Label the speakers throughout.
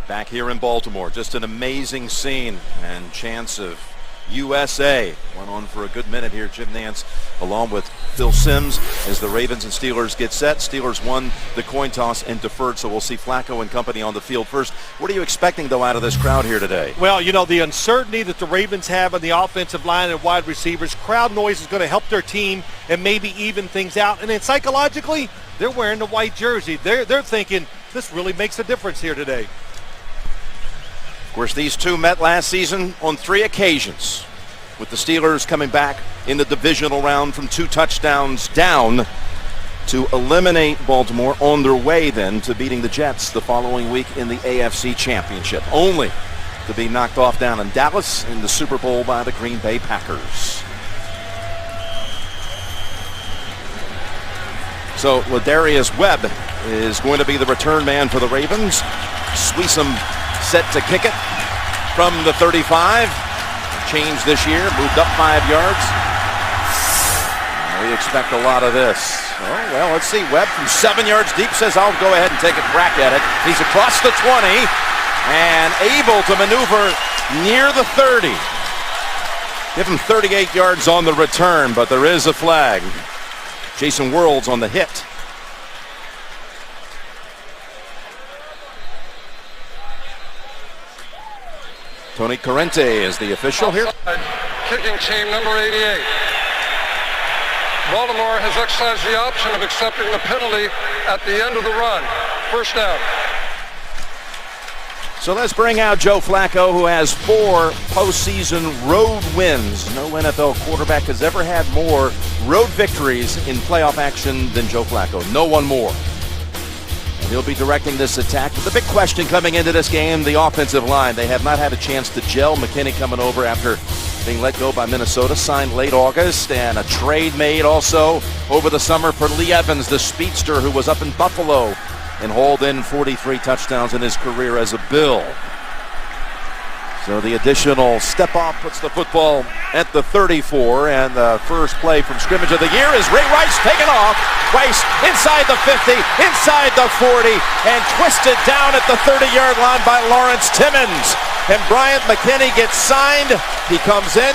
Speaker 1: back here in Baltimore. Just an amazing scene and chance of USA. Went on for a good minute here. Jim Nantz along with Phil Simms as the Ravens and Steelers get set. Steelers won the coin toss and deferred, so we'll see Flacco and company on the field first. What are you expecting, though, out of this crowd here today?
Speaker 2: Well, you know, the uncertainty that the Ravens have on the offensive line and wide receivers, crowd noise is going to help their team and maybe even things out. And then psychologically, they're wearing the white jersey. They're thinking, this really makes a difference here today.
Speaker 1: Of course, these two met last season on 3 occasions, with the Steelers coming back in the divisional round from 2 touchdowns down to eliminate Baltimore, on their way then to beating the Jets the following week in the AFC Championship, only to be knocked off down in Dallas in the Super Bowl by the Green Bay Packers. So Ladarius Webb is going to be the return man for the Ravens. Sweesom set to kick it from the 35. Changed this year, moved up 5 yards. We expect a lot of this. Oh, well, let's see. Webb from 7 yards deep says, I'll go ahead and take a crack at it. He's across the 20 and able to maneuver near the 30. Give him 38 yards on the return, but there is a flag. Jason Worlds on the hit. Tony Corrente is the official here.
Speaker 3: Kicking team number 88. Baltimore has exercised the option of accepting the penalty at the end of the run. First down.
Speaker 1: So let's bring out Joe Flacco, who has 4 postseason road wins. No NFL quarterback has ever had more road victories in playoff action than Joe Flacco. No one more. And he'll be directing this attack. But the big question coming into this game, the offensive line. They have not had a chance to gel. McKinney coming over after being let go by Minnesota, signed late August, and a trade made also over the summer for Lee Evans, the speedster who was up in Buffalo and hauled in 43 touchdowns in his career as a Bill. So the additional step off puts the football at the 34, and the first play from scrimmage of the year is Ray Rice taken off. Rice inside the 50, inside the 40, and twisted down at the 30-yard line by Lawrence Timmons. And Bryant McKinney gets signed. He comes in,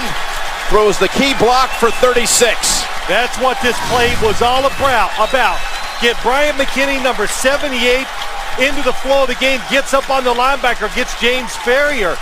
Speaker 1: throws the key block for 36.
Speaker 2: That's what this play was all about. Get Bryant McKinney, number 78, into the flow of the game, gets up on the linebacker, gets James Ferrier.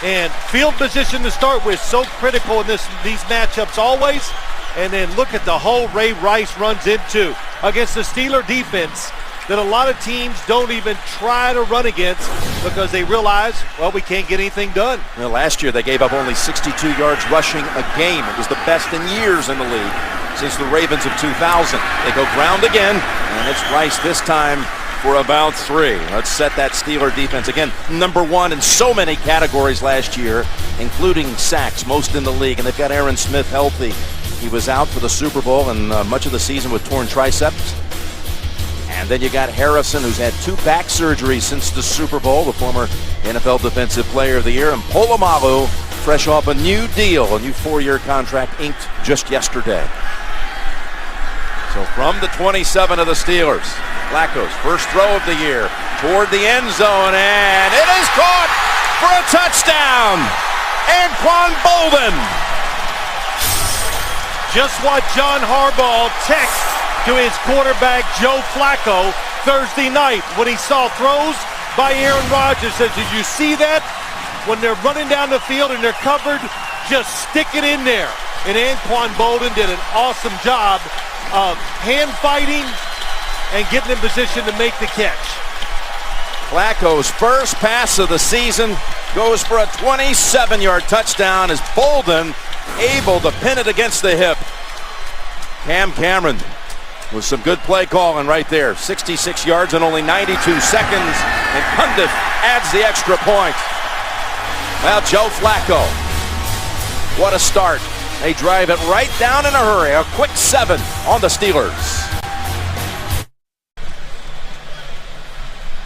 Speaker 2: And field position to start with, so critical in these matchups always. And then look at the hole Ray Rice runs into against the Steeler defense that a lot of teams don't even try to run against because they realize, well, we can't get anything done.
Speaker 1: Well, last year they gave up only 62 yards rushing a game. It was the best in years in the league since the Ravens of 2000. They go ground again, and it's Rice this time for about 3. Let's set that Steeler defense. Again, number 1 in so many categories last year, including sacks, most in the league. And they've got Aaron Smith healthy. He was out for the Super Bowl and much of the season with torn triceps. And then you got Harrison, who's had 2 back surgeries since the Super Bowl, the former NFL Defensive Player of the Year. And Polamalu, fresh off a new deal, a new 4-year contract inked just yesterday. So from the 27 of the Steelers, Flacco's first throw of the year toward the end zone, and it is caught for a touchdown. Anquan Boldin.
Speaker 2: Just what John Harbaugh texted to his quarterback Joe Flacco Thursday night when he saw throws by Aaron Rodgers. Says, did you see that? When they're running down the field and they're covered, just stick it in there. And Anquan Boldin did an awesome job of hand fighting and getting in position to make the catch.
Speaker 1: Flacco's first pass of the season goes for a 27-yard touchdown as Boldin able to pin it against the hip. Cam Cameron with some good play calling right there. 66 yards in only 92 seconds, and Cundiff adds the extra point. Well, Joe Flacco, what a start. They drive it right down in a hurry. A quick 7 on the Steelers.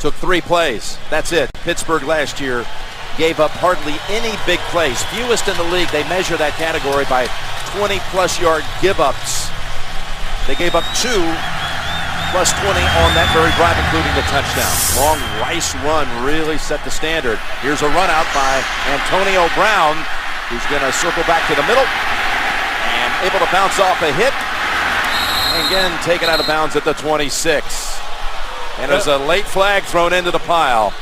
Speaker 1: Took 3 plays. That's it. Pittsburgh last year gave up hardly any big plays. Fewest in the league. They measure that category by 20-plus yard give-ups. They gave up 2 plus 20 on that very drive, including the touchdown. Long Rice run really set the standard. Here's a run out by Antonio Brown, who's going to circle back to the middle and able to bounce off a hit. And again, taken out of bounds at the 26. And there's a late flag thrown into the pile.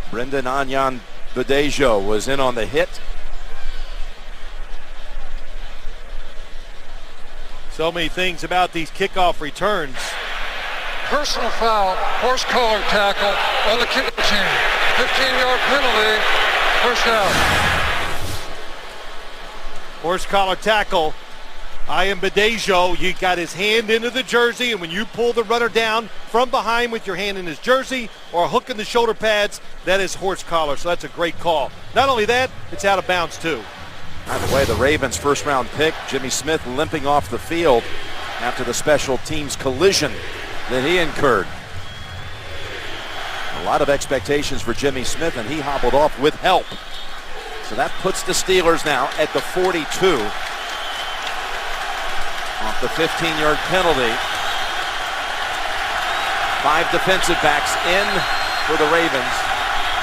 Speaker 1: Brendan Anyan Badejo was in on the hit.
Speaker 2: So many things about these kickoff returns.
Speaker 3: Personal foul, horse collar tackle on the kicking team. 15-yard penalty, first down.
Speaker 2: Horse collar tackle. Ian Badejo, you got his hand into the jersey, and when you pull the runner down from behind with your hand in his jersey or hook in the shoulder pads, that is horse collar, so that's a great call. Not only that, it's out of bounds too.
Speaker 1: By the way, the Ravens' first-round pick, Jimmy Smith, limping off the field after the special teams collision that he incurred. A lot of expectations for Jimmy Smith, and he hobbled off with help. So that puts the Steelers now at the 42. Off the 15-yard penalty. 5 defensive backs in for the Ravens,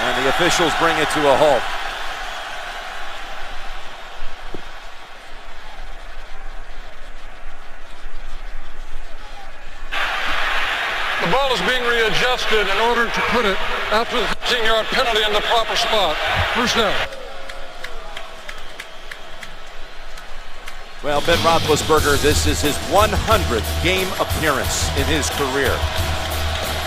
Speaker 1: and the officials bring it to a halt.
Speaker 3: The ball is being readjusted in order to put it after the 15-yard penalty in the proper spot. First down.
Speaker 1: Well, Ben Roethlisberger, this is his 100th game appearance in his career.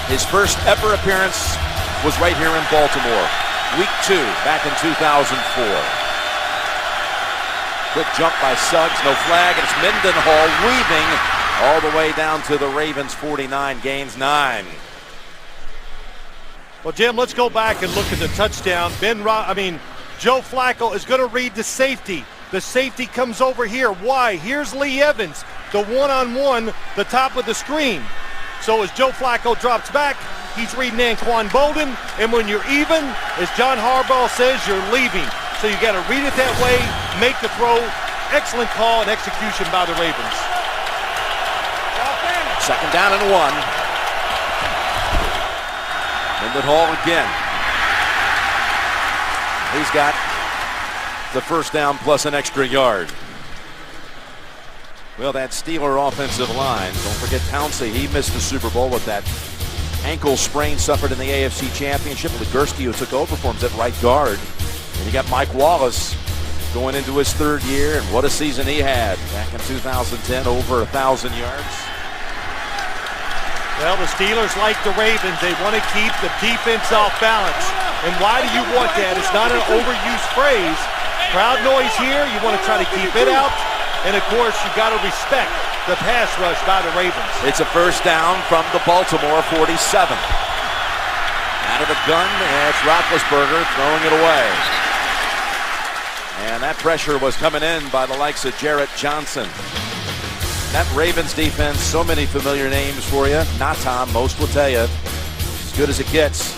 Speaker 1: His first ever appearance was right here in Baltimore, week 2, back in 2004. Quick jump by Suggs, no flag, and it's Mendenhall weaving all the way down to the Ravens 49, gains 9.
Speaker 2: Well, Jim, let's go back and look at the touchdown. Joe Flacco is going to read the safety. The safety comes over here. Why? Here's Lee Evans, the one-on-one, the top of the screen. So as Joe Flacco drops back, he's reading Anquan Bolden, and when you're even, as John Harbaugh says, you're leaving. So you got to read it that way, make the throw. Excellent call and execution by the Ravens.
Speaker 1: Second down and 1. Mendenhall again. He's got the first down plus an extra yard. Well, that Steeler offensive line, don't forget Pouncey, he missed the Super Bowl with that ankle sprain suffered in the AFC Championship. Legursky, who took over for him, at right guard. And you got Mike Wallace going into his 3rd year, and what a season he had back in 2010, over 1,000 yards.
Speaker 2: Well, the Steelers, like the Ravens, they want to keep the defense off balance. And why do you want that? It's not an overused phrase. Crowd noise here, you want to try to keep it out. And of course, you got to respect the pass rush by the Ravens.
Speaker 1: It's a first down from the Baltimore 47. Out of the gun, and it's Roethlisberger throwing it away. And that pressure was coming in by the likes of Jarrett Johnson. That Ravens defense, so many familiar names for you. Natam, most will tell you, as good as it gets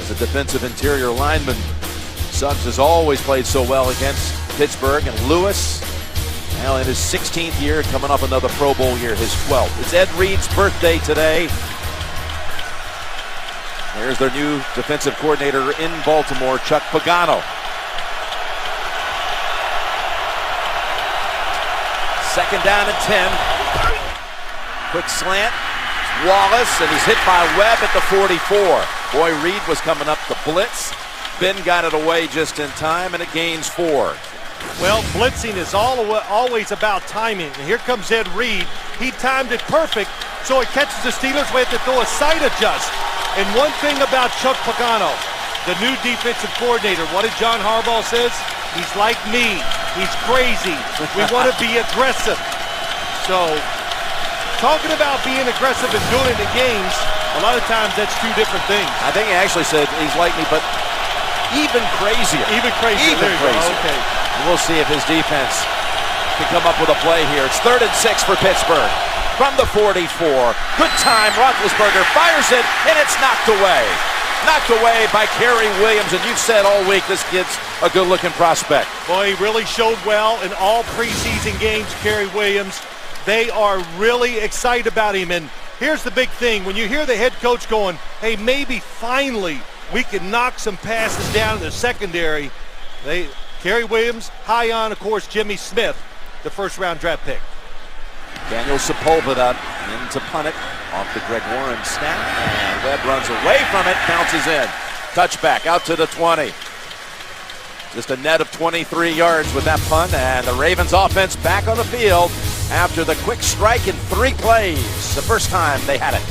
Speaker 1: as a defensive interior lineman. Suggs has always played so well against Pittsburgh, and Lewis, well, in his 16th year, coming up another Pro Bowl year, his 12th. It's Ed Reed's birthday today. There's their new defensive coordinator in Baltimore, Chuck Pagano. Second down and 10. Quick slant. It's Wallace, and he's hit by Webb at the 44. Boy, Reed was coming up the blitz. Ben got it away just in time, and it gains 4.
Speaker 2: Well, blitzing is always about timing. And here comes Ed Reed. He timed it perfect, so it catches the Steelers. We have to throw a side adjust. And one thing about Chuck Pagano, the new defensive coordinator, what did John Harbaugh says? He's like me. He's crazy. We want to be aggressive. So, talking about being aggressive and doing it in games, a lot of times that's 2 different things.
Speaker 1: I think he actually said he's like me, but even crazier.
Speaker 2: Even crazier.
Speaker 1: Even crazier.
Speaker 2: Okay.
Speaker 1: And we'll see if his defense can come up with a play here. It's 3rd and 6 for Pittsburgh. From the 44. Good time. Roethlisberger fires it, and it's knocked away. Knocked away by Kerry Williams. And you've said all week this kid's a good-looking prospect.
Speaker 2: Boy, he really showed well in all preseason games, Kerry Williams. They are really excited about him. And here's the big thing. When you hear the head coach going, hey, maybe finally we can knock some passes down in the secondary, Kerry Williams, high on, of course, Jimmy Smith, the first-round draft pick.
Speaker 1: Daniel Sepulveda in to punt it off the Greg Warren snap, and Webb runs away from it, bounces in. Touchback out to the 20. Just a net of 23 yards with that punt, and the Ravens offense back on the field after the quick strike in 3 plays. The first time they had it.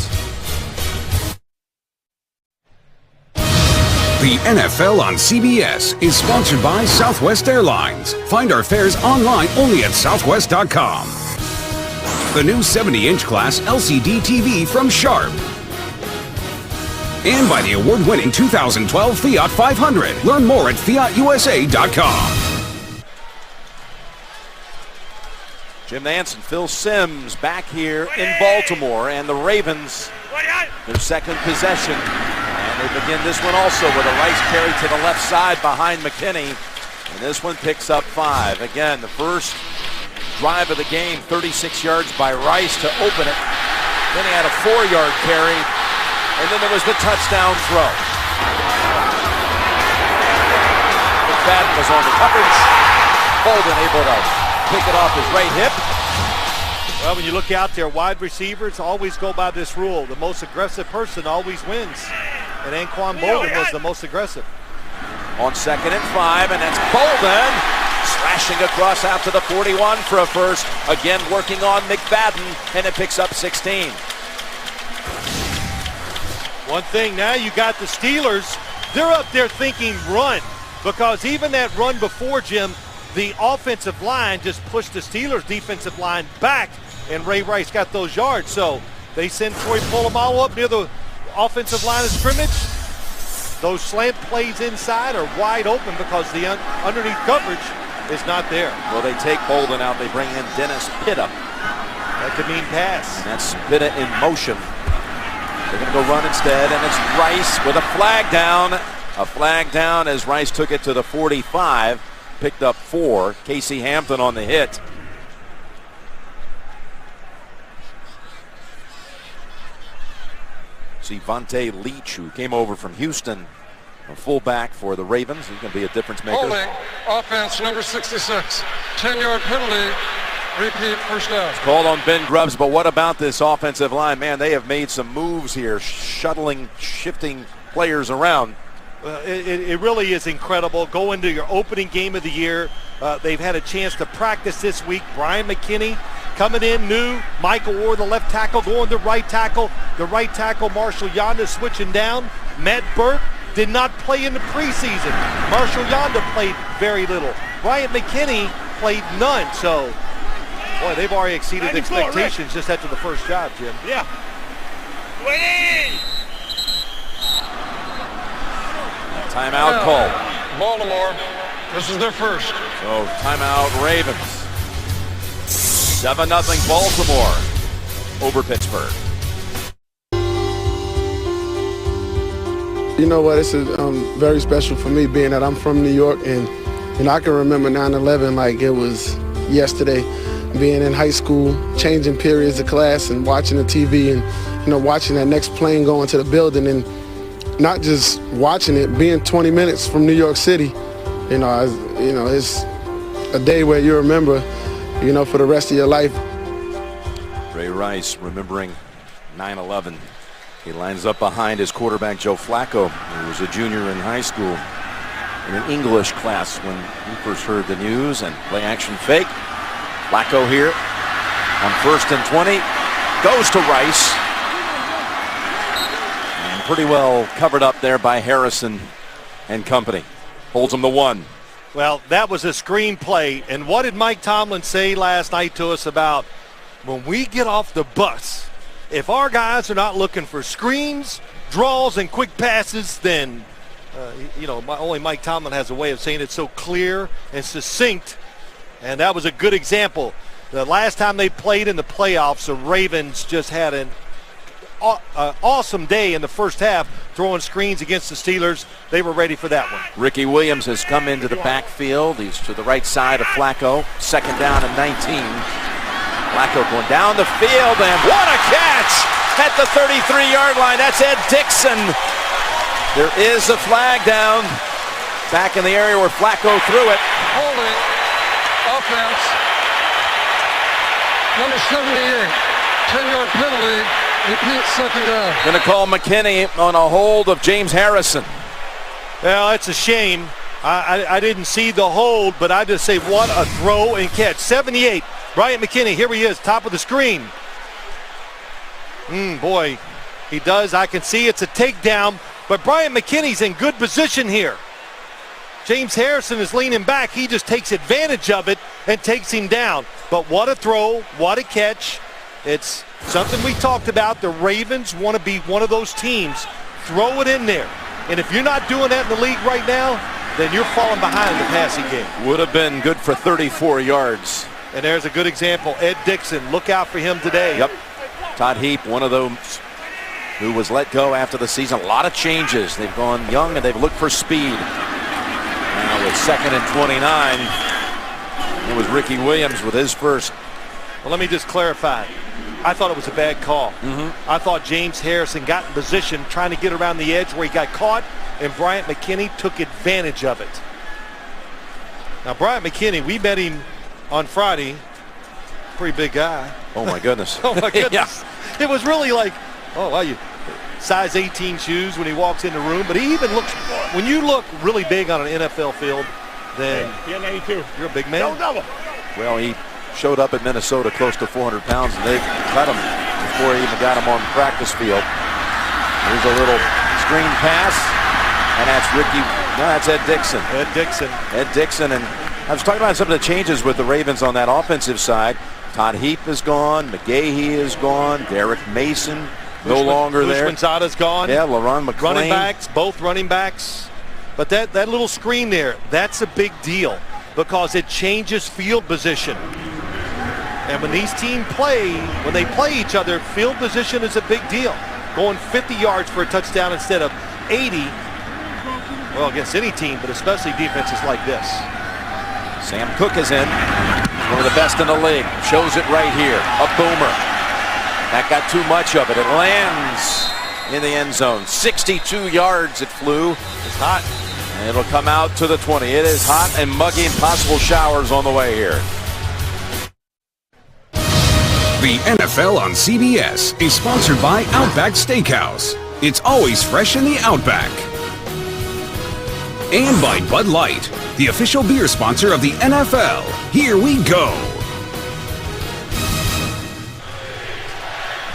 Speaker 4: The NFL on CBS is sponsored by Southwest Airlines. Find our fares online only at southwest.com. The new 70-inch class LCD TV from Sharp. And by the award-winning 2012 Fiat 500. Learn more at fiatusa.com.
Speaker 1: Jim Nantz and Phil Simms back here in Baltimore, and the Ravens, their second possession. And they begin this one also with a Rice carry to the left side behind McKinney. And this one picks up 5. Again, the first drive of the game, 36 yards by Rice to open it. Then he had a 4-yard carry, and then there was the touchdown throw. McFadden was on the coverage. Bolden able to pick it off his right hip.
Speaker 2: Well, when you look out there, wide receivers always go by this rule. The most aggressive person always wins. And Anquan Bolden was the most aggressive.
Speaker 1: On 2nd and 5, and that's Bolden slashing across out to the 41 for a first. Again, working on McFadden, and it picks up 16.
Speaker 2: One thing now, you got the Steelers. They're up there thinking run, because even that run before, Jim, the offensive line just pushed the Steelers' defensive line back, and Ray Rice got those yards. So they send Troy Polamalu up near the offensive line of scrimmage. Those slant plays inside are wide open because the underneath coverage is not there.
Speaker 1: Well, they take Bolden out. They bring in Dennis Pitta.
Speaker 2: That could mean pass.
Speaker 1: And that's Pitta in motion. They're going to go run instead, and it's Rice with a flag down. A flag down as Rice took it to the 45. Picked up 4. Casey Hampton on the hit. See Vontae Leach, who came over from Houston, a fullback for the Ravens. He's going to be a difference maker.
Speaker 3: Holding, offense number 66. 10-yard penalty, repeat first down.
Speaker 1: It's called on Ben Grubbs, but what about this offensive line? Man, they have made some moves here, shifting players around.
Speaker 2: It really is incredible. Go into your opening game of the year. They've had a chance to practice this week. Brian McKinney coming in new. Michael Orr, the left tackle, going to right tackle. The right tackle, Marshall Yonda, switching down. Matt Burke did not play in the preseason. Marshall Yonda played very little. Brian McKinney played none. So, boy, they've already exceeded expectations just after the first job, Jim.
Speaker 5: Yeah. Wait!
Speaker 1: Timeout call.
Speaker 3: Baltimore, this is their first.
Speaker 1: So timeout Ravens. 7-0 Baltimore over Pittsburgh.
Speaker 6: You know what, it's very special for me being that I'm from New York, and I can remember 9/11 like it was yesterday, being in high school, changing periods of class and watching the TV and watching that next plane go into the building, and not just watching it, being 20 minutes from New York City. It's a day where you remember, for the rest of your life.
Speaker 1: Ray Rice remembering 9/11. He lines up behind his quarterback, Joe Flacco, who was a junior in high school, in an English class when he first heard the news. And play action fake. Flacco here on 1st and 20. Goes to Rice. And pretty well covered up there by Harrison and company. Holds him to 1.
Speaker 2: Well, that was a screen play. And what did Mike Tomlin say last night to us about when we get off the bus? If our guys are not looking for screens, draws, and quick passes, then, only Mike Tomlin has a way of saying it so clear and succinct. And that was a good example. The last time they played in the playoffs, the Ravens just had an awesome day in the first half throwing screens against the Steelers. They were ready for that one.
Speaker 1: Ricky Williams has come into the backfield. He's to the right side of Flacco. Second down and 19. Flacco going down the field, and what a catch at the 33-yard line. That's Ed Dixon. There is a flag down back in the area where Flacco threw it.
Speaker 3: Holding offense. Number 78. 10-yard penalty. Repeat second down.
Speaker 1: Going to call McKinney on a hold of James Harrison.
Speaker 2: Well, it's a shame. I didn't see the hold, but I just say what a throw and catch. 78. Bryant McKinney, here he is, top of the screen. Boy, he does. I can see it's a takedown, but Bryant McKinney's in good position here. James Harrison is leaning back. He just takes advantage of it and takes him down. But what a throw, what a catch. It's something we talked about. The Ravens want to be one of those teams. Throw it in there. And if you're not doing that in the league right now, then you're falling behind in the passing game.
Speaker 1: Would have been good for 34 yards.
Speaker 2: And there's a good example. Ed Dixon, look out for him today.
Speaker 1: Yep. Todd Heap, one of those who was let go after the season. A lot of changes. They've gone young and they've looked for speed. Now with 2nd and 29, it was Ricky Williams with his first.
Speaker 2: Well, let me just clarify. I thought it was a bad call. I thought James Harrison got in position trying to get around the edge where he got caught, and Bryant McKinney took advantage of it. Now, Bryant McKinney, we met him on Friday. Pretty big guy.
Speaker 1: Oh, my goodness.
Speaker 2: Oh, my goodness.
Speaker 1: Yeah.
Speaker 2: It was really like, oh, wow, you size 18 shoes when he walks in the room. But he even looks, when you look really big on an NFL field, then you're a big man.
Speaker 1: Well, he showed up at Minnesota close to 400 pounds, and they cut him before he even got him on the practice field. Here's a little screen pass, and that's that's Ed Dixon. Ed Dixon, and I was talking about some of the changes with the Ravens on that offensive side. Todd Heap is gone. McGahee is gone. Derek Mason no longer there.
Speaker 2: Bushman-Zada's gone.
Speaker 1: Yeah, LaRon McClain.
Speaker 2: Running backs, both running backs. But that little screen there, that's a big deal because it changes field position. And when these teams play, when they play each other, field position is a big deal. Going 50 yards for a touchdown instead of 80, well, against any team, but especially defenses like this.
Speaker 1: Sam Cook is in. One of the best in the league. Shows it right here. A boomer. That got too much of it. It lands in the end zone. 62 yards it flew.
Speaker 2: It's hot.
Speaker 1: And it'll come out to the 20. It is hot and muggy and possible showers on the way here.
Speaker 4: The NFL on CBS is sponsored by Outback Steakhouse. It's always fresh in the Outback. And by Bud Light, the official beer sponsor of the NFL. Here we go.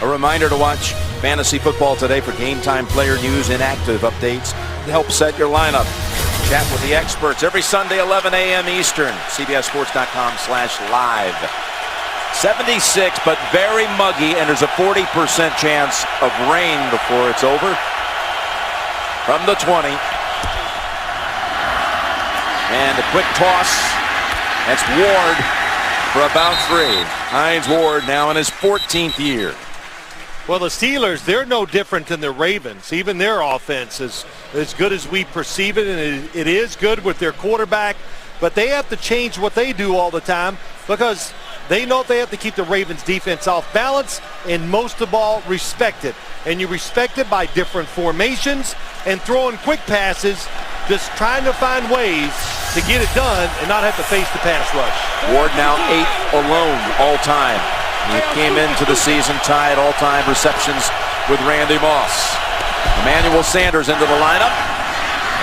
Speaker 1: A reminder to watch Fantasy Football today for game time player news, inactive updates to help set your lineup. Chat with the experts every Sunday, 11 a.m. Eastern. CBSSports.com/live. 76, but very muggy, and there's a 40% chance of rain before it's over. From the 20. And a quick toss. That's Ward for about 3. Hines Ward now in his 14th year.
Speaker 2: Well, the Steelers, they're no different than the Ravens. Even their offense is as good as we perceive it, and it is good with their quarterback. But they have to change what they do all the time because they know they have to keep the Ravens defense off balance and most of all respect it. And you respect it by different formations and throwing quick passes, just trying to find ways to get it done and not have to face the pass rush.
Speaker 1: Ward now 8 alone all time. He came into the season tied all-time receptions with Randy Moss. Emmanuel Sanders into the lineup.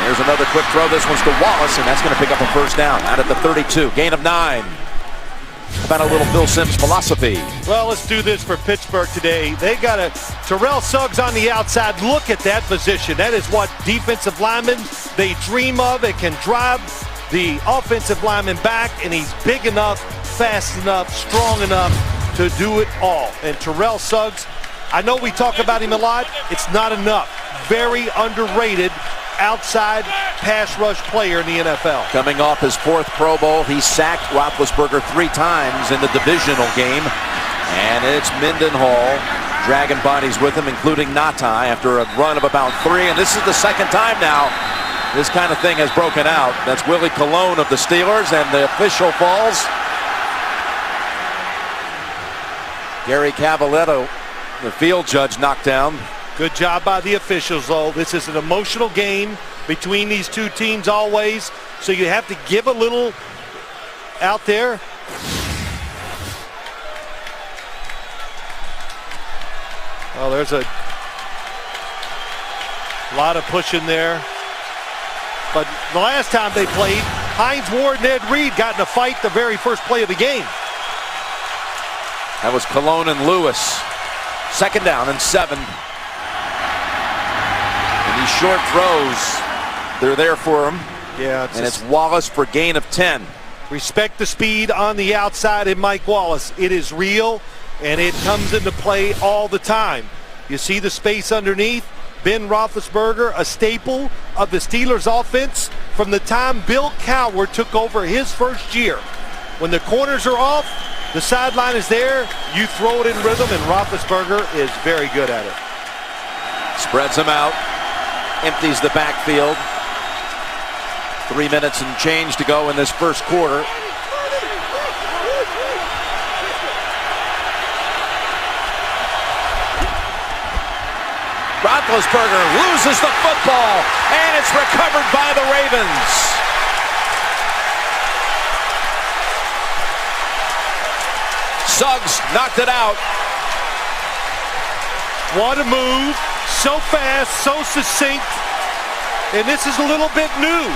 Speaker 1: Here's another quick throw. This one's to Wallace, and that's going to pick up a first down. Out at the 32. Gain of 9. How about a little Bill Sims philosophy?
Speaker 2: Well, let's do this for Pittsburgh today. They got a Terrell Suggs on the outside. Look at that position. That is what defensive linemen, they dream of. It can drive the offensive lineman back, and he's big enough, fast enough, strong enough to do it all. And Terrell Suggs, I know we talk about him a lot. It's not enough. Very underrated outside pass rush player in the NFL.
Speaker 1: Coming off his 4th Pro Bowl, he sacked Roethlisberger 3 times in the divisional game. And it's Mendenhall dragging bodies with him, including Natai, after a run of about 3. And this is the second time now this kind of thing has broken out. That's Willie Colon of the Steelers, and the official falls. Gary Cavaletto, the field judge, knocked down.
Speaker 2: Good job by the officials, though. This is an emotional game between these two teams always, so you have to give a little out there. Well, there's a lot of pushing there. But the last time they played, Hines Ward and Ed Reed got in a fight the very first play of the game.
Speaker 1: That was Colon and Lewis. 2nd down and 7. And these short throws, they're there for him.
Speaker 2: Yeah,
Speaker 1: it's Wallace for gain of 10.
Speaker 2: Respect the speed on the outside in Mike Wallace. It is real, and it comes into play all the time. You see the space underneath. Ben Roethlisberger, a staple of the Steelers offense from the time Bill Cowher took over his first year. When the corners are off, the sideline is there, you throw it in rhythm, and Roethlisberger is very good at it.
Speaker 1: Spreads them out, empties the backfield. 3 minutes and change to go in this first quarter. Roethlisberger loses the football, and it's recovered by the Ravens. Suggs knocked it out.
Speaker 2: What a move, so fast, so succinct, and this is a little bit new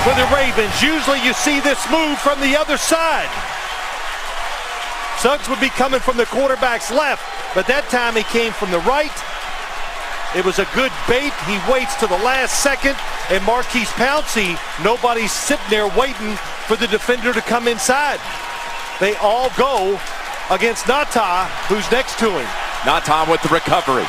Speaker 2: for the Ravens. Usually you see this move from the other side. Suggs would be coming from the quarterback's left, but that time he came from the right. It was a good bait. He waits to the last second, and Marquise Pouncey, nobody's sitting there waiting for the defender to come inside. They all go against Natai, who's next to him.
Speaker 1: Natai with the recovery.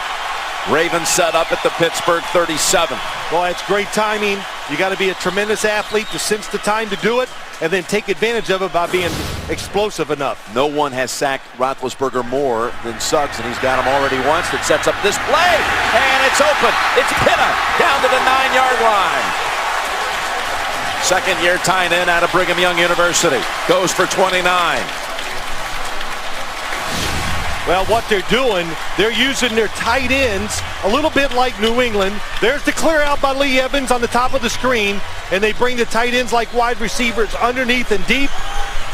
Speaker 1: Ravens set up at the Pittsburgh 37.
Speaker 2: Well, that's great timing. You got to be a tremendous athlete to sense the time to do it and then take advantage of it by being explosive enough.
Speaker 1: No one has sacked Roethlisberger more than Suggs, and he's got him already once. That sets up this play, and it's open. It's Pitta down to the 9-yard line. Second-year tight end out of Brigham Young University. Goes for 29.
Speaker 2: Well, what they're doing, they're using their tight ends a little bit like New England. There's the clear out by Lee Evans on the top of the screen, and they bring the tight ends like wide receivers underneath and deep.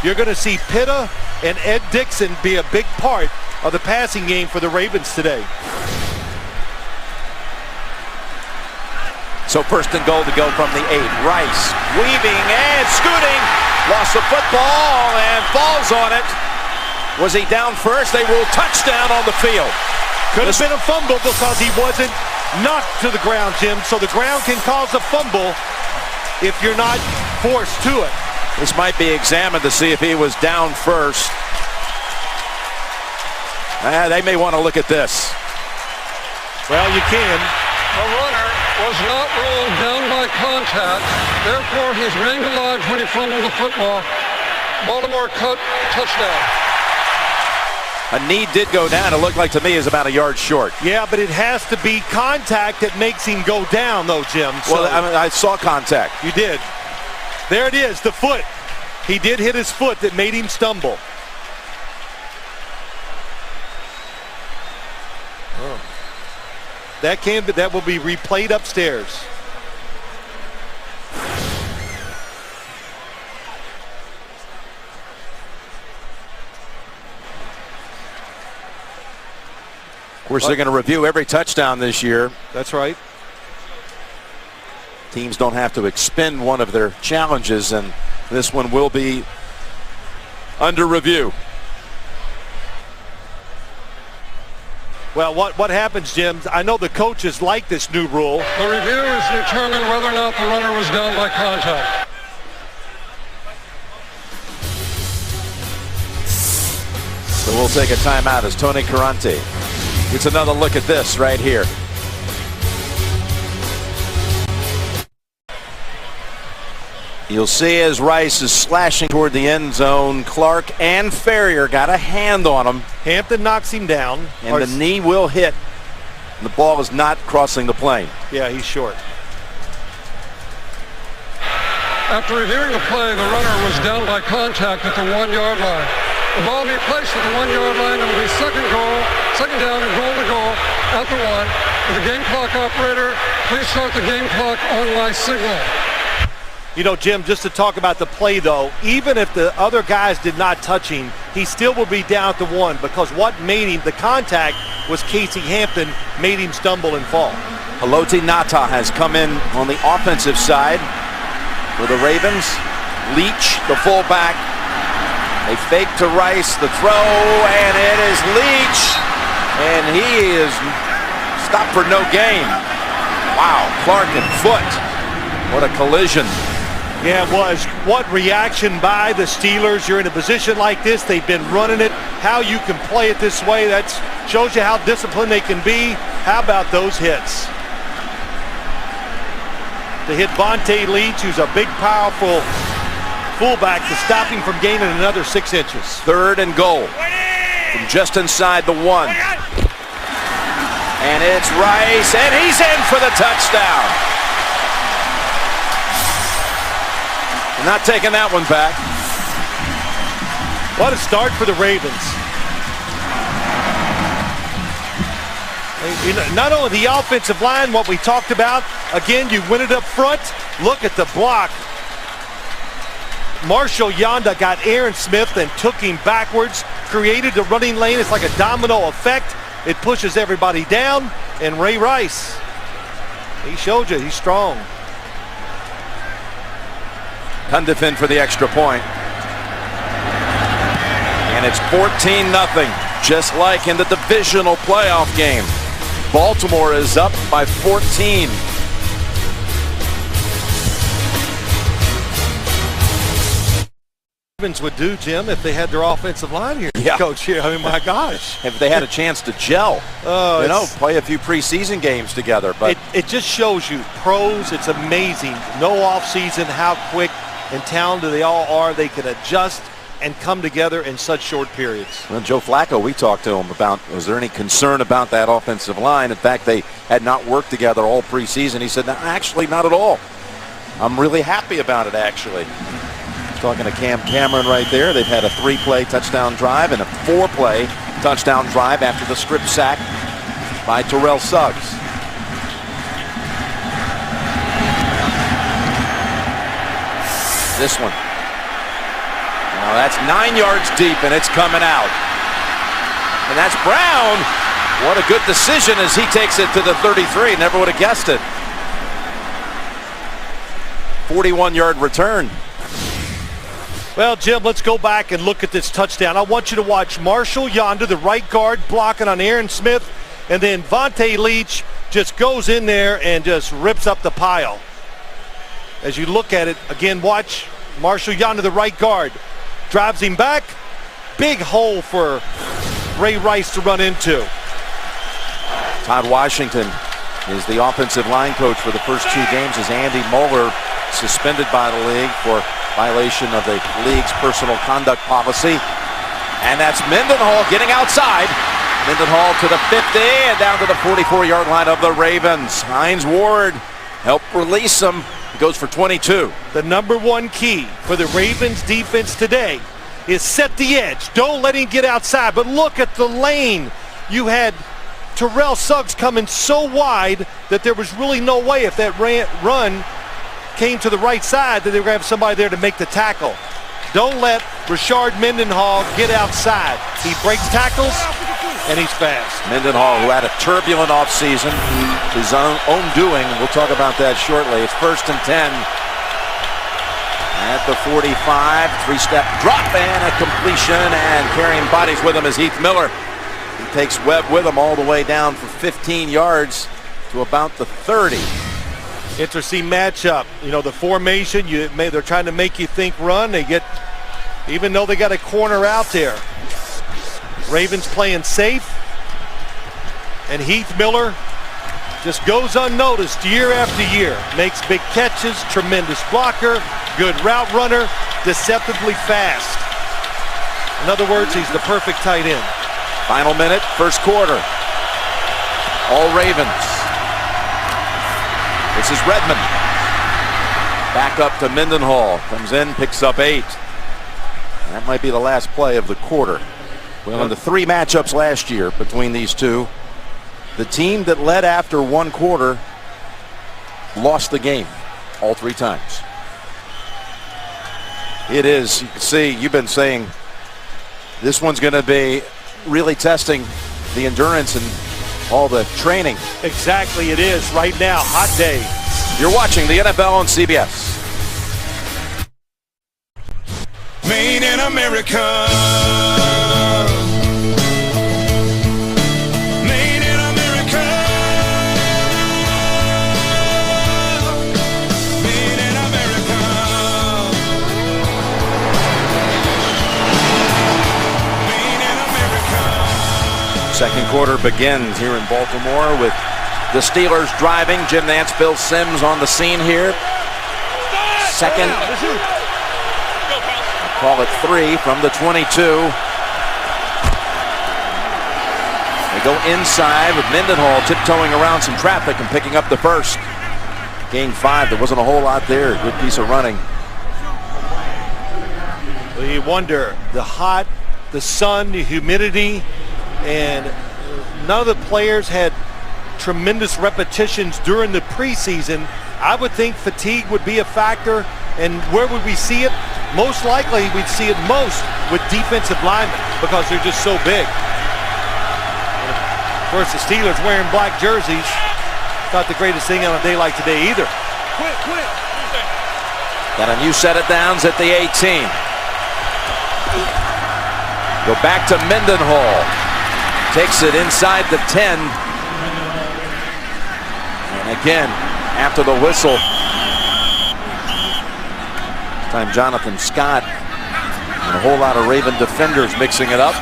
Speaker 2: You're going to see Pitta and Ed Dixon be a big part of the passing game for the Ravens today.
Speaker 1: So 1st and goal to go from the 8. Rice weaving and scooting. Lost the football and falls on it. Was he down first? They ruled touchdown on the field.
Speaker 2: Could have been a fumble because he wasn't knocked to the ground, Jim. So the ground can cause a fumble if you're not forced to it.
Speaker 1: This might be examined to see if he was down first. They may want to look at this.
Speaker 2: Well, you can.
Speaker 3: The runner was not ruled down by contact. Therefore, he's remained alive when he fumbled the football. Baltimore touchdown.
Speaker 1: A knee did go down. It looked like to me is about a yard short.
Speaker 2: Yeah, but it has to be contact that makes him go down, though, Jim.
Speaker 1: So, well, I saw contact.
Speaker 2: You did. There it is, the foot. He did hit his foot that made him stumble. Oh. That will be replayed upstairs.
Speaker 1: Of course, they're going to review every touchdown this year.
Speaker 2: That's right.
Speaker 1: Teams don't have to expend one of their challenges, and this one will be under review.
Speaker 2: Well, what happens, Jim? I know the coaches like this new rule.
Speaker 3: The review is to determine whether or not the runner was down by contact.
Speaker 1: So we'll take a timeout as Tony Carante gets another look at this right here. You'll see as Rice is slashing toward the end zone, Clark and Ferrier got a hand on him.
Speaker 2: Hampton knocks him down.
Speaker 1: And the knee will hit. The ball is not crossing the plane.
Speaker 2: Yeah, he's short.
Speaker 3: After reviewing the play, the runner was down by contact at the 1-yard line. The ball will be placed at the 1-yard line. It will be second down and goal to go at the 1. With the game clock operator, please start the game clock on my signal.
Speaker 2: You know, Jim, just to talk about the play, though, even if the other guys did not touch him, he still will be down at the 1 because what made him, the contact was Casey Hampton, made him stumble and fall.
Speaker 1: Haloti Ngata has come in on the offensive side for the Ravens. Leach, the fullback. They fake to Rice, the throw, and it is Leach. And he is stopped for no gain. Wow, Clark and Foot. What a collision.
Speaker 2: Yeah, it was. What reaction by the Steelers. You're in a position like this. They've been running it. How you can play it this way, that shows you how disciplined they can be. How about those hits? To hit Vontae Leach, who's a big, powerful fullback, to stop him from gaining another 6 inches.
Speaker 1: 3rd and goal from just inside the 1. And it's Rice, and he's in for the touchdown. Not taking that one back.
Speaker 2: What a start for the Ravens. You know, not only the offensive line, what we talked about, again, you win it up front. Look at the block. Marshall Yanda got Aaron Smith and took him backwards, created the running lane. It's like a domino effect. It pushes everybody down, and Ray Rice, he showed you he's strong.
Speaker 1: Cundiff in for the extra point. And it's 14-0, just like in the divisional playoff game. Baltimore is up by 14.
Speaker 2: Ravens would do, Jim, if they had their offensive line here.
Speaker 1: Yeah.
Speaker 2: Coach here. I mean, my gosh.
Speaker 1: If they had a chance to gel, play a few preseason games together. But
Speaker 2: it just shows you, pros, it's amazing. No offseason, how quick and talented they all are. They can adjust and come together in such short periods.
Speaker 1: Well, Joe Flacco, we talked to him about, was there any concern about that offensive line? In fact, they had not worked together all preseason. He said, no, actually, not at all. I'm really happy about it, actually. Talking to Cam Cameron right there. They've had a 3-play touchdown drive and a 4-play touchdown drive after the strip sack by Terrell Suggs. This one. Now that's 9 yards deep, and it's coming out. And that's Brown. What a good decision as he takes it to the 33. Never would have guessed it. 41-yard return.
Speaker 2: Well, Jim, let's go back and look at this touchdown. I want you to watch Marshall Yanda, the right guard, blocking on Aaron Smith, and then Vontae Leach just goes in there and just rips up the pile. As you look at it, again, watch Marshall Yanda, the right guard, drives him back. Big hole for Ray Rice to run into.
Speaker 1: Todd Washington is the offensive line coach for the first 2 games as Andy Moeller suspended by the league for violation of the league's personal conduct policy. And that's Mendenhall getting outside. Mendenhall to the 50 and down to the 44-yard line of the Ravens. Hines Ward helped release him. He goes for 22.
Speaker 2: The number 1 key for the Ravens defense today is set the edge. Don't let him get outside, but look at the lane. You had Terrell Suggs coming so wide that there was really no way, if that run came to the right side, that they were going to have somebody there to make the tackle. Don't let Rashard Mendenhall get outside. He breaks tackles, and he's fast.
Speaker 1: Mendenhall, who had a turbulent offseason, his own doing. We'll talk about that shortly. It's 1st and 10. At the 45, 3-step drop and a completion, and carrying bodies with him is Heath Miller. He takes Webb with him all the way down for 15 yards to about the 30.
Speaker 2: Interesting matchup. You know, the formation, they're trying to make you think run. They get, even though they got a corner out there. Ravens playing safe. And Heath Miller just goes unnoticed year after year. Makes big catches, tremendous blocker, good route runner, deceptively fast. In other words, he's the perfect tight end.
Speaker 1: Final minute, first quarter. All Ravens. This is Redmond. Back up to Mendenhall. Comes in, picks up 8. That might be the last play of the quarter. Well, in the 3 matchups last year between these two, the team that led after 1 quarter lost the game all 3 times. It is, you can see, you've been saying this one's going to be really testing the endurance and all the training.
Speaker 2: Exactly, it is right now. Hot day.
Speaker 1: You're watching the NFL on CBS.
Speaker 7: Made in America. Made in America. Made in America. Made in America.
Speaker 1: Second quarter begins here in Baltimore with the Steelers driving. Jim Nantz, Bill Sims on the scene here. Second. Call it 3 from the 22. They go inside with Mendenhall tiptoeing around some traffic and picking up the first. Gain 5. There wasn't a whole lot there. Good piece of running.
Speaker 2: Well, you wonder, the hot, the sun, the humidity, and none of the players had tremendous repetitions during the preseason. I would think fatigue would be a factor. And where would we see it? Most likely we'd see it most with defensive linemen because they're just so big. And of course, the Steelers wearing black jerseys, not the greatest thing on a day like today either.
Speaker 5: Quit.
Speaker 1: Got a new set of downs at the 18. Go back to Mendenhall. Takes it inside the 10. And again, after the whistle, time Jonathan Scott and a whole lot of Raven defenders mixing it up.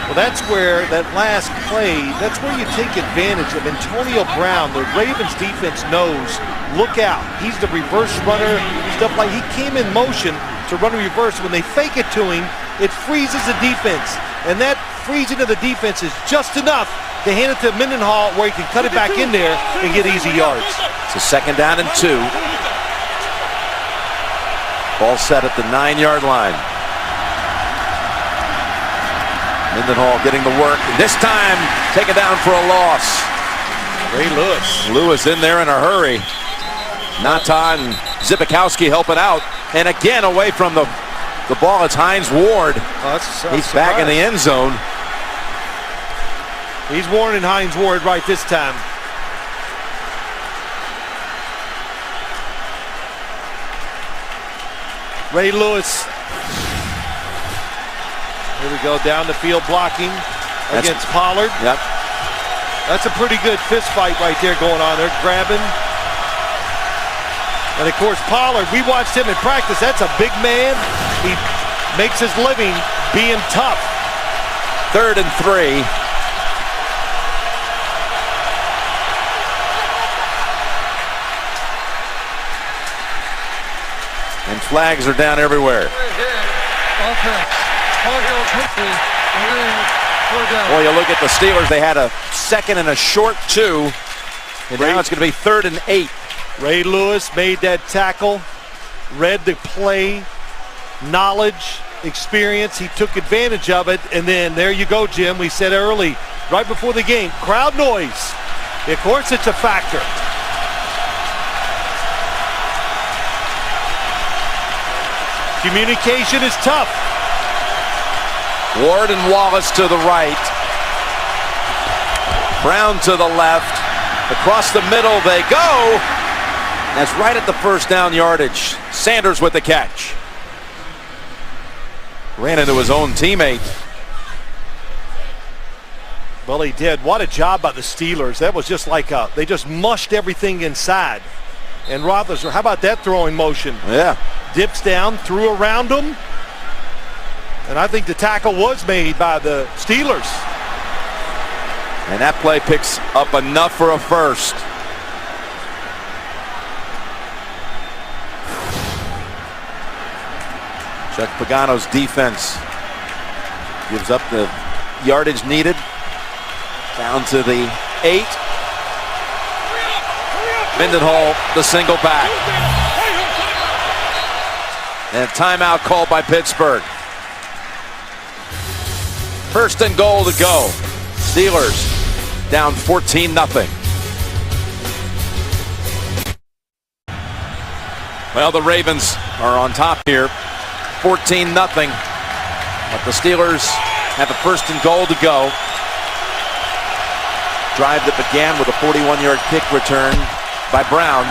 Speaker 2: Well, that's where that last play, that's where you take advantage of Antonio Brown. The Ravens defense knows, look out, he's the reverse runner, stuff like he came in motion to run a reverse. When they fake it to him, it freezes the defense. And that freezing of the defense is just enough to hand it to Mendenhall where he can cut it back in there and get easy yards.
Speaker 1: It's a 2nd down and 2. Ball set at the 9-yard line. Mendenhall getting the work. This time taken down for a loss.
Speaker 2: Ray Lewis.
Speaker 1: Lewis in there in a hurry. Nata and Zipikowski helping out. And again away from the ball. It's Hines Ward. He's back in the end zone.
Speaker 2: He's warning Hines Ward right this time. Ray Lewis. Here we go, down the field blocking against Pollard.
Speaker 1: Yep.
Speaker 2: That's a pretty good fist fight right there going on. They're grabbing. And of course, Pollard, we watched him in practice. That's a big man. He makes his living being tough.
Speaker 1: 3rd and 3. And flags are down everywhere. Boy, you look at the Steelers, they had a 2nd and a short 2. And now it's going to be 3rd and 8.
Speaker 2: Ray Lewis made that tackle, read the play, knowledge, experience. He took advantage of it. And then there you go, Jim. We said early, right before the game, crowd noise. Of course, it's a factor. Communication is tough.
Speaker 1: Ward and Wallace to the right. Brown to the left. Across the middle they go. That's right at the 1st down yardage. Sanders with the catch. Ran into his own teammate.
Speaker 2: Well, he did. What a job by the Steelers. That was just like they just mushed everything inside. And Roethlisberger, how about that throwing motion?
Speaker 1: Yeah.
Speaker 2: Dips down, threw around him. And I think the tackle was made by the Steelers.
Speaker 1: And that play picks up enough for a first. Chuck Pagano's defense gives up the yardage needed. Down to the 8. Mendenhall, the single back. And a timeout called by Pittsburgh. First and goal to go. Steelers down 14-0. Well, the Ravens are on top here, 14-0. But the Steelers have a first and goal to go. Drive that began with a 41-yard kick return by Brown.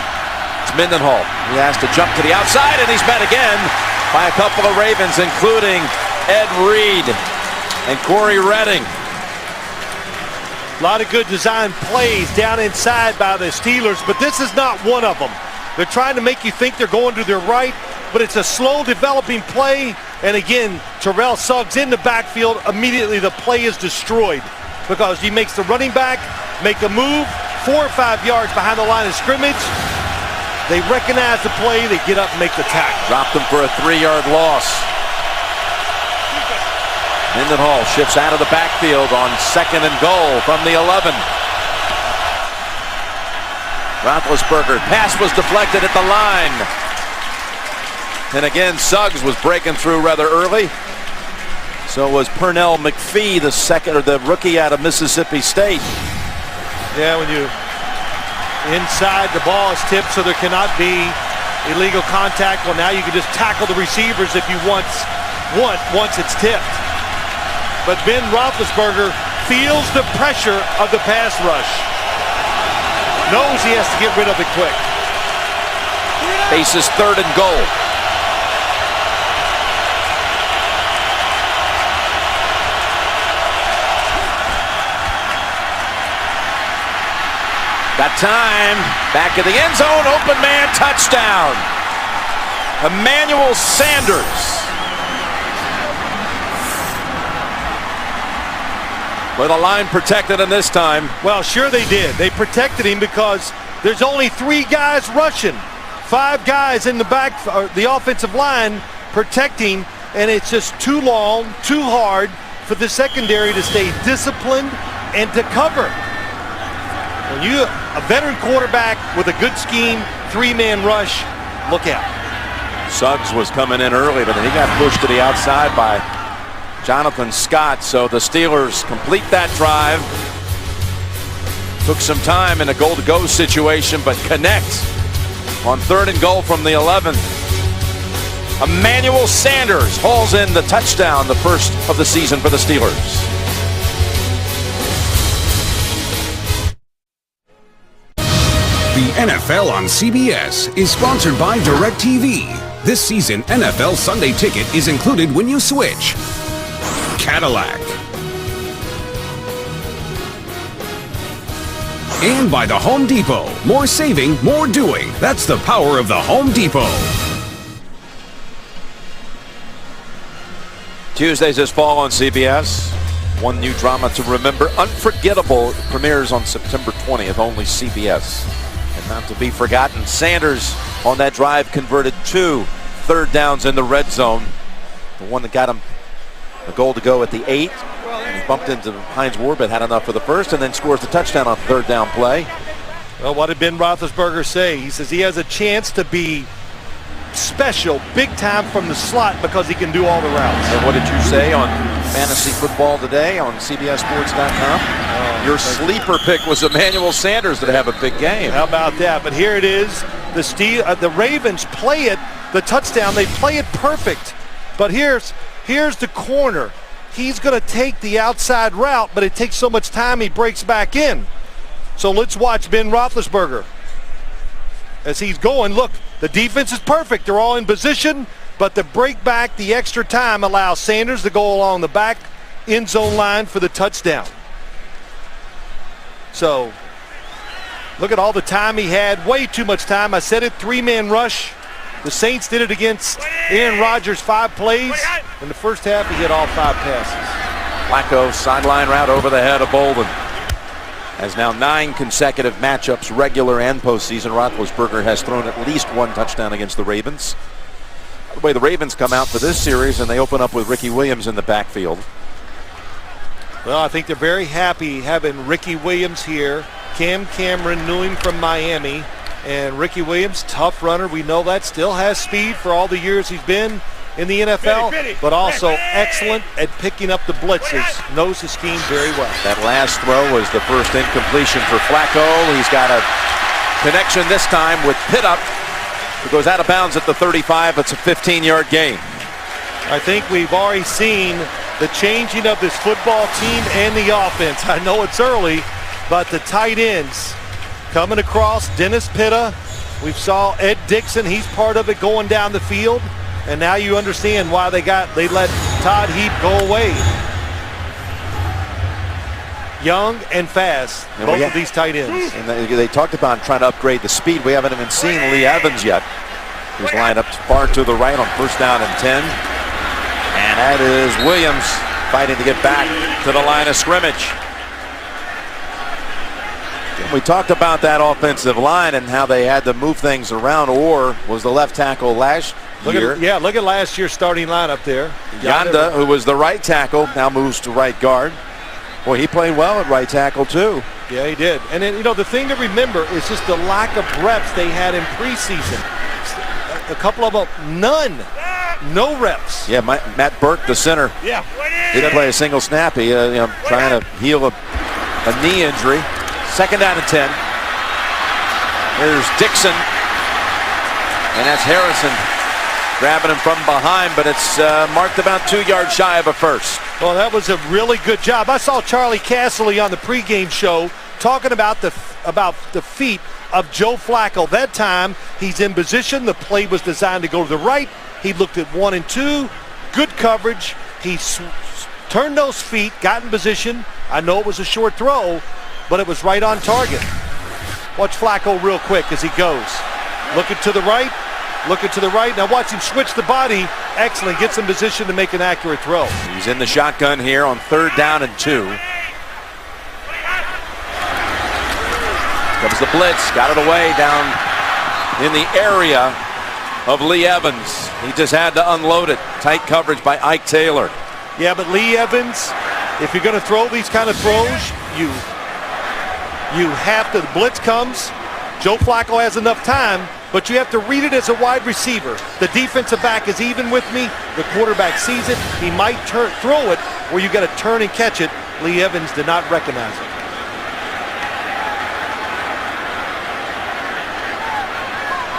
Speaker 1: It's Mendenhall. He has to jump to the outside, and he's met again by a couple of Ravens, including Ed Reed and Corey Redding.
Speaker 2: A lot of good design plays down inside by the Steelers, but this is not one of them. They're trying to make you think they're going to their right, but it's a slow developing play. And again, Terrell Suggs in the backfield. Immediately the play is destroyed because he makes the running back make a move 4 or 5 yards behind the line of scrimmage. They recognize the play. They get up and make the tackle.
Speaker 1: Dropped him for a 3-yard loss. Mendenhall shifts out of the backfield on second and goal from the 11. Roethlisberger, pass was deflected at the line. And again, Suggs was breaking through rather early. So was Pernell McPhee, the rookie out of Mississippi State.
Speaker 2: Yeah, when you inside, the ball is tipped, so there cannot be illegal contact. Well, now you can just tackle the receivers if you once it's tipped. But Ben Roethlisberger feels the pressure of the pass rush. Knows he has to get rid of it quick.
Speaker 1: Faces third and goal. Got time. Back of the end zone. Open man. Touchdown. Emmanuel Sanders. With a line protected him this time.
Speaker 2: Well, sure they did. They protected him because there's only 3 guys rushing. 5 guys in the back, the offensive line protecting, and it's just too long, too hard for the secondary to stay disciplined and to cover. When you a veteran quarterback with a good scheme, 3-man rush, look out.
Speaker 1: Suggs was coming in early, but then he got pushed to the outside by Jonathan Scott. So the Steelers complete that drive. Took some time in a goal-to-go situation, but connect on third and goal from the 11. Emmanuel Sanders hauls in the touchdown, the first of the season for the Steelers.
Speaker 4: The NFL on CBS is sponsored by DirecTV. This season, NFL Sunday Ticket is included when you switch. Cadillac. And by the Home Depot. More saving, more doing. That's the power of the Home Depot.
Speaker 1: Tuesdays this fall on CBS. One new drama to remember. Unforgettable premieres on September 20th, only CBS. And not to be forgotten, Sanders on that drive converted 2 third downs in the red zone. The one that got him a goal to go at the 8. And he bumped into Hines Ward, but had enough for the first, and then scores the touchdown on third down play.
Speaker 2: Well, what did Ben Roethlisberger say? He says he has a chance to be special, big time from the slot because he can do all the routes.
Speaker 1: And what did you say on Fantasy Football Today on CBSSports.com? Your sleeper pick was Emmanuel Sanders to have a big game.
Speaker 2: How about that? But here it is. The Ravens play it, the touchdown, they play it perfect. But here's the corner. He's going to take the outside route, but it takes so much time he breaks back in. So let's watch Ben Roethlisberger. As he's going, look, the defense is perfect. They're all in position, but the break back, the extra time allows Sanders to go along the back end zone line for the touchdown. So look at all the time he had, way too much time. I said it, 3-man rush. The Saints did it against Aaron Rodgers, 5 plays. In the first half, he hit all 5 passes.
Speaker 1: Flacco, sideline route over the head of Bolden. Has now 9 consecutive matchups, regular and postseason. Roethlisberger has thrown at least 1 touchdown against the Ravens. By the way, the Ravens come out for this series, and they open up with Ricky Williams in the backfield.
Speaker 2: Well, I think they're very happy having Ricky Williams here. Cam Cameron knew him from Miami. And Ricky Williams, tough runner. We know that. Still has speed for all the years he's been in the NFL, but also excellent at picking up the blitzes. Knows the scheme very well.
Speaker 1: That last throw was the first incompletion for Flacco. He's got a connection this time with Pittup, who goes out of bounds at the 35. It's a 15-yard gain.
Speaker 2: I think we've already seen the changing of this football team and the offense. I know it's early, but the tight ends coming across, Dennis Pitta. We saw Ed Dixon. He's part of it going down the field. And now you understand why they let Todd Heap go away. Young and fast, and both of these tight ends.
Speaker 1: And they talked about trying to upgrade the speed. We haven't even seen Lee Evans yet, who's lined up far to the right on first down and 10. And that is Williams fighting to get back to the line of scrimmage. We talked about that offensive line and how they had to move things around. Orr was the left tackle last year.
Speaker 2: Look at last year's starting lineup there.
Speaker 1: Yanda, who was the right tackle, now moves to right guard. Boy, he played well at right tackle too.
Speaker 2: Yeah, he did. And then, the thing to remember is just the lack of reps they had in preseason. A couple of them, none. No reps.
Speaker 1: Yeah, Matt Burke, the center, didn't play a single snap. He, trying to heal a knee injury. Second down and 10. There's Dixon. And that's Harrison grabbing him from behind, but it's marked about 2 yards shy of a first.
Speaker 2: Well, that was a really good job. I saw Charlie Casserly on the pregame show talking about the feet of Joe Flacco. That time, he's in position. The play was designed to go to the right. He looked at 1 and 2. Good coverage. He turned those feet, got in position. I know it was a short throw, but it was right on target. Watch Flacco real quick as he goes. Looking to the right. Looking to the right. Now watch him switch the body. Excellent. Gets in position to make an accurate throw.
Speaker 1: He's in the shotgun here on third down and 2. Comes the blitz. Got it away down in the area of Lee Evans. He just had to unload it. Tight coverage by Ike Taylor.
Speaker 2: Yeah, but Lee Evans, if you're going to throw these kind of throws, you have to, the blitz comes. Joe Flacco has enough time, but you have to read it as a wide receiver. The defensive back is even with me. The quarterback sees it. He might throw it where you got to turn and catch it. Lee Evans did not recognize it.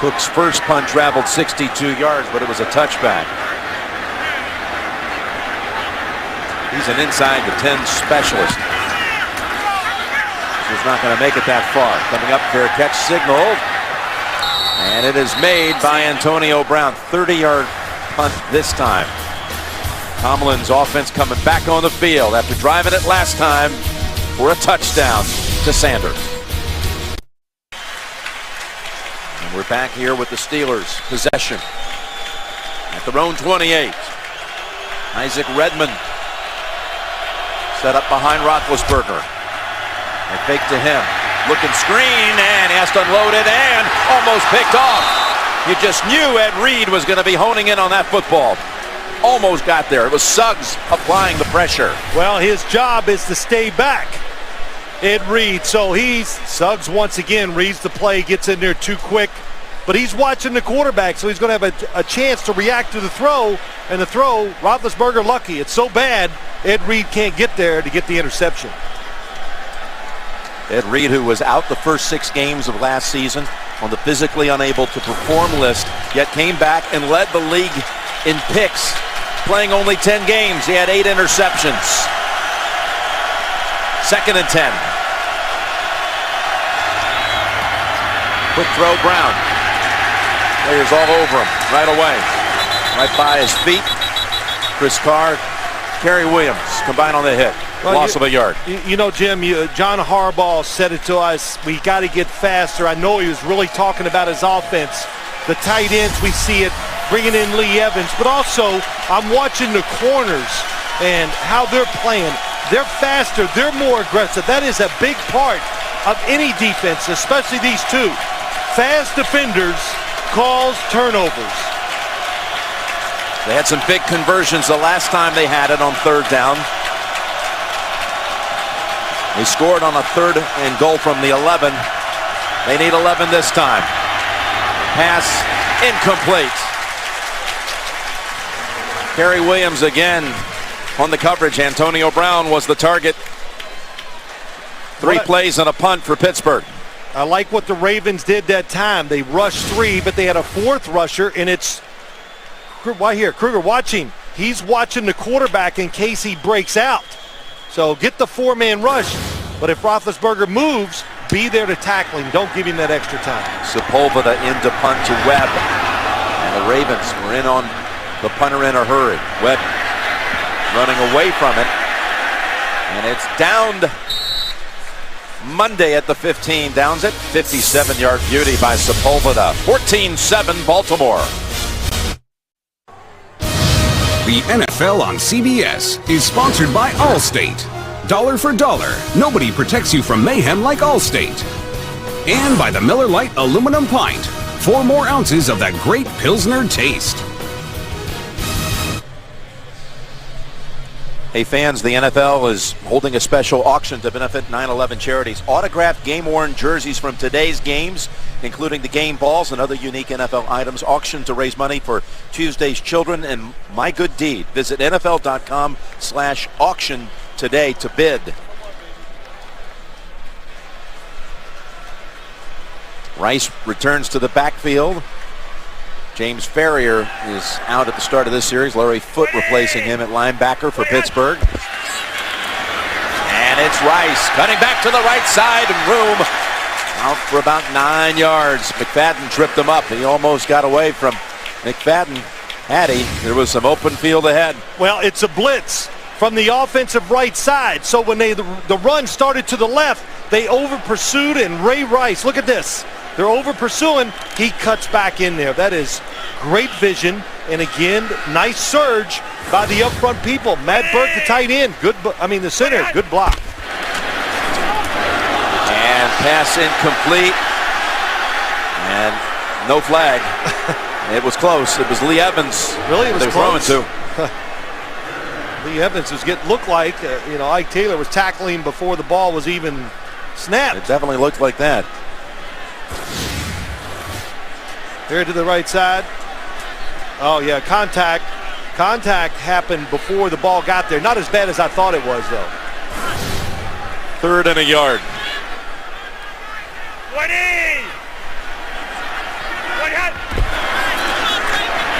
Speaker 1: Cook's first punt traveled 62 yards, but it was a touchback. He's an inside the 10 specialist. He's not going to make it that far. Coming up, fair catch signal. And it is made by Antonio Brown. 30-yard punt this time. Tomlin's offense coming back on the field after driving it last time for a touchdown to Sanders. And we're back here with the Steelers. Possession at their own 28. Isaac Redmond set up behind Roethlisberger. They fake to him. Looking screen, and he has to unload it, and almost picked off. You just knew Ed Reed was going to be honing in on that football. Almost got there. It was Suggs applying the pressure.
Speaker 2: Well, his job is to stay back, Ed Reed. So Suggs once again reads the play, gets in there too quick. But he's watching the quarterback, so he's going to have a chance to react to the throw. And the throw, Roethlisberger lucky. It's so bad, Ed Reed can't get there to get the interception.
Speaker 1: Ed Reed, who was out the first 6 games of last season on the physically unable to perform list, yet came back and led the league in picks, playing only 10 games. He had 8 interceptions. Second and 10. Quick throw, Brown. Players all over him right away. Right by his feet. Chris Carr, Kerry Williams combined on the hit. Loss of a yard.
Speaker 2: Jim, John Harbaugh said it to us. We got to get faster. I know he was really talking about his offense. The tight ends, we see it, bringing in Lee Evans. But also, I'm watching the corners and how they're playing. They're faster. They're more aggressive. That is a big part of any defense, especially these two. Fast defenders cause turnovers.
Speaker 1: They had some big conversions the last time they had it on third down. They scored on a 3rd and goal from the 11. They need 11 this time. Pass incomplete. Kerry Williams again on the coverage. Antonio Brown was the target. 3 plays and a punt for Pittsburgh.
Speaker 2: I like what the Ravens did that time. They rushed 3, but they had a 4th rusher, and it's right here. Kruger watching. He's watching the quarterback in case he breaks out. So get the 4-man rush, but if Roethlisberger moves, be there to tackle him. Don't give him that extra time.
Speaker 1: Sepulveda into punt to Webb. And the Ravens were in on the punter in a hurry. Webb running away from it. And it's downed. Monday at the 15, downs it. 57-yard beauty by Sepulveda. 14-7 Baltimore.
Speaker 4: The NFL on CBS is sponsored by Allstate. Dollar for dollar, nobody protects you from mayhem like Allstate. And by the Miller Lite aluminum pint. 4 more ounces of that great Pilsner taste.
Speaker 1: Hey fans, the NFL is holding a special auction to benefit 9/11 charities. Autographed game-worn jerseys from today's games, including the game balls and other unique NFL items, auctioned to raise money for Tuesday's Children and My Good Deed. Visit NFL.com/auction today to bid. Rice returns to the backfield. James Ferrier is out at the start of this series. Larry Foote replacing him at linebacker for Pittsburgh. And it's Rice cutting back to the right side and room. Out for about 9 yards. McFadden tripped him up. He almost got away from McFadden. Had he, there was some open field ahead.
Speaker 2: Well, it's a blitz from the offensive right side. So when the run started to the left, they over pursued, and Ray Rice, look at this. They're over pursuing. He cuts back in there. That is great vision. And again, nice surge by the up front people. Matt Burke, the tight end. The center, good block.
Speaker 1: And pass incomplete. And no flag. It was close. It was Lee Evans.
Speaker 2: Really? It was close.
Speaker 1: Throwing to.
Speaker 2: Lee Evans looked like, Ike Taylor was tackling before the ball was even snapped.
Speaker 1: It definitely looked like that.
Speaker 2: Here to the right side. Oh, yeah, contact. Contact happened before the ball got there. Not as bad as I thought it was, though.
Speaker 1: 3rd and a yard.
Speaker 5: 20!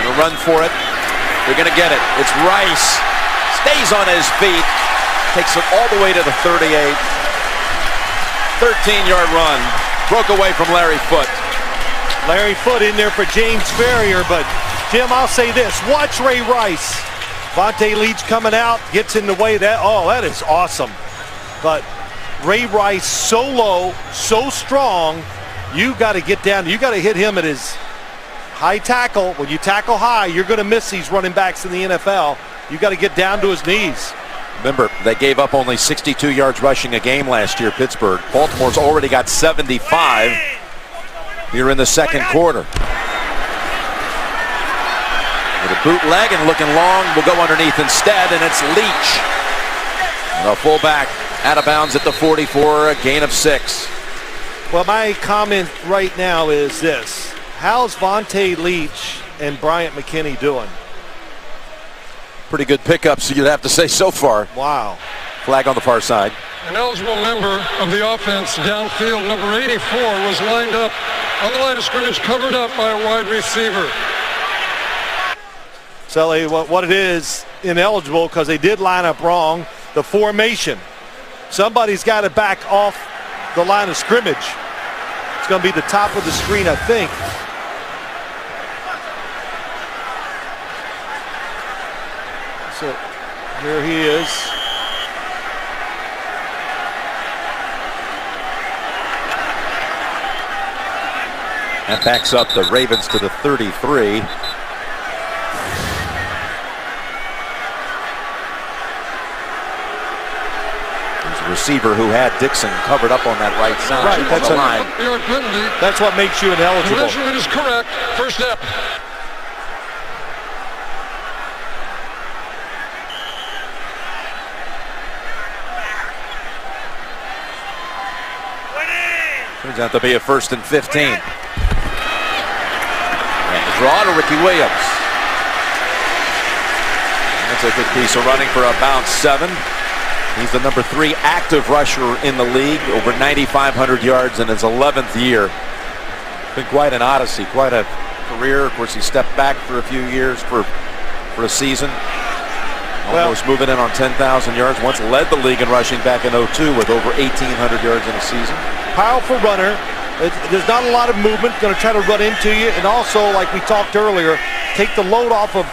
Speaker 1: Gonna run for it. They're gonna get it. It's Rice. Stays on his feet. Takes it all the way to the 38. 13-yard run. Broke away from Larry Foote.
Speaker 2: Larry Foote in there for James Ferrier, but Jim, I'll say this. Watch Ray Rice. Vontae Leach coming out, gets in the way. That is awesome. But Ray Rice so low, so strong, you got to get down. You got to hit him at his high tackle. When you tackle high, you're going to miss these running backs in the NFL. You got to get down to his knees.
Speaker 1: Remember, they gave up only 62 yards rushing a game last year, Pittsburgh. Baltimore's already got 75 here in the second quarter. With a bootleg and looking long, will go underneath instead, and it's Leach. The fullback out of bounds at the 44, a gain of 6.
Speaker 2: Well, my comment right now is this. How's Vontae Leach and Bryant McKinney doing?
Speaker 1: Pretty good pickups, you'd have to say, so far.
Speaker 2: Wow.
Speaker 1: Flag on the far side.
Speaker 3: An eligible member of the offense downfield, number 84, was lined up on the line of scrimmage, covered up by a wide receiver.
Speaker 2: Sully, what it is, ineligible because they did line up wrong. The formation. Somebody's got to back off the line of scrimmage. It's going to be the top of the screen, I think. So here he is.
Speaker 1: That backs up the Ravens to the 33. There's a receiver who had Dixon covered up on that right side.
Speaker 2: Right, that's
Speaker 1: the line.
Speaker 2: That's what makes you ineligible.
Speaker 3: The measurement is correct. First step.
Speaker 1: Turns out to be a 1st and 15. And the draw to Ricky Williams. That's a good piece of running for about 7. He's the number 3 active rusher in the league, over 9,500 yards in his 11th year. Been quite an odyssey, quite a career. Of course, he stepped back for a few years for a season. Almost moving in on 10,000 yards. Once led the league in rushing back in 02 with over 1,800 yards in a season.
Speaker 2: Powerful runner. There's not a lot of movement. Going to try to run into you. And also, like we talked earlier, take the load off of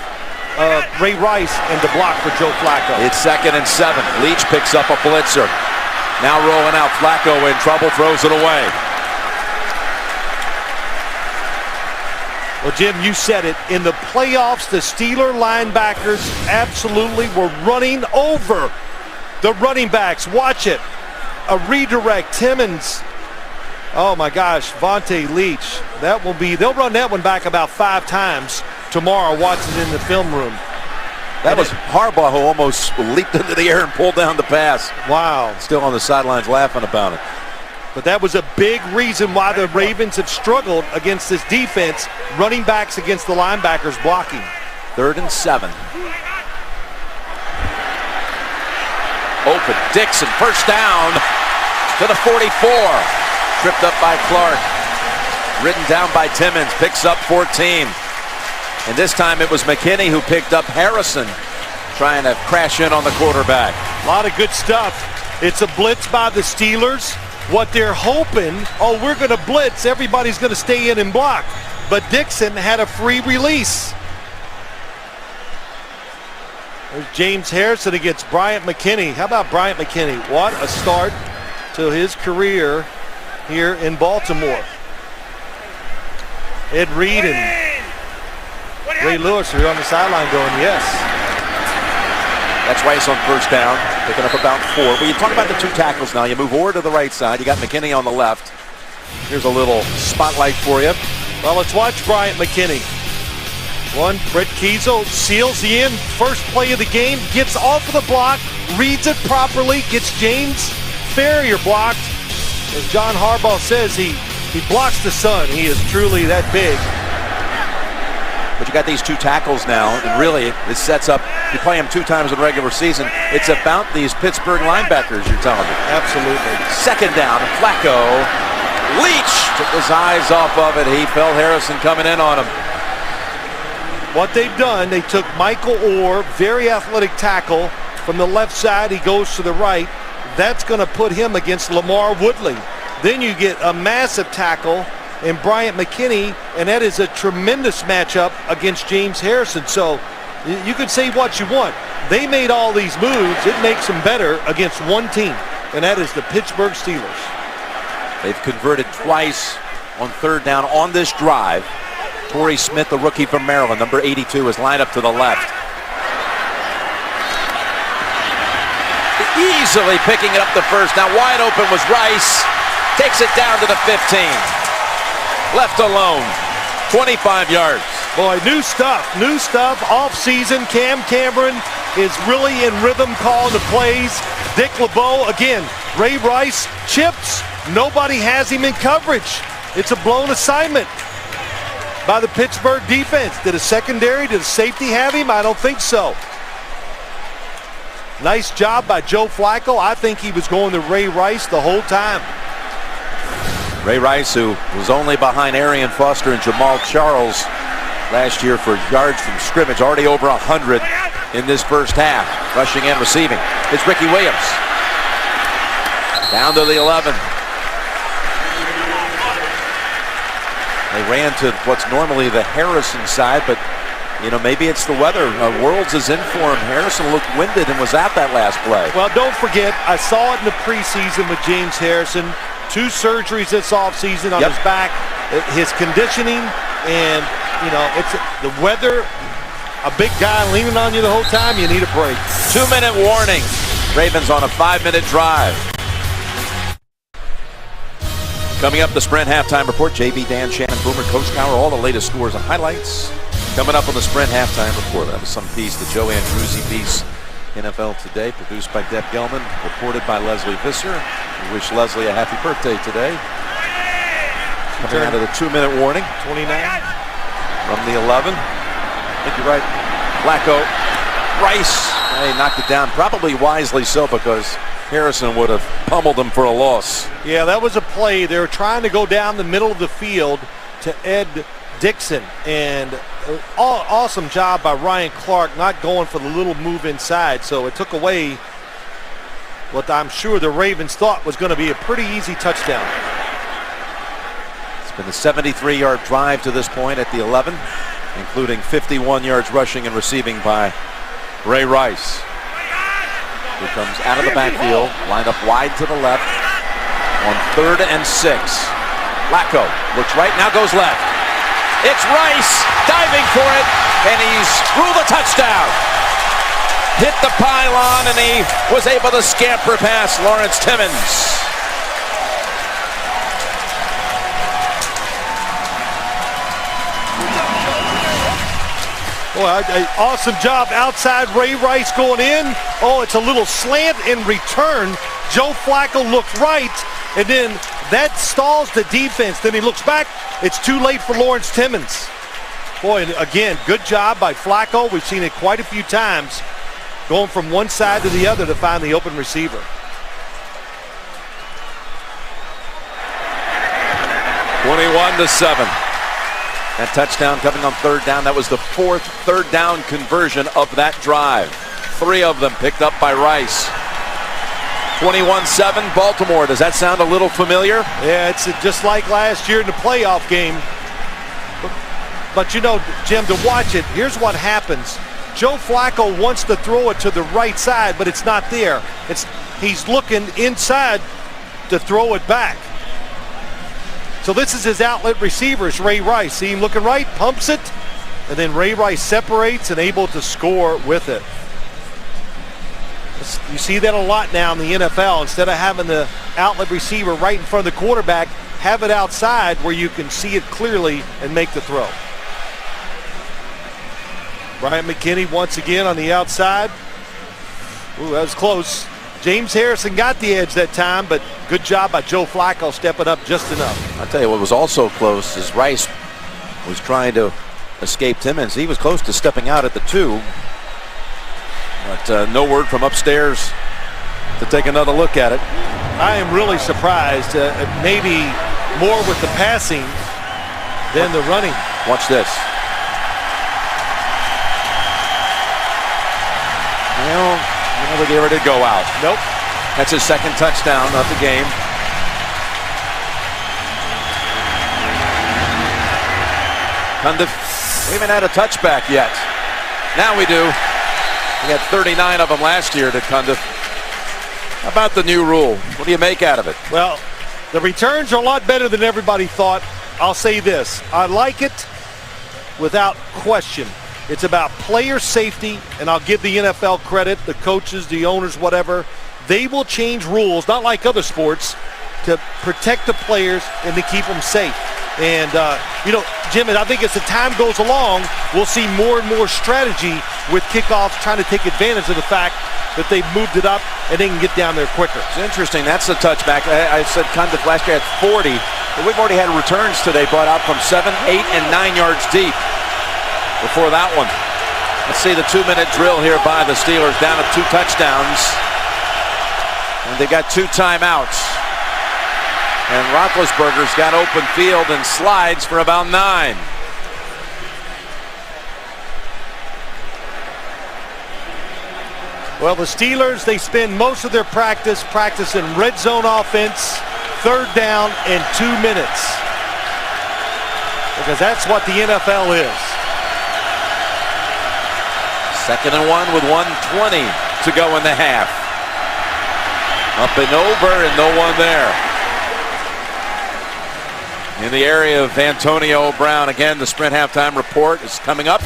Speaker 2: Ray Rice and the block for Joe Flacco.
Speaker 1: It's 2nd and 7. Leach picks up a blitzer. Now rolling out. Flacco in trouble, throws it away.
Speaker 2: Well, Jim, you said it. In the playoffs, the Steeler linebackers absolutely were running over the running backs. Watch it. A redirect. Timmons. Oh, my gosh. Vontae Leach. That will be, they'll run that one back about 5 times tomorrow. Watch it in the film room.
Speaker 1: That was Harbaugh who almost leaped into the air and pulled down the pass.
Speaker 2: Wow.
Speaker 1: Still on the sidelines laughing about it.
Speaker 2: But that was a big reason why the Ravens have struggled against this defense, running backs against the linebackers blocking.
Speaker 1: 3rd and 7. Open. Dixon, first down to the 44. Tripped up by Clark. Ridden down by Timmons. Picks up 14. And this time it was McKinney who picked up Harrison, trying to crash in on the quarterback.
Speaker 2: A lot of good stuff. It's a blitz by the Steelers. What they're hoping, oh, we're going to blitz, everybody's going to stay in and block. But Dixon had a free release. There's James Harrison against Bryant McKinney. How about Bryant McKinney? What a start to his career here in Baltimore. Ed Reed and Ray Lewis are on the sideline going, yes.
Speaker 1: That's Rice on first down, picking up about 4. Well, you talk about the 2 tackles now. You move over to the right side. You got McKinney on the left. Here's a little spotlight for you.
Speaker 2: Well, let's watch Bryant McKinney. Brett Kiesel seals the in. First play of the game. Gets off of the block. Reads it properly. Gets James Ferrier blocked. As John Harbaugh says, he blocks the sun. He is truly that big.
Speaker 1: But you got these 2 tackles now, and really, this sets up, you play them 2 times in the regular season. It's about these Pittsburgh linebackers, you're telling me.
Speaker 2: Absolutely.
Speaker 1: 2nd down, and Flacco. Leach took his eyes off of it. He felt Harrison coming in on him.
Speaker 2: What they've done, they took Michael Orr, very athletic tackle, from the left side. He goes to the right. That's going to put him against Lamar Woodley. Then you get a massive tackle and Bryant McKinney, and that is a tremendous matchup against James Harrison. So you can say what you want. They made all these moves. It makes them better against one team, and that is the Pittsburgh Steelers.
Speaker 1: They've converted twice on 3rd down on this drive. Torrey Smith, the rookie from Maryland, number 82, is lined up to the left. Easily picking it up the first. Now wide open was Rice. Takes it down to the 15. Left alone. 25 yards.
Speaker 2: Boy, new stuff, off-season. Cam Cameron is really in rhythm calling the plays. Dick LeBeau, again, Ray Rice, chips. Nobody has him in coverage. It's a blown assignment by the Pittsburgh defense. Did a secondary, did a safety have him? I don't think so. Nice job by Joe Flacco. I think he was going to Ray Rice the whole time.
Speaker 1: Ray Rice, who was only behind Arian Foster and Jamal Charles last year for yards from scrimmage, already over 100 in this first half, rushing and receiving. It's Ricky Williams. Down to the 11. They ran to what's normally the Harrison side, but you know, maybe it's the weather. Worlds is in for him. Harrison looked winded and was out that last play.
Speaker 2: Well, don't forget, I saw it in the preseason with James Harrison. 2 surgeries this offseason on his back, his conditioning, and, you know, it's the weather. A big guy leaning on you the whole time, you need a break.
Speaker 1: 2-minute warning. Ravens on a 5-minute drive. Coming up, the Sprint halftime report. JB, Dan, Shannon, Boomer, Coach Cowher, all the latest scores and highlights. Coming up on the Sprint halftime report. That was some piece, the Joe Andruzzi piece. NFL Today, produced by Deb Gelman, reported by Leslie Visser. We wish Leslie a happy birthday today. Coming out of the 2-minute warning.
Speaker 2: 29.
Speaker 1: From the 11. I think you're right. Flacco. Rice. He knocked it down. Probably wisely so, because Harrison would have pummeled him for a loss.
Speaker 2: Yeah, that was a play. They were trying to go down the middle of the field to Ed Dixon. And awesome job by Ryan Clark not going for the little move inside. So it took away what I'm sure the Ravens thought was going to be a pretty easy touchdown.
Speaker 1: It's been a 73-yard drive to this point at the 11, including 51 yards rushing and receiving by Ray Rice, who comes out of the backfield, lined up wide to the left on 3rd and 6. Flacco looks right, now goes left. It's Rice diving for it, and he's through the touchdown. Hit the pylon, and he was able to scamper past Lawrence Timmons.
Speaker 2: Well, awesome job outside. Ray Rice going in. Oh, it's a little slant in return. Joe Flacco looks right, and then that stalls the defense. Then he looks back. It's too late for Lawrence Timmons. Boy, and again, good job by Flacco. We've seen it quite a few times, going from one side to the other to find the open receiver.
Speaker 1: 21-7. That touchdown coming on 3rd down. That was the 4th 3rd down conversion of that drive. 3 of them picked up by Rice. 21-7 Baltimore. Does that sound a little familiar?
Speaker 2: Yeah, it's just like last year in the playoff game. But you know, Jim, to watch it, here's what happens. Joe Flacco wants to throw it to the right side, but it's not there. He's looking inside to throw it back. So this is his outlet receiver, is Ray Rice. See him looking right, pumps it, and then Ray Rice separates and able to score with it. You see that a lot now in the NFL. Instead of having the outlet receiver right in front of the quarterback, have it outside where you can see it clearly and make the throw. Bryant McKinnie once again on the outside. Ooh, that was close. James Harrison got the edge that time, but good job by Joe Flacco stepping up just enough.
Speaker 1: I'll tell you what was also close is Rice was trying to escape Timmons. He was close to stepping out at the 2. But no word from upstairs to take another look at it.
Speaker 2: I am really surprised. Maybe more with the passing than the running.
Speaker 1: Watch this. Well, I never gave it a go out.
Speaker 2: Nope.
Speaker 1: That's his 2nd touchdown of the game. Cundiff, we haven't had a touchback yet. Now we do. We had 39 of them last year to Cundiff. How about the new rule? What do you make out of it?
Speaker 2: Well, the returns are a lot better than everybody thought. I'll say this. I like it without question. It's about player safety, and I'll give the NFL credit, the coaches, the owners, whatever. They will change rules, not like other sports, to protect the players and to keep them safe. And, you know, Jim, I think as the time goes along, we'll see more and more strategy with kickoffs trying to take advantage of the fact that they've moved it up and they can get down there quicker.
Speaker 1: It's interesting. That's the touchback. I said Cundiff last year had 40, but we've already had returns today brought out from 7, 8, and 9 yards deep before that one. Let's see the 2-minute drill here by the Steelers, down to 2 touchdowns. And they got 2 timeouts. And Roethlisberger's got open field and slides for about 9.
Speaker 2: Well, the Steelers, they spend most of their practicing red zone offense, 3rd down and 2 minutes. Because that's what the NFL is.
Speaker 1: 2nd and 1 with 1:20 to go in the half. Up and over and no one there. In the area of Antonio Brown. Again, the Sprint halftime report is coming up.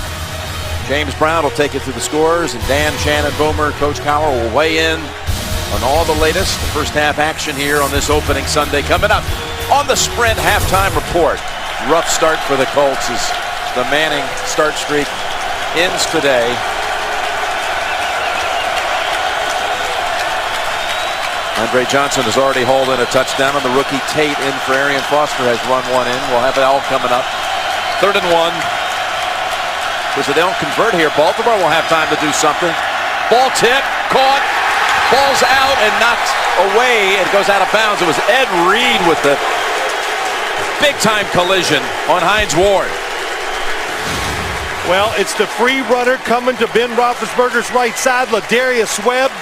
Speaker 1: James Brown will take you through the scores, and Dan Shannon Boomer, Coach Cowher will weigh in on all the latest, the first half action here on this opening Sunday. Coming up on the Sprint halftime report. Rough start for the Colts as the Manning start streak ends today. Andre Johnson has already hauled in a touchdown, and the rookie Tate in for Arian Foster has run one in. We'll have it all coming up. 3rd and 1. Because if they don't convert here, Baltimore will have time to do something. Ball tip, caught, ball's out and knocked away. It goes out of bounds. It was Ed Reed with the big-time collision on Hines Ward.
Speaker 2: Well, it's the free runner coming to Ben Roethlisberger's right side, Ladarius Webb.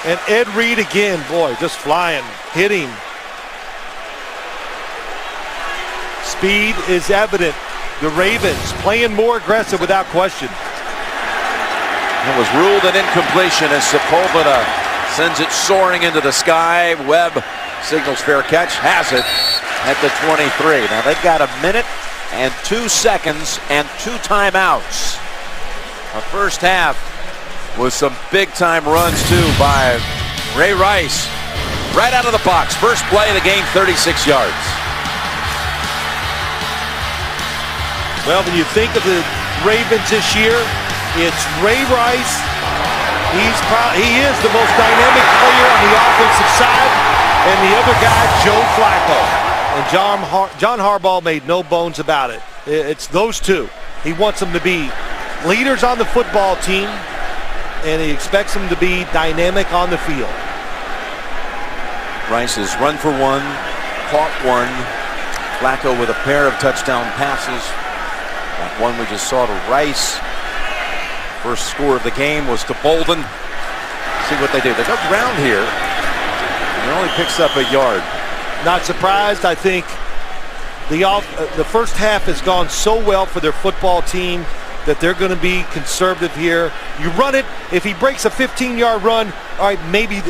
Speaker 2: And Ed Reed again, boy, just flying, hitting. Speed is evident. The Ravens playing more aggressive without question.
Speaker 1: It was ruled an incompletion as Sepulveda sends it soaring into the sky. Webb signals fair catch, has it at the 23. Now they've got 1 minute and 2 seconds and 2 timeouts. The first half with some big time runs too by Ray Rice. Right out of the box. First play of the game, 36 yards.
Speaker 2: Well, when you think of the Ravens this year, it's Ray Rice. He is the most dynamic player on the offensive side, and the other guy, Joe Flacco. And John Harbaugh made no bones about it. It's those two. He wants them to be leaders on the football team, and he expects them to be dynamic on the field.
Speaker 1: Rice has run for 1, caught 1. Flacco with a pair of touchdown passes. That one we just saw to Rice. First score of the game was to Bolden. See what they do. They go ground here. And it only picks up a yard.
Speaker 2: Not surprised. I think the first half has gone so well for their football team that they're going to be conservative here. You run it. If he breaks a 15-yard run, all right, maybe,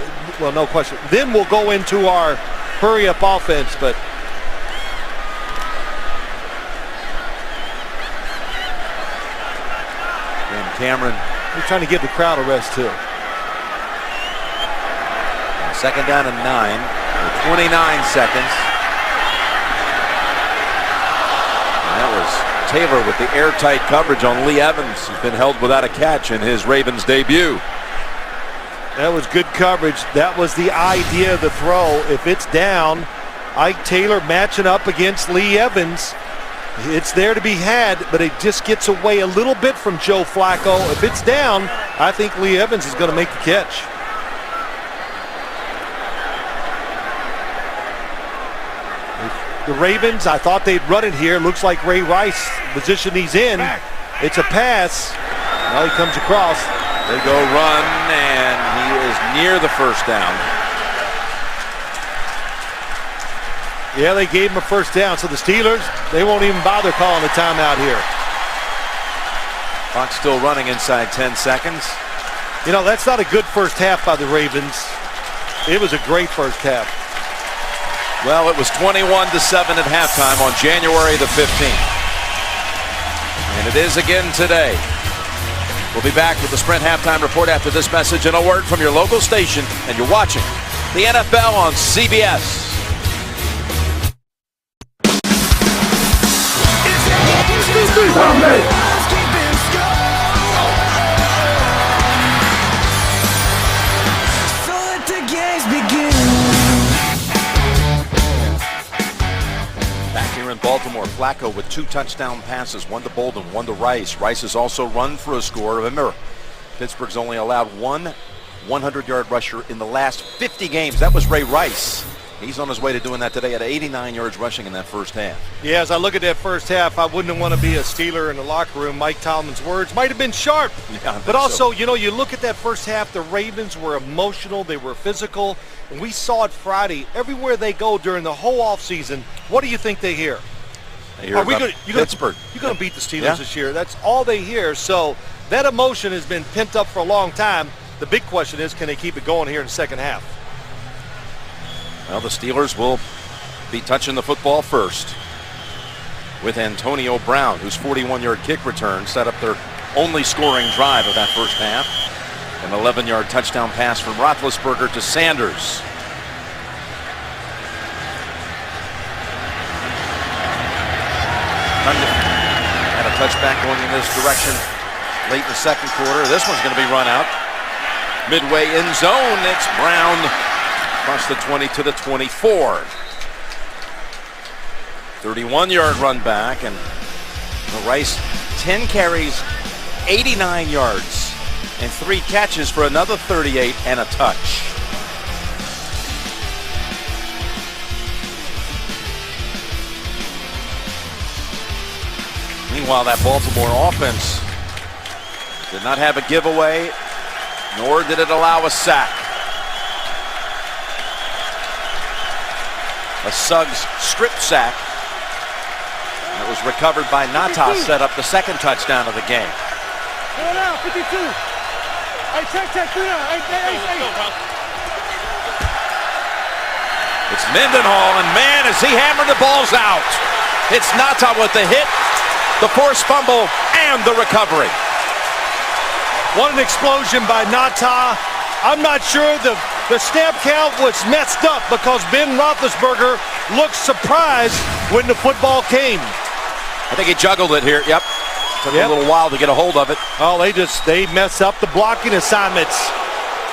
Speaker 2: well, no question. Then we'll go into our hurry-up offense, but
Speaker 1: Cameron.
Speaker 2: He's trying to give the crowd a rest too.
Speaker 1: 2nd down and 9. With 29 seconds. And that was Taylor with the airtight coverage on Lee Evans. He's been held without a catch in his Ravens debut.
Speaker 2: That was good coverage. That was the idea of the throw. If it's down, Ike Taylor matching up against Lee Evans. It's there to be had, but it just gets away a little bit from Joe Flacco. If it's down, I think Lee Evans is going to make the catch. The Ravens, I thought they'd run it here. Looks like Ray Rice, position he's in. It's a pass. Well, he comes across.
Speaker 1: They go run, and he is near the first down.
Speaker 2: Yeah, they gave him a first down. So the Steelers, they won't even bother calling a timeout here.
Speaker 1: Clock still running inside 10 seconds.
Speaker 2: You know, that's not a good first half by the Ravens. It was a great first half.
Speaker 1: Well, it was 21-7 at halftime on January the 15th. And it is again today. We'll be back with the Sprint Halftime Report after this message and a word from your local station. And you're watching the NFL on CBS. Back here in Baltimore, Flacco with 2 touchdown passes, 1 to Bolden, 1 to Rice. Rice has also run for a score. Remember, Pittsburgh's only allowed 1 100-yard rusher in the last 50 games. That was Ray Rice. He's on his way to doing that today at 89 yards rushing in that first half.
Speaker 2: Yeah, as I look at that first half, I wouldn't want to be a Steeler in the locker room. Mike Tomlin's words might have been sharp.
Speaker 1: Yeah,
Speaker 2: but also, you know, you look at that first half, the Ravens were emotional, they were physical, and we saw it Friday. Everywhere they go during the whole offseason, what do you think they hear?
Speaker 1: They hear about Pittsburgh.
Speaker 2: You're going to beat the Steelers this year. That's all they hear. So that emotion has been pent up for a long time. The big question is, can they keep it going here in the second half?
Speaker 1: Well, the Steelers will be touching the football first with Antonio Brown, whose 41-yard kick return set up their only scoring drive of that first half. An 11-yard touchdown pass from Roethlisberger to Sanders. Had a touchback going in this direction late in the second quarter. This one's going to be run out. Midway in zone, it's Brown Across the 20 to the 24. 31-yard run back, and Rice 10 carries, 89 yards, and 3 catches for another 38 and a touch. Meanwhile, that Baltimore offense did not have a giveaway, nor did it allow a sack. A Suggs strip sack that was recovered by Nata set up the second touchdown of the game.
Speaker 5: 52.
Speaker 1: It's Mendenhall, and man, as he hammered the balls out. It's Nata with the hit, the forced fumble, and the recovery.
Speaker 2: What an explosion by Nata. I'm not sure the snap count was messed up because Ben Roethlisberger looked surprised when the football came.
Speaker 1: I think he juggled it here. Yep. Took a little while to get a hold of it.
Speaker 2: Oh, they mess up the blocking assignments.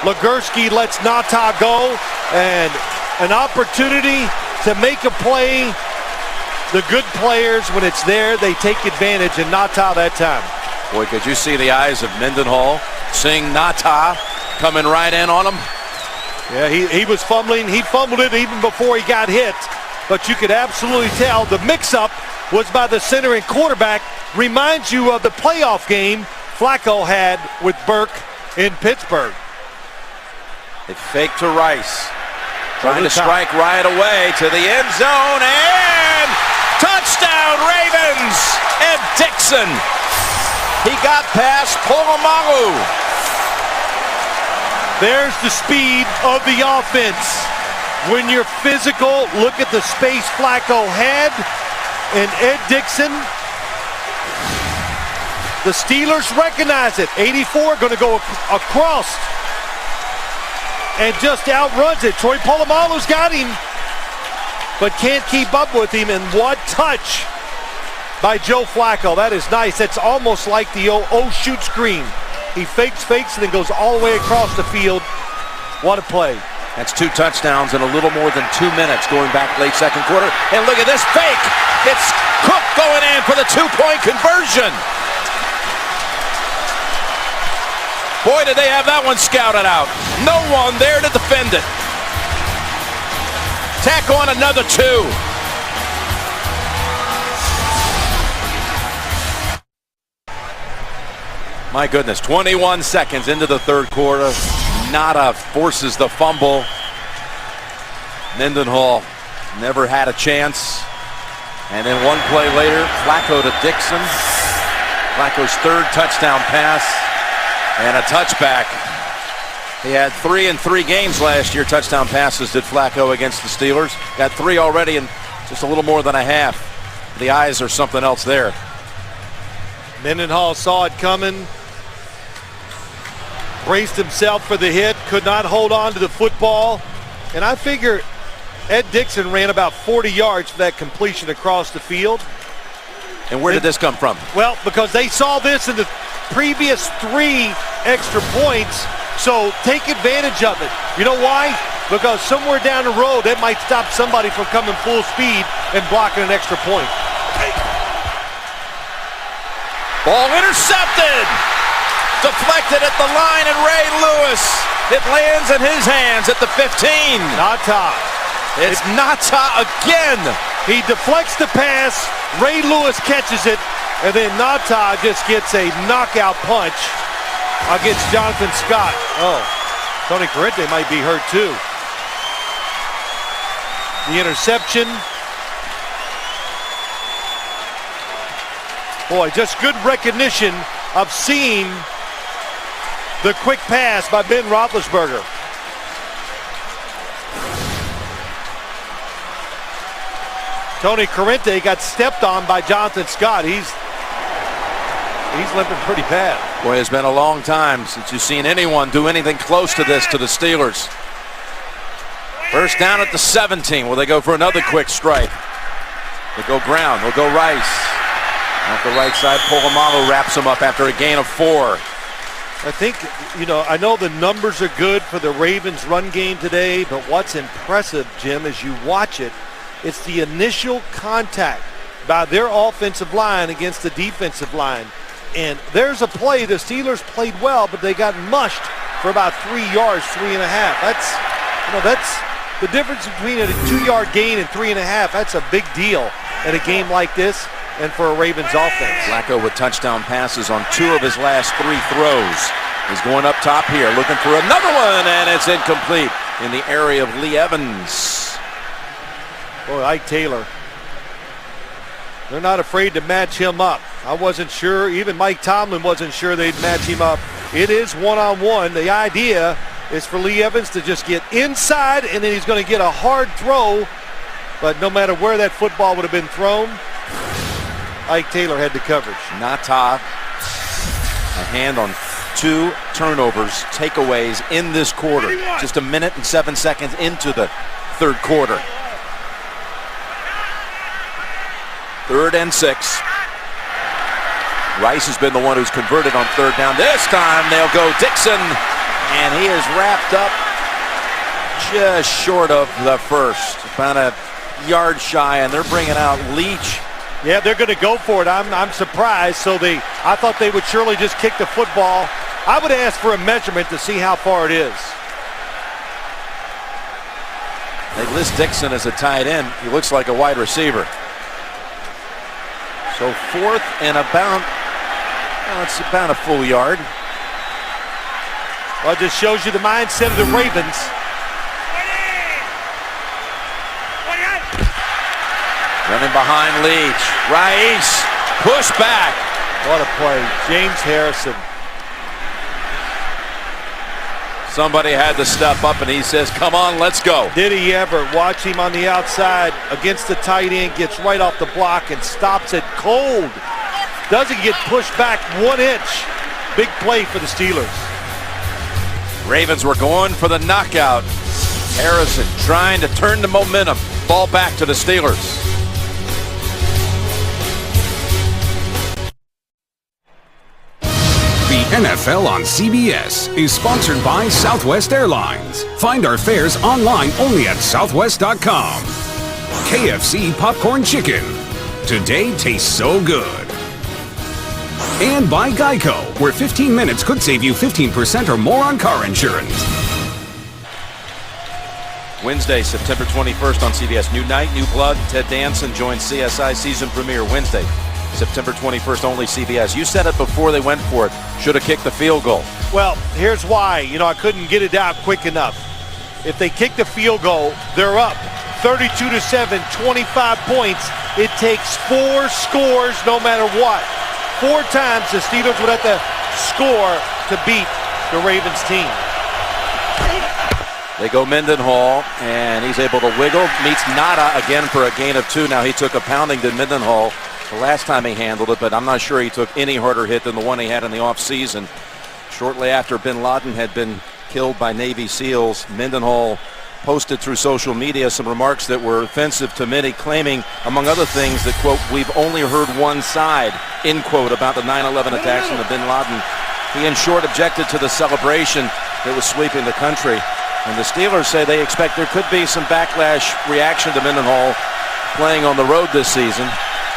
Speaker 2: Legursky lets Nata go, and an opportunity to make a play. The good players, when it's there, they take advantage, and Nata that time.
Speaker 1: Boy, could you see the eyes of Mendenhall seeing Nata coming right in on him?
Speaker 2: Yeah, he was fumbling. He fumbled it even before he got hit. But you could absolutely tell the mix-up was by the center and quarterback. Reminds you of the playoff game Flacco had with Burke in Pittsburgh.
Speaker 1: They fake to Rice. Trying to strike right away to the end zone, and touchdown Ravens! Ed Dixon. He got past Polamalu.
Speaker 2: There's the speed of the offense. When you're physical, look at the space Flacco had, and Ed Dixon. The Steelers recognize it. 84 going to go across and just outruns it. Troy Polamalu's got him, but can't keep up with him. And what touch by Joe Flacco. That is nice. That's almost like the shoot screen. He fakes, and then goes all the way across the field. What a play.
Speaker 1: That's 2 touchdowns in a little more than 2 minutes going back late second quarter. And look at this fake. It's Cook going in for the 2-point conversion. Boy, did they have that one scouted out. No one there to defend it. Tack on another 2. My goodness, 21 seconds into the third quarter. Nata forces the fumble. Mendenhall never had a chance. And then one play later, Flacco to Dixon. Flacco's 3rd touchdown pass and a touchback. He had 3 in 3 games last year, touchdown passes did Flacco against the Steelers. Got 3 already in just a little more than a half. The eyes are something else there.
Speaker 2: Mendenhall saw it coming. Braced himself for the hit, could not hold on to the football. And I figure Ed Dixon ran about 40 yards for that completion across the field.
Speaker 1: And where did this come from?
Speaker 2: Well, because they saw this in the previous 3 extra points, so take advantage of it. You know why? Because somewhere down the road, that might stop somebody from coming full speed and blocking an extra point.
Speaker 1: Ball intercepted! Deflected at the line, and Ray Lewis. It lands in his hands at the 15.
Speaker 2: Nata.
Speaker 1: It's Nata again.
Speaker 2: He deflects the pass. Ray Lewis catches it, and then Nata just gets a knockout punch against Jonathan Scott. Oh, Tony Corrente might be hurt too. The interception. Boy, just good recognition of seeing the quick pass by Ben Roethlisberger. Tony Corrente got stepped on by Jonathan Scott. He's limping pretty bad.
Speaker 1: Boy, it's been a long time since you've seen anyone do anything close to this to the Steelers. First down at the 17. Will they go for another quick strike? They'll go ground. They'll go Rice. Off the right side, Polamalu wraps him up after a gain of 4.
Speaker 2: I think, I know the numbers are good for the Ravens run game today, but what's impressive, Jim, as you watch it, it's the initial contact by their offensive line against the defensive line. And there's a play, the Steelers played well, but they got mushed for about 3 yards, 3.5. That's the difference between a 2-yard gain and 3.5. That's a big deal in a game like this and for a Ravens offense.
Speaker 1: Flacco with touchdown passes on 2 of his last 3 throws. He's going up top here, looking for another one, and it's incomplete in the area of Lee Evans.
Speaker 2: Boy, Ike Taylor. They're not afraid to match him up. I wasn't sure, even Mike Tomlin wasn't sure they'd match him up. It is one-on-one. The idea is for Lee Evans to just get inside, and then he's going to get a hard throw. But no matter where that football would have been thrown, Ike Taylor had the coverage.
Speaker 1: Nata, a hand on 2 turnovers, takeaways in this quarter. Just 1 minute and 7 seconds into the third quarter. 3rd and 6. Rice has been the one who's converted on 3rd down. This time they'll go Dixon, and he is wrapped up just short of the first. About a yard shy, and they're bringing out Leach.
Speaker 2: Yeah, they're going to go for it. I'm surprised. So I thought they would surely just kick the football. I would ask for a measurement to see how far it is.
Speaker 1: They list Dixon as a tight end. He looks like a wide receiver. So 4th and about, it's about a full yard.
Speaker 2: Well, it just shows you the mindset of the Ravens.
Speaker 1: Running behind Leach. Rice, push back.
Speaker 2: What a play. James Harrison.
Speaker 1: Somebody had to step up, and he says, come on, let's go.
Speaker 2: Did he ever? Watch him on the outside against the tight end, gets right off the block and stops it cold. Doesn't get pushed back 1 inch. Big play for the Steelers.
Speaker 1: Ravens were going for the knockout. Harrison trying to turn the momentum. Ball back to the Steelers.
Speaker 4: The NFL on CBS is sponsored by Southwest Airlines. Find our fares online only at southwest.com. KFC Popcorn Chicken. Today tastes so good. And by Geico, where 15 minutes could save you 15% or more on car insurance.
Speaker 1: Wednesday, September 21st on CBS. New night, new blood. Ted Danson joins CSI season premiere Wednesday, September 21st, only CBS. You said it before they went for it. Should have kicked the field goal.
Speaker 2: Well, here's why. I couldn't get it out quick enough. If they kick the field goal, they're up 32-7, 25 points. It takes 4 scores no matter what. 4 times the Steelers would have to score to beat the Ravens team.
Speaker 1: They go Mendenhall, and he's able to wiggle. Meets Nada again for a gain of 2. Now he took a pounding to Mendenhall the last time he handled it, but I'm not sure he took any harder hit than the one he had in the offseason. Shortly after bin Laden had been killed by Navy SEALs, Mendenhall posted through social media some remarks that were offensive to many, claiming, among other things, that, quote, we've only heard one side, end quote, about the 9/11 attacks on the bin Laden. He, in short, objected to the celebration that was sweeping the country. And the Steelers say they expect there could be some backlash reaction to Mendenhall playing on the road this season.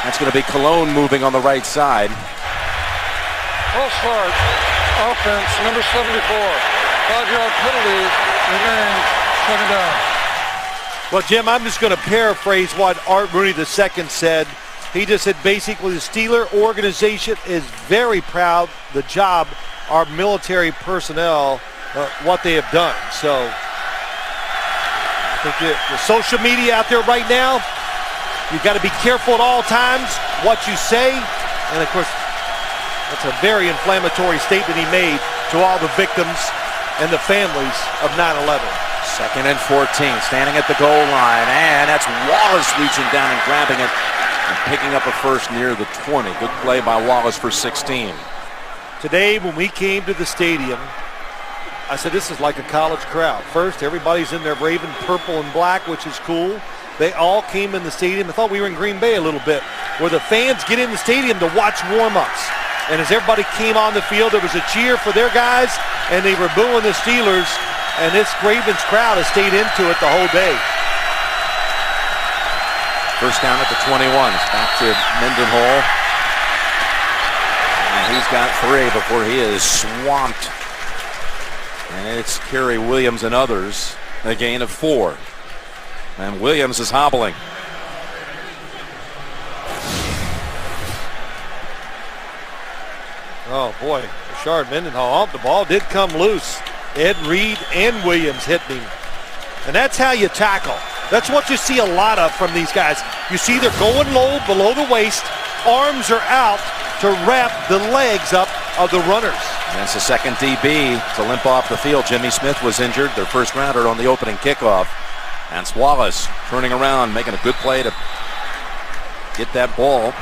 Speaker 1: That's going to be Cologne moving on the right side.
Speaker 3: False start. Offense, number 74. 5-yard penalty. Remains 2nd down.
Speaker 2: Well, Jim, I'm just going to paraphrase what Art Rooney II said. He just said basically the Steeler organization is very proud of the job our military personnel, what they have done. So I think the social media out there right now, you've got to be careful at all times what you say. And, of course, that's a very inflammatory statement he made to all the victims and the families of 9/11.
Speaker 1: 2nd and 14, standing at the goal line, and that's Wallace reaching down and grabbing it and picking up a first near the 20. Good play by Wallace for 16.
Speaker 2: Today, when we came to the stadium, I said this is like a college crowd. First, everybody's in their Raven purple and black, which is cool. They all came in the stadium. I thought we were in Green Bay a little bit, where the fans get in the stadium to watch warm-ups. And as everybody came on the field, there was a cheer for their guys, and they were booing the Steelers. And this Ravens crowd has stayed into it the whole day.
Speaker 1: First down at the 21. Back to Mendenhall. And he's got 3 before he is swamped. And it's Kerry Williams and others. A gain of 4. And Williams is hobbling.
Speaker 2: Oh boy, Rashard Mendenhall. The ball did come loose. Ed Reed and Williams hit him. And that's how you tackle. That's what you see a lot of from these guys. You see they're going low below the waist. Arms are out to wrap the legs up of the runners.
Speaker 1: That's the second DB to limp off the field. Jimmy Smith was injured, their first rounder on the opening kickoff. And Wallace turning around, making a good play to get that ball.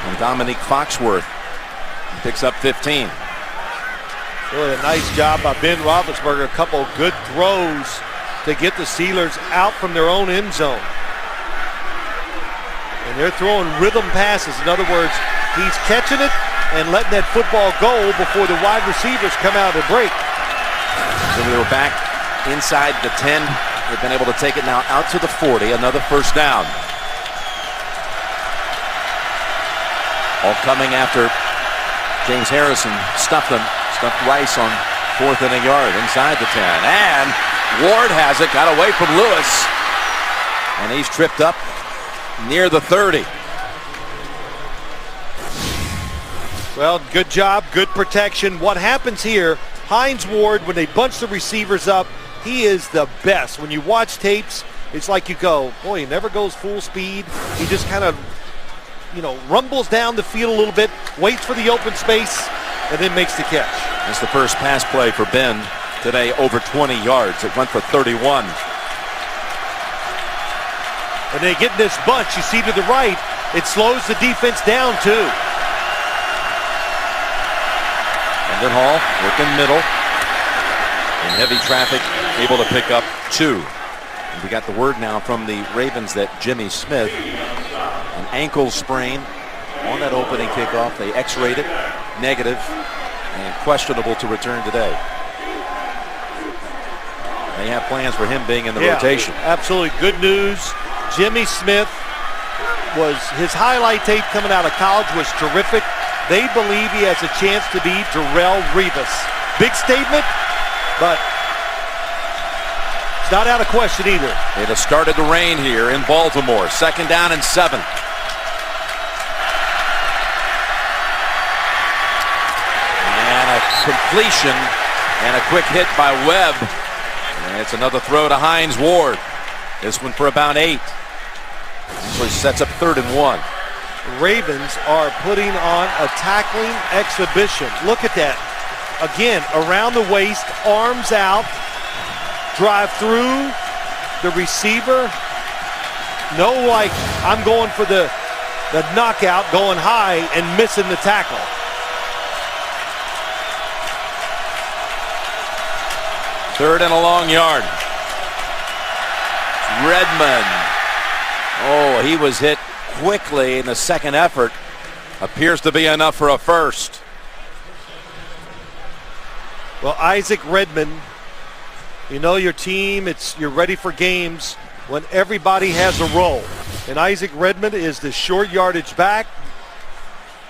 Speaker 1: And Dominique Foxworth picks up 15.
Speaker 2: Really a nice job by Ben Roethlisberger. A couple good throws to get the Steelers out from their own end zone. And they're throwing rhythm passes. In other words, he's catching it and letting that football go before the wide receivers come out of the break.
Speaker 1: So we were back inside the 10. They've been able to take it now out to the 40. Another first down. All coming after James Harrison stuffed Rice on 4th and a yard inside the 10. And Ward has it, got away from Lewis. And he's tripped up near the 30.
Speaker 2: Well, good job, good protection. What happens here, Hines Ward, when they bunch the receivers up, he is the best. When you watch tapes, it's like you go, boy, he never goes full speed. He just kind of, rumbles down the field a little bit, waits for the open space, and then makes the catch.
Speaker 1: It's the first pass play for Ben today, over 20 yards. It went for 31.
Speaker 2: And they get this bunch, you see to the right, it slows the defense down too.
Speaker 1: Mendenhall working middle. In heavy traffic, able to pick up 2. And we got the word now from the Ravens that Jimmy Smith, an ankle sprain on that opening kickoff. They x-rayed it, negative, and questionable to return today. They have plans for him being in the rotation.
Speaker 2: Absolutely good news. Jimmy Smith his highlight tape coming out of college was terrific. They believe he has a chance to be Darrelle Revis. Big statement, but it's not out of question either.
Speaker 1: It has started to rain here in Baltimore. 2nd down and 7. And a completion and a quick hit by Webb. And it's another throw to Hines Ward. This one for about 8. So he sets up 3rd and 1.
Speaker 2: Ravens are putting on a tackling exhibition. Look at that. Again, around the waist, arms out, drive through the receiver. No, I'm going for the knockout, going high and missing the tackle.
Speaker 1: Third and a long yard. Redmond. Oh, he was hit quickly in the second effort. Appears to be enough for a first.
Speaker 2: Well, Isaac Redmond, you know your team, you're ready for games when everybody has a role. And Isaac Redmond is the short yardage back.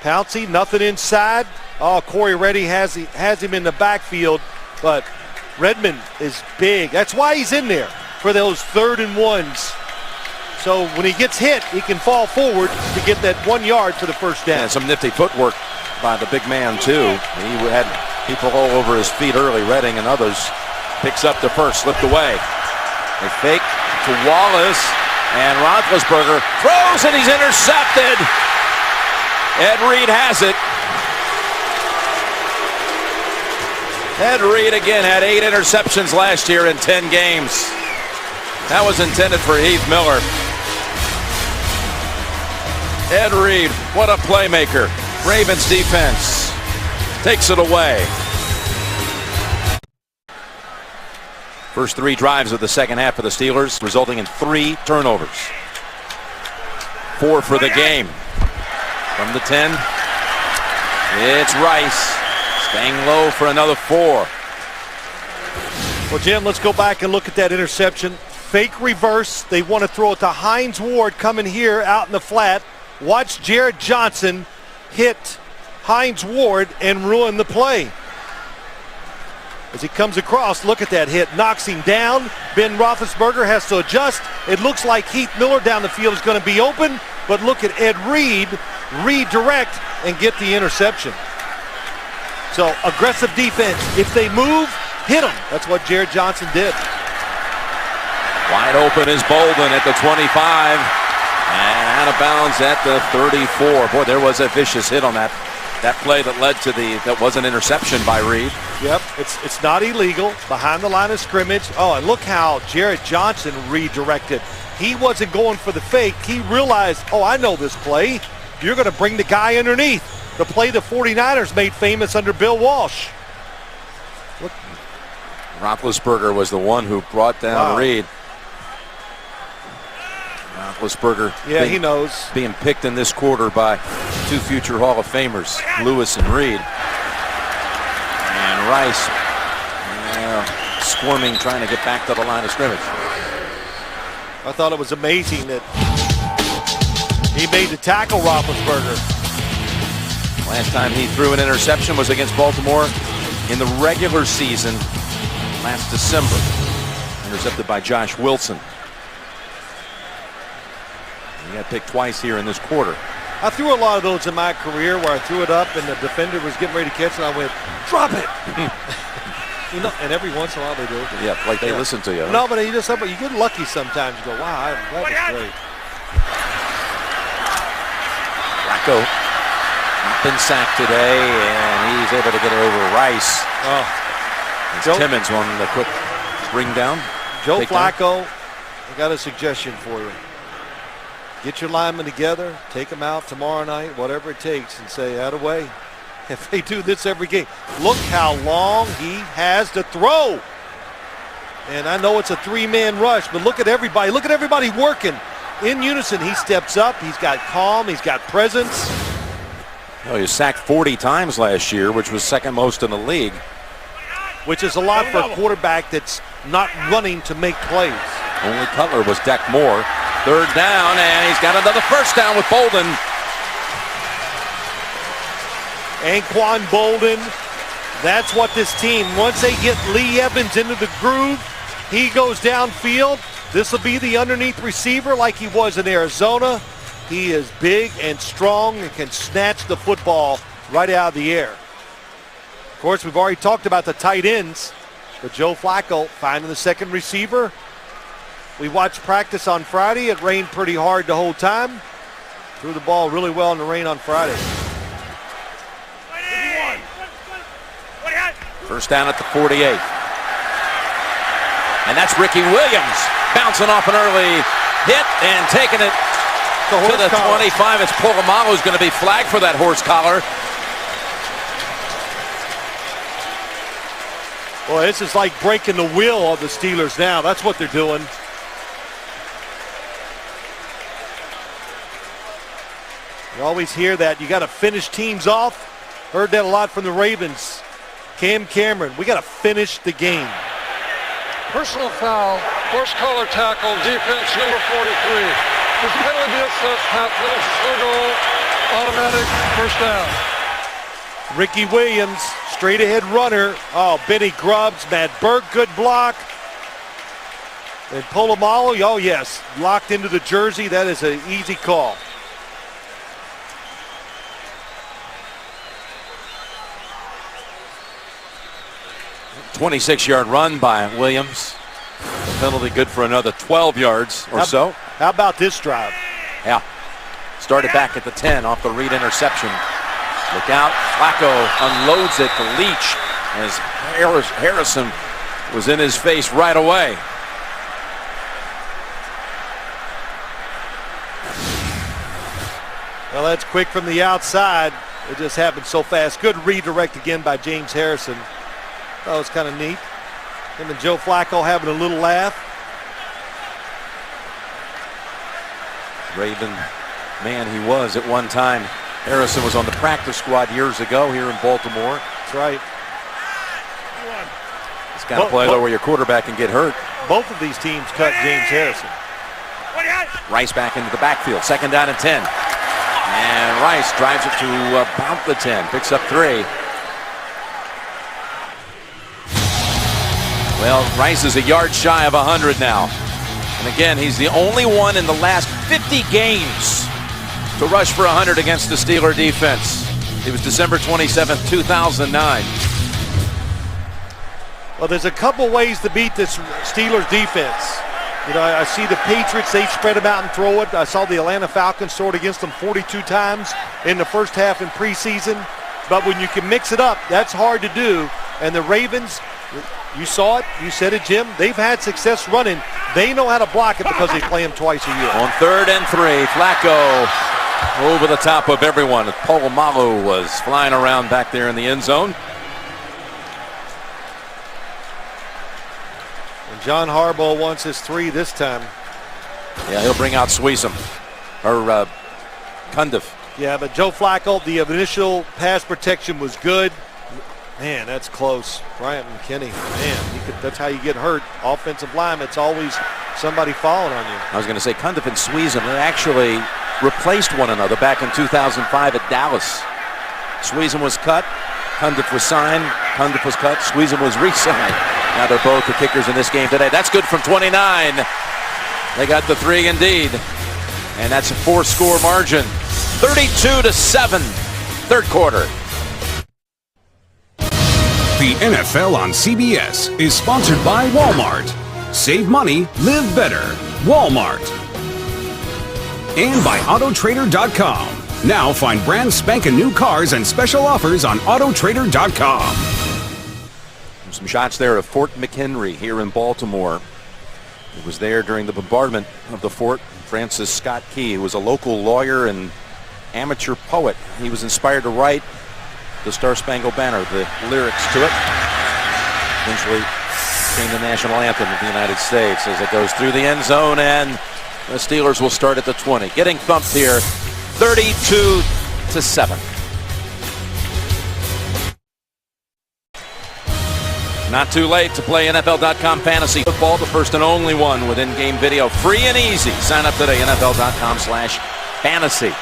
Speaker 2: Pouncey, nothing inside. Oh, Corey Reddy has him in the backfield, but Redmond is big. That's why he's in there, for those 3rd and 1s. So when he gets hit, he can fall forward to get that 1 yard for the first down.
Speaker 1: And some nifty footwork by the big man, too. He had people all over his feet early. Redding and others. Picks up the first, slipped away. They fake to Wallace, and Roethlisberger throws, and he's intercepted. Ed Reed has it. Ed Reed again had 8 interceptions last year in 10 games. That was intended for Heath Miller. Ed Reed, what a playmaker. Ravens defense takes it away. First 3 drives of the second half for the Steelers, resulting in 3 turnovers. 4 for the game. From the 10. It's Rice staying low for another 4.
Speaker 2: Well, Jim, let's go back and look at that interception. Fake reverse. They want to throw it to Hines Ward coming here out in the flat. Watch Jared Johnson hit Hines Ward and ruin the play. As he comes across, look at that hit. Knocks him down. Ben Roethlisberger has to adjust. It looks like Heath Miller down the field is going to be open, but look at Ed Reed redirect and get the interception. So aggressive defense. If they move, hit them. That's what Jared Johnson did.
Speaker 1: Wide open is Bolden at the 25 and out of bounds at the 34. Boy, there was a vicious hit on that play that led to that was an interception by Reed.
Speaker 2: Yep, it's not illegal. Behind the line of scrimmage. Oh, and look how Jared Johnson redirected. He wasn't going for the fake. He realized, oh, I know this play. You're going to bring the guy underneath. The play the 49ers made famous under Bill Walsh. Look.
Speaker 1: Roethlisberger was the one who brought down Reed. Roethlisberger,
Speaker 2: yeah, he knows.
Speaker 1: Being picked in this quarter by 2 future Hall of Famers, Lewis and Reed. And Rice squirming, trying to get back to the line of scrimmage.
Speaker 2: I thought it was amazing that he made the tackle, Roethlisberger.
Speaker 1: Last time he threw an interception was against Baltimore in the regular season last December. Intercepted by Josh Wilson. He got picked twice here in this quarter.
Speaker 2: I threw a lot of those in my career where I threw it up and the defender was getting ready to catch it and I went, drop it! You know, and every once in a while they do.
Speaker 1: Yeah, like they listen to you.
Speaker 2: No, but you get lucky sometimes. You go, wow, that was great.
Speaker 1: Flacco not been sacked today, and he's able to get it over Rice.
Speaker 2: Oh.
Speaker 1: Timmons wanted a quick bring down.
Speaker 2: Joe Flacco, I got a suggestion for you. Get your linemen together, take them out tomorrow night, whatever it takes, and say, out of the way. If they do this every game, look how long he has to throw. And I know it's a 3-man rush, but look at everybody. Look at everybody working in unison. He steps up. He's got calm. He's got presence.
Speaker 1: Well, he was sacked 40 times last year, which was second most in the league.
Speaker 2: Which is a lot for a quarterback that's not running to make plays.
Speaker 1: Only Cutler was Deck Moore. 3rd down, and he's got another first down with Bolden.
Speaker 2: Anquan Bolden, that's what this team, once they get Lee Evans into the groove, he goes downfield. This will be the underneath receiver like he was in Arizona. He is big and strong and can snatch the football right out of the air. Of course, we've already talked about the tight ends, but Joe Flacco finding the second receiver. We watched practice on Friday. It rained pretty hard the whole time. Threw the ball really well in the rain on Friday.
Speaker 1: First down at the 48. And that's Ricky Williams bouncing off an early hit and taking it to the 25. It's Polamalu who's going to be flagged for that horse collar.
Speaker 2: Boy, this is like breaking the will of the Steelers now. That's what they're doing. You always hear that. You got to finish teams off. Heard that a lot from the Ravens. Cam Cameron, we got to finish the game.
Speaker 3: Personal foul, horse collar tackle, defense number 43. This penalty assessed, half minutes, no goal, automatic, first down.
Speaker 2: Ricky Williams, straight ahead runner. Oh, Benny Grubbs, Matt Burke, good block. And Polamalu, oh yes, locked into the jersey. That is an easy call.
Speaker 1: A 26-yard run by Williams. The penalty good for another 12 yards or so.
Speaker 2: How about this drive?
Speaker 1: Yeah. Started back at the 10 off the Reed interception. Look out. Flacco unloads it to Leach as Harrison was in his face right away.
Speaker 2: Well, that's quick from the outside. It just happened so fast. Good redirect again by James Harrison. That was kind of neat. Him and Joe Flacco having a little laugh.
Speaker 1: Raven man he was at one time Harrison was on the practice squad years ago here in Baltimore.
Speaker 2: That's right.
Speaker 1: It's kind of play though where your quarterback can get hurt.
Speaker 2: Both of these teams cut James Harrison.
Speaker 1: Rice back into the backfield. 2nd down and 10. And Rice drives it to about the 10. Picks up 3. Well, Rice is a yard shy of 100 now. And again, he's the only one in the last 50 games to rush for 100 against the Steeler defense. It was December 27th, 2009.
Speaker 2: Well, there's a couple ways to beat this Steelers defense. You know, I see the Patriots, they spread them out and throw it. I saw the Atlanta Falcons throw it against them 42 times in the first half in preseason. But when you can mix it up, that's hard to do. And the Ravens, you saw it, you said it, Jim, they've had success running. They know how to block it because they play them twice a year.
Speaker 1: On 3rd and 3, Flacco over the top of everyone. Polamalu was flying around back there in the end zone.
Speaker 2: John Harbaugh wants his 3 this time.
Speaker 1: Yeah, he'll bring out Sweezum or Cundiff.
Speaker 2: Yeah, but Joe Flacco, the initial pass protection was good. Man, that's close. Bryant McKinney, man, that's how you get hurt. Offensive line, it's always somebody falling on you.
Speaker 1: I was going to say Cundiff and Sweezum, they actually replaced one another back in 2005 at Dallas. Sweezum was cut, Cundiff was signed, Cundiff was cut, Sweezum was re-signed. Now they're both the kickers in this game today. That's good from 29. They got the 3 indeed. And that's a 4-score margin. 32-7, 3rd quarter.
Speaker 4: The NFL on CBS is sponsored by Walmart. Save money, live better. Walmart. And by Autotrader.com. Now find brand spanking new cars and special offers on Autotrader.com.
Speaker 1: Some shots there of Fort McHenry here in Baltimore. He was there during the bombardment of the fort. Francis Scott Key, who was a local lawyer and amateur poet. He was inspired to write the Star Spangled Banner, the lyrics to it. Eventually became the national anthem of the United States as it goes through the end zone, and the Steelers will start at the 20. Getting thumped here, 32-7. Not too late to play NFL.com Fantasy Football, the first and only one with in-game video, free and easy. Sign up today, NFL.com/fantasy.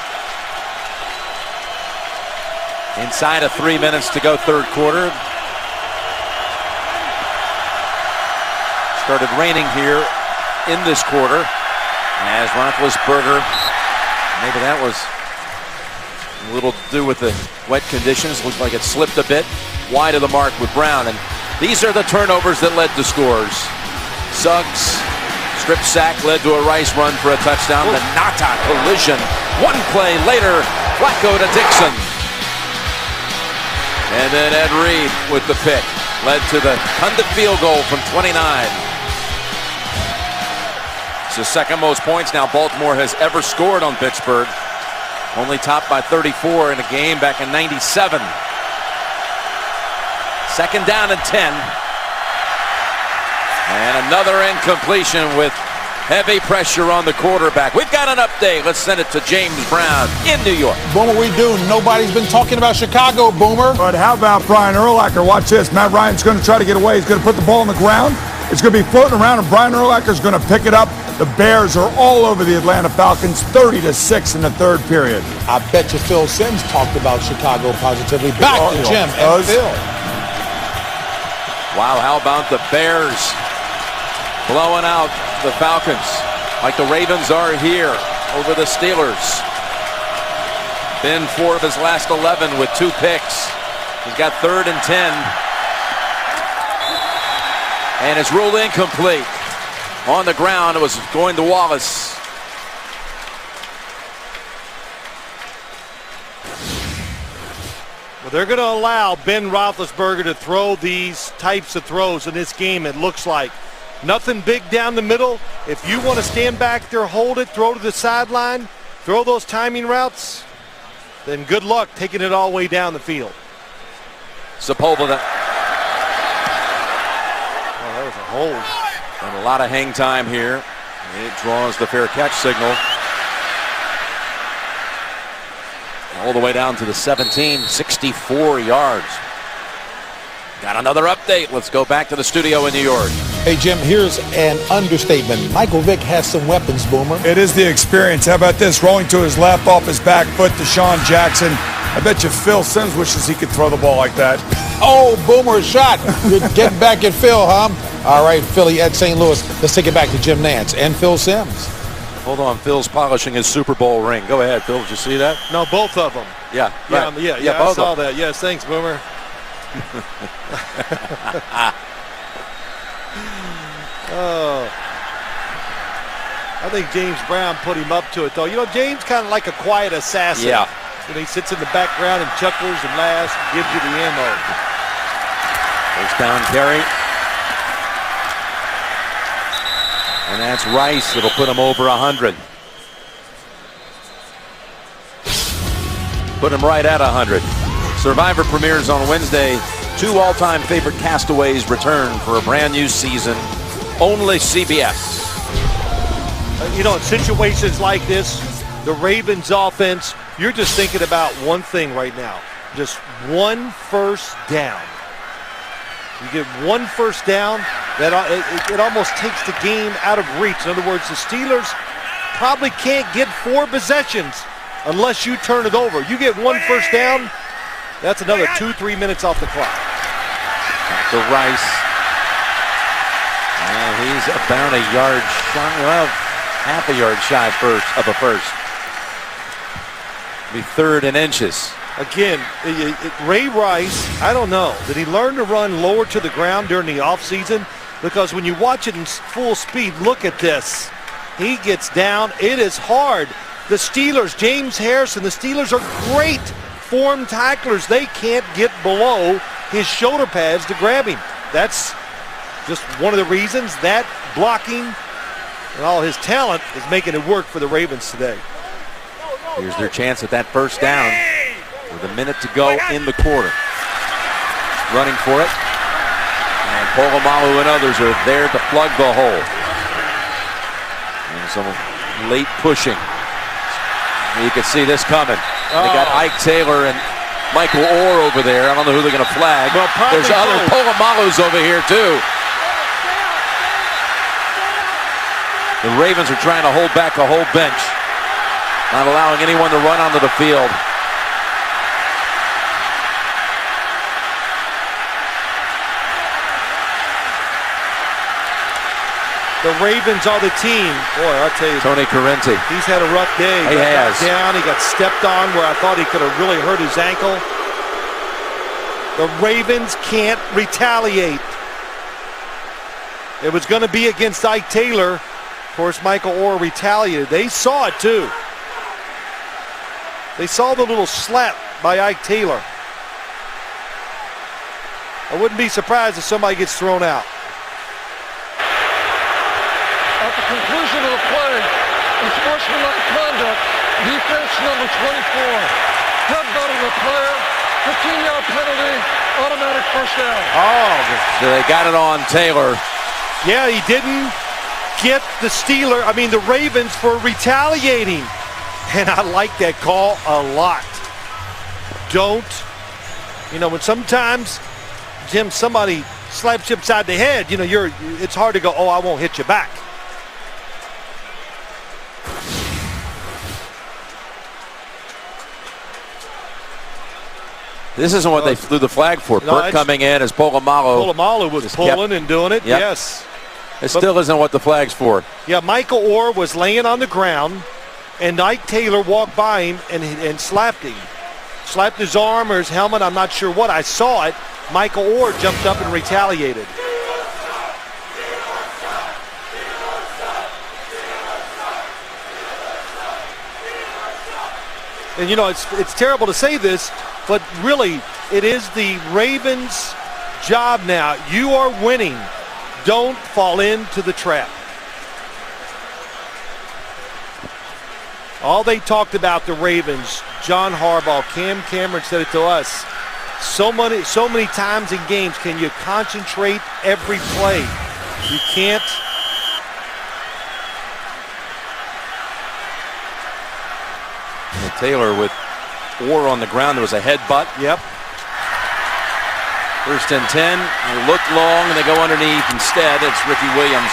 Speaker 1: Inside of 3 minutes to go, 3rd quarter. Started raining here in this quarter as Roethlisberger, maybe that was a little to do with the wet conditions. Looked like it slipped a bit wide of the mark with Brown. And these are the turnovers that led to scores. Suggs, strip sack, led to a Rice run for a touchdown. The Nata collision. One play later, Flacco to Dixon. And then Ed Reed with the pick. Led to the Cundiff field goal from 29. It's the 2nd most points now Baltimore has ever scored on Pittsburgh. Only topped by 34 in a game back in '97. 2nd down and 10. And another incompletion with heavy pressure on the quarterback. We've got an update. Let's send it to James Brown in New York.
Speaker 8: Boomer, we do. Nobody's been talking about Chicago, Boomer.
Speaker 9: But how about Brian Urlacher? Watch this. Matt Ryan's going to try to get away. He's going to put the ball on the ground. It's going to be floating around, and Brian Urlacher's going to pick it up. The Bears are all over the Atlanta Falcons, 30-6 in the 3rd period.
Speaker 8: I bet you Phil Simms talked about Chicago positively. Back to Jim and Phil.
Speaker 1: Wow, how about the Bears blowing out the Falcons like the Ravens are here over the Steelers. Ben 4 of his last 11 with 2 picks. He's got 3rd and 10. And it's ruled incomplete. On the ground, it was going to Wallace.
Speaker 2: Well, they're going to allow Ben Roethlisberger to throw these types of throws in this game, it looks like. Nothing big down the middle. If you want to stand back there, hold it, throw to the sideline, throw those timing routes, then good luck taking it all the way down the field.
Speaker 1: Sepulveda.
Speaker 2: Oh, that was a hold.
Speaker 1: And a lot of hang time here. It draws the fair catch signal. All the way down to the 17, 64 yards. Got another update. Let's go back to the studio in New York.
Speaker 8: Hey, Jim, here's an understatement. Michael Vick has some weapons, Boomer.
Speaker 9: It is the experience. How about this? Rolling to his left, off his back foot, Deshaun Jackson. I bet you Phil Simms wishes he could throw the ball like that.
Speaker 8: Oh, Boomer shot. You're getting back at Phil, huh? All right, Philly at St. Louis. Let's take it back to Jim Nantz and Phil Simms.
Speaker 1: Hold on, Phil's polishing his Super Bowl ring. Go ahead, Phil. Did you see that?
Speaker 2: No, both of them.
Speaker 1: Yeah, right.
Speaker 2: Yeah, I saw that. Yes, thanks, Boomer. Oh, I think James Brown put him up to it, though. You know, James kind of like a quiet assassin.
Speaker 1: Yeah.
Speaker 2: You know, he sits in the background and chuckles and laughs and gives you the ammo.
Speaker 1: First down carry. And that's Rice. It'll put him over 100. Put him right at 100. Survivor premieres on Wednesday. 2 all-time favorite castaways return for a brand new season. Only CBS.
Speaker 2: You know, in situations like this, the Ravens offense, you're just thinking about one thing right now. Just one first down. You get one first down, that it almost takes the game out of reach. In other words, the Steelers probably can't get 4 possessions unless you turn it over. You get one first down, that's another 2-3 minutes off the clock.
Speaker 1: Back to Rice. And he's about a yard shy, well, half a yard shy of a first. Be 3rd and inches.
Speaker 2: Again, Ray Rice, I don't know. Did he learn to run lower to the ground during the offseason? Because when you watch it in full speed, look at this. He gets down. It is hard. The Steelers, James Harrison, the Steelers are great form tacklers. They can't get below his shoulder pads to grab him. That's just one of the reasons that blocking and all his talent is making it work for the Ravens today.
Speaker 1: Here's their chance at that first down with a minute to go in the quarter. Running for it. And Polamalu and others are there to plug the hole. And some late pushing. You can see this coming. They got Ike Taylor and Michael Orr over there. I don't know who they're going to flag.
Speaker 2: Well,
Speaker 1: there's other Polamalu's over here too. The Ravens are trying to hold back a whole bench, not allowing anyone to run onto the field.
Speaker 2: The Ravens are the team. Boy, I'll tell you.
Speaker 1: Tony Correnti.
Speaker 2: He's had a rough day.
Speaker 1: He has.
Speaker 2: Got down. He got stepped on where I thought he could have really hurt his ankle. The Ravens can't retaliate. It was going to be against Ike Taylor. Of course, Michael Orr retaliated. They saw it too. They saw the little slap by Ike Taylor. I wouldn't be surprised if somebody gets thrown out.
Speaker 3: At the conclusion of the play, unsportsmanlike conduct, defense number 24, headbutting the player, 15-yard penalty, automatic first down.
Speaker 1: Oh, so they got it on Taylor.
Speaker 2: Yeah, he didn't get the Ravens for retaliating. And I like that call a lot. When sometimes, Jim, somebody slaps you upside the head, it's hard to go, oh, I won't hit you back.
Speaker 1: This isn't what they threw the flag for. Burke coming in as Polamalu.
Speaker 2: Polamalu was pulling and doing it,
Speaker 1: yep.
Speaker 2: Yes.
Speaker 1: It still isn't what the flag's for.
Speaker 2: Yeah, Michael Orr was laying on the ground, and Ike Taylor walked by him and slapped him. Slapped his arm or his helmet, I'm not sure what. I saw it. Michael Orr jumped up and retaliated. And it's terrible to say this, but really, it is the Ravens' job now. You are winning. Don't fall into the trap. All they talked about, the Ravens, John Harbaugh, Cam Cameron said it to us. So many times in games, can you concentrate every play? You can't.
Speaker 1: And Taylor with or on the ground. There was a headbutt.
Speaker 2: Yep.
Speaker 1: First and 10. They look long and they go underneath. Instead, it's Ricky Williams.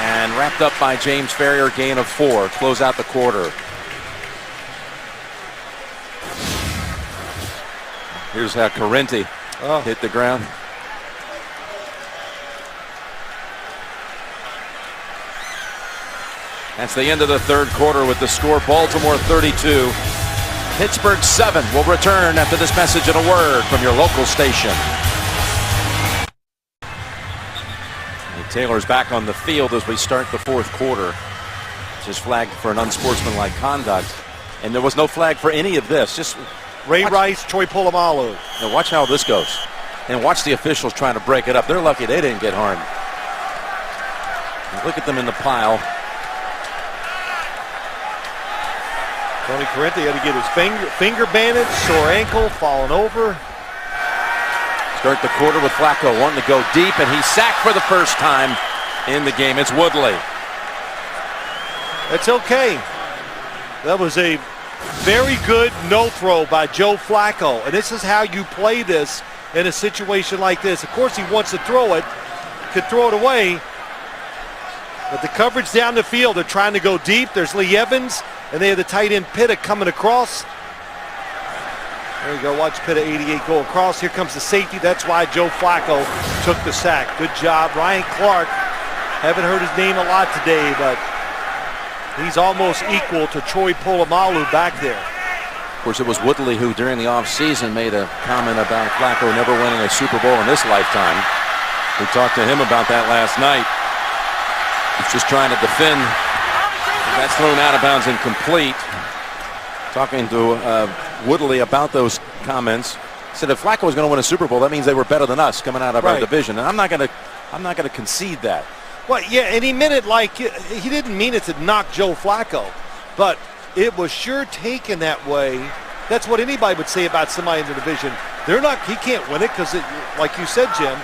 Speaker 1: And wrapped up by James Ferrier, gain of 4. Close out the quarter. Here's how Correnti hit the ground. That's the end of the third quarter with the score Baltimore 32. Pittsburgh 7. Will return after this message and a word from your local station. And Taylor's back on the field as we start the fourth quarter. Just flagged for an unsportsmanlike conduct. And there was no flag for any of this. Just
Speaker 2: Ray Rice, Troy Polamalu.
Speaker 1: Now watch how this goes. And watch the officials trying to break it up. They're lucky they didn't get harmed. And look at them in the pile.
Speaker 2: Tony Correnti had to get his finger bandaged, sore ankle, falling over.
Speaker 1: Start the quarter with Flacco wanting to go deep, and he's sacked for the first time in the game. It's Woodley.
Speaker 2: It's okay. That was a very good no throw by Joe Flacco, and this is how you play this in a situation like this. Of course, he wants to throw it, could throw it away, but the coverage down the field, they're trying to go deep. There's Lee Evans, and they have the tight end Pitta coming across. There you go, watch Pitta 88 go across. Here comes the safety. That's why Joe Flacco took the sack. Good job. Ryan Clark, haven't heard his name a lot today, but he's almost equal to Troy Polamalu back there.
Speaker 1: Of course, it was Woodley who during the offseason made a comment about Flacco never winning a Super Bowl in this lifetime. We talked to him about that last night. He's just trying to defend. That's thrown out of bounds and incomplete. Talking to Woodley about those comments, said if Flacco was going to win a Super Bowl, that means they were better than us coming out of our division, and I'm not going to concede that.
Speaker 2: Well, yeah, and he meant it like he didn't mean it to knock Joe Flacco, but it was sure taken that way. That's what anybody would say about somebody in the division. He can't win it because, like you said, Jim.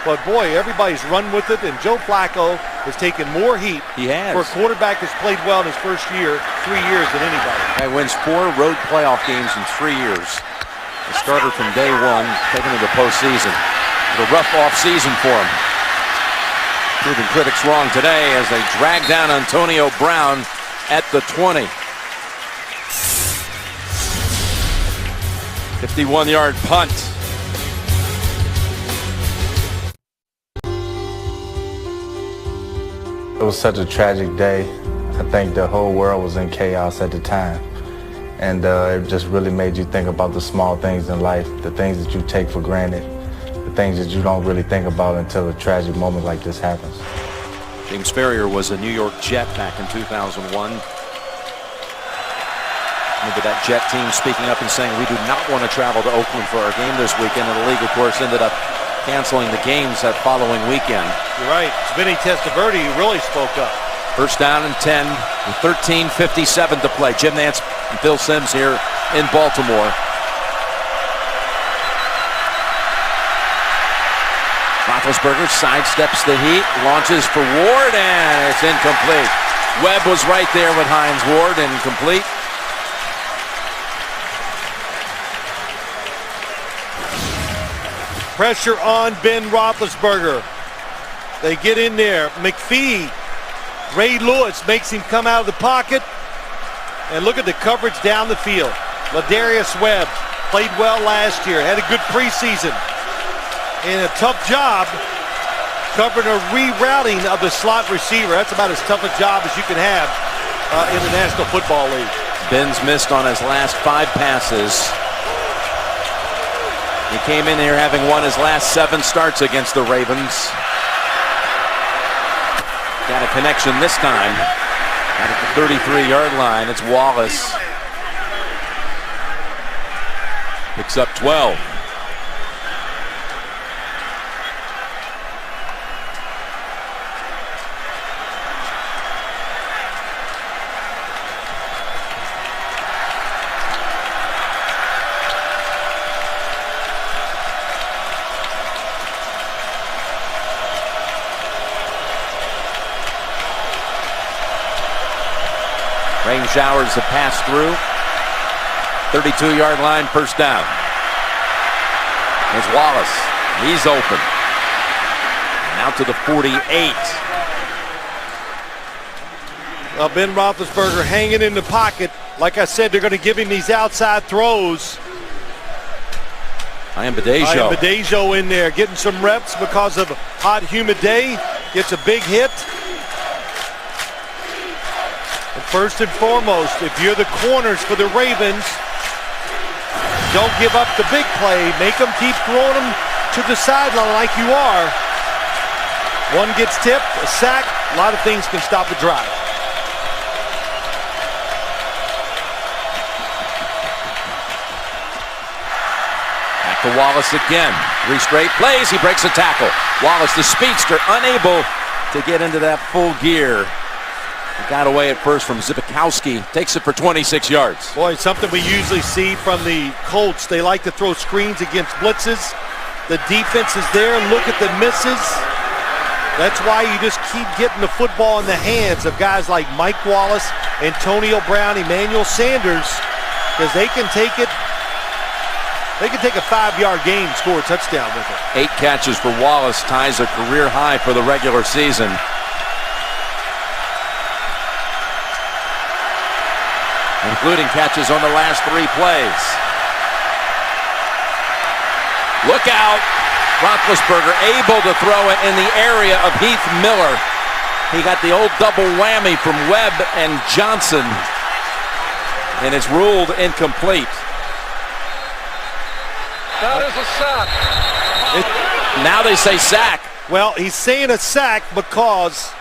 Speaker 2: But boy, everybody's run with it, and Joe Flacco has taken more heat for a quarterback that's played well in his first year, 3 years, than anybody.
Speaker 1: He wins 4 road playoff games in 3 years. The starter from day one, taken to the postseason. A rough offseason for him. Proving critics wrong today as they drag down Antonio Brown at the 20. 51-yard punt.
Speaker 10: It was such a tragic day. I think the whole world was in chaos at the time. And it just really made you think about the small things in life, the things that you take for granted, the things that you don't really think about until a tragic moment like this happens.
Speaker 1: James Ferrier was a New York Jet back in 2001. Remember that Jet team speaking up and saying, we do not want to travel to Oakland for our game this weekend. And the league, of course, ended up canceling the games that following weekend.
Speaker 2: You're right. It's Vinny Testaverde who really spoke up.
Speaker 1: First down and 10 with 13:57 to play. Jim Nantz and Phil Simms here in Baltimore. Roethlisberger sidesteps the heat, launches for Ward, and it's incomplete. Webb was right there with Hines Ward, incomplete.
Speaker 2: Pressure on Ben Roethlisberger. They get in there. McPhee, Ray Lewis makes him come out of the pocket. And look at the coverage down the field. Ladarius Webb played well last year, had a good preseason. And a tough job covering a rerouting of the slot receiver. That's about as tough a job as you can have in the National Football League.
Speaker 1: Ben's missed on his last 5 passes. He came in here having won his last 7 starts against the Ravens. Got a connection this time. Out at the 33-yard line, it's Wallace. Picks up 12. Rain showers have passed through. 32-yard line, first down. There's Wallace. He's open. Now to the 48.
Speaker 2: Well, Ben Roethlisberger hanging in the pocket. Like I said, they're going to give him these outside throws.
Speaker 1: I am Badejo
Speaker 2: in there, getting some reps because of a hot, humid day. Gets a big hit. And first and foremost, if you're the corners for the Ravens, don't give up the big play. Make them keep throwing them to the sideline like you are. One gets tipped, a sack, a lot of things can stop the drive.
Speaker 1: Back to Wallace again. 3 straight plays. He breaks a tackle. Wallace, the speedster, unable to get into that full gear. He got away at first from Zipikowski. Takes it for 26 yards.
Speaker 2: Boy, something we usually see from the Colts. They like to throw screens against blitzes. The defense is there. Look at the misses. That's why you just keep getting the football in the hands of guys like Mike Wallace, Antonio Brown, Emmanuel Sanders, because they can take it. They can take a 5-yard gain, score a touchdown with it.
Speaker 1: 8 catches for Wallace, ties a career high for the regular season. Including catches on the last 3 plays. Look out. Roethlisberger able to throw it in the area of Heath Miller. He got the old double whammy from Webb and Johnson. And it's ruled incomplete.
Speaker 3: That is a sack.
Speaker 1: Now they say sack.
Speaker 2: Well, he's saying a sack because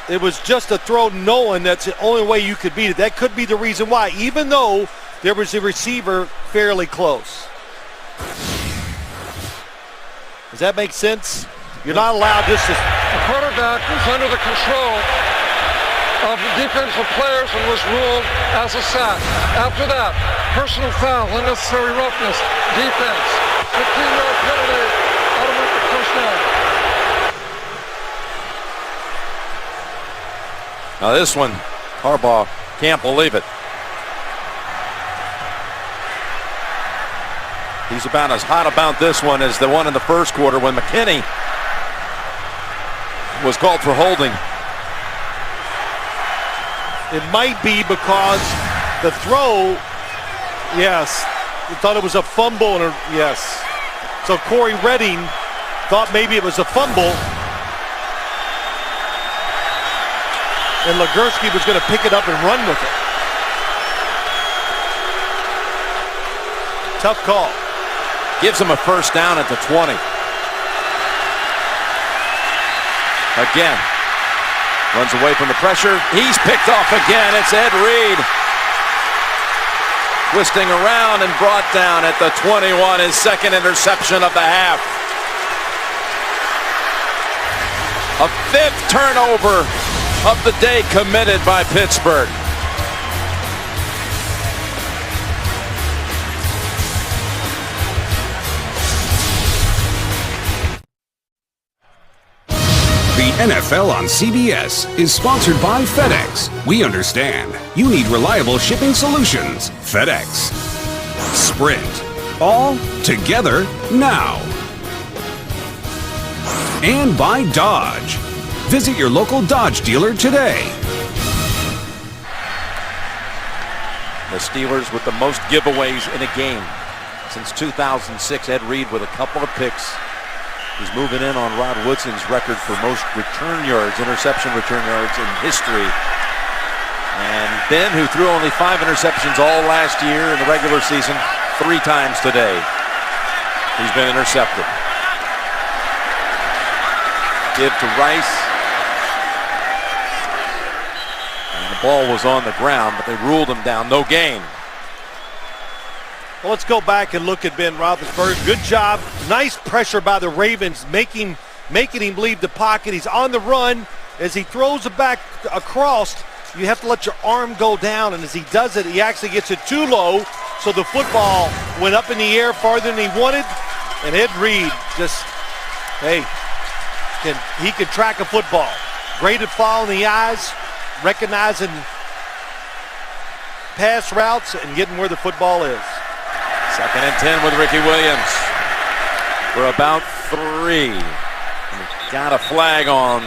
Speaker 2: it was just a throw knowing that's the only way you could beat it. That could be the reason why, even though there was a receiver fairly close. Does that make sense? You're not allowed just to...
Speaker 3: The quarterback was under the control of the defensive players and was ruled as a sack. After that, personal foul, unnecessary roughness, defense, 15-yard penalty, automatic first down.
Speaker 1: Now this one, Harbaugh can't believe it. He's about as hot about this one as the one in the first quarter when McKinney was called for holding.
Speaker 2: It might be because the throw, yes, he thought it was a fumble, yes. So Corey Redding thought maybe it was a fumble, and Legursky was going to pick it up and run with it. Tough call.
Speaker 1: Gives him a first down at the 20. Again. Runs away from the pressure. He's picked off again. It's Ed Reed. Twisting around and brought down at the 21. His second interception of the half. A 5th turnover of the day committed by Pittsburgh.
Speaker 4: The NFL on CBS is sponsored by FedEx. We understand. You need reliable shipping solutions. FedEx. Sprint. All together now. And by Dodge. Visit your local Dodge dealer today.
Speaker 1: The Steelers with the most giveaways in a game since 2006. Ed Reed with a couple of picks. He's moving in on Rod Woodson's record for most return yards, interception return yards in history. And Ben, who threw only 5 interceptions all last year in the regular season, 3 times today he's been intercepted. Give to Rice. And the ball was on the ground, but they ruled him down. No gain.
Speaker 2: Well, let's go back and look at Ben Roethlisberger. Good job. Nice pressure by the Ravens, making him leave the pocket. He's on the run. As he throws it back across, you have to let your arm go down. And as he does it, he actually gets it too low. So the football went up in the air farther than he wanted. And Ed Reed just, hey, he can track a football. Great at following the eyes, recognizing pass routes and getting where the football is.
Speaker 1: 2nd and 10 with Ricky Williams. We're about 3. Got a flag on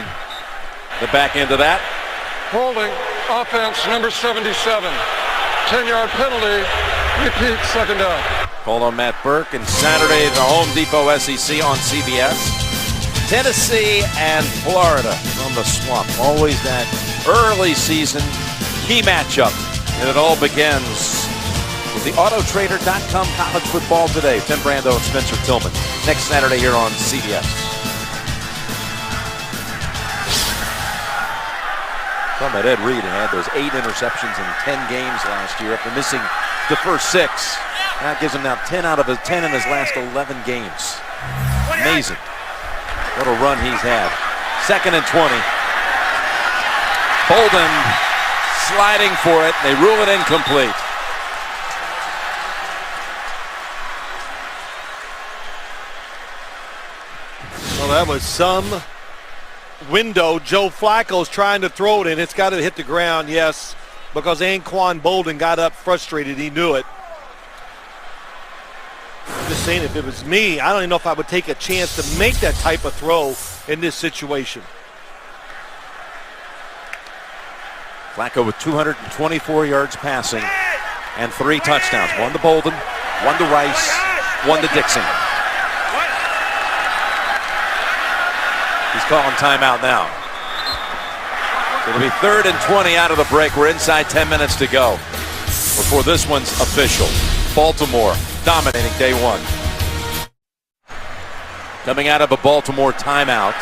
Speaker 1: the back end of that.
Speaker 3: Holding, offense, number 77. 10-yard penalty, repeat, 2nd down.
Speaker 1: Called on Matt Burke, and Saturday the Home Depot SEC on CBS. Tennessee and Florida from the swamp. Always that early season key matchup. And it all begins with the Autotrader.com college football today. Tim Brando and Spencer Tillman. Next Saturday here on CBS. Talking about Ed Reed, and had those 8 interceptions in 10 games last year after missing the first 6. That gives him now 10 out of his 10 in his last 11 games. Amazing. What a run he's had. 2nd and 20. Bolden sliding for it. They rule it incomplete.
Speaker 2: Well, that was some window. Joe Flacco's trying to throw it, and it's got to hit the ground, yes, because Anquan Bolden got up frustrated. He knew it. I'm just saying, if it was me, I don't even know if I would take a chance to make that type of throw in this situation.
Speaker 1: Flacco with 224 yards passing and 3 touchdowns. 1 to Bolden, 1 to Rice, 1 to Dixon. He's calling timeout now. It'll be 3rd and 20 out of the break. We're inside 10 minutes to go before this one's official. Baltimore dominating day 1. Coming out of a Baltimore timeout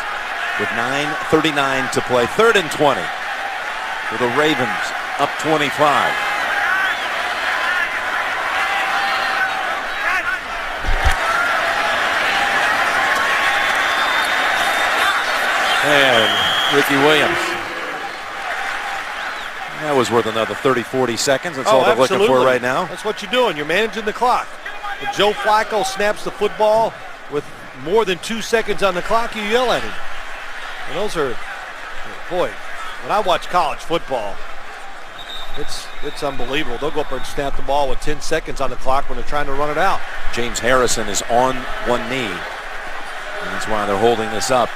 Speaker 1: with 9:39 to play. 3rd and 20 with the Ravens up 25. And Ricky Williams. That was worth another 30, 40 seconds. That's all they're looking for right now.
Speaker 2: That's what you're doing. You're managing the clock. If Joe Flacco snaps the football with more than 2 seconds on the clock, you yell at him. And those are, boy, when I watch college football, it's unbelievable. They'll go up there and snap the ball with 10 seconds on the clock when they're trying to run it out.
Speaker 1: James Harrison is on one knee. And that's why they're holding this up.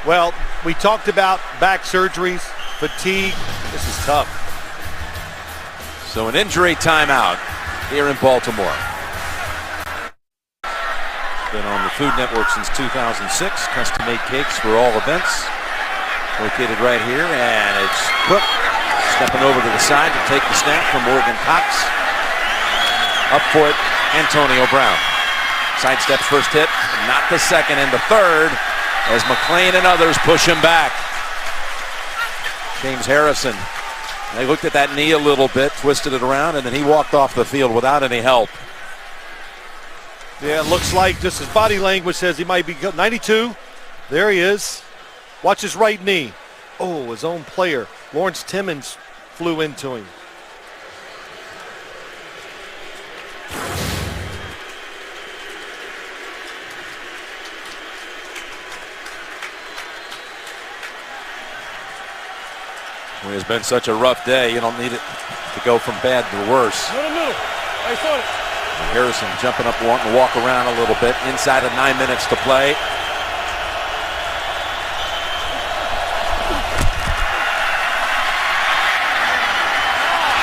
Speaker 2: Well, we talked about back surgeries, fatigue. This is tough.
Speaker 1: So an injury timeout here in Baltimore. Been on the Food Network since 2006. Custom-made cakes for all events. Located right here, and it's Cook stepping over to the side to take the snap from Morgan Cox. Up for it, Antonio Brown. Sidesteps first hit, not the second, and the third as McClain and others push him back. James Harrison. They looked at that knee a little bit, twisted it around, and then he walked off the field without any help.
Speaker 2: Yeah, it looks like, just his body language says he might be 92. There he is. Watch his right knee. Oh, his own player. Lawrence Timmons flew into him.
Speaker 1: Well, it's been such a rough day, you don't need it to go from bad to worse.
Speaker 5: No, I saw it.
Speaker 1: Harrison jumping up, wanting to walk around a little bit. Inside of 9 minutes to play.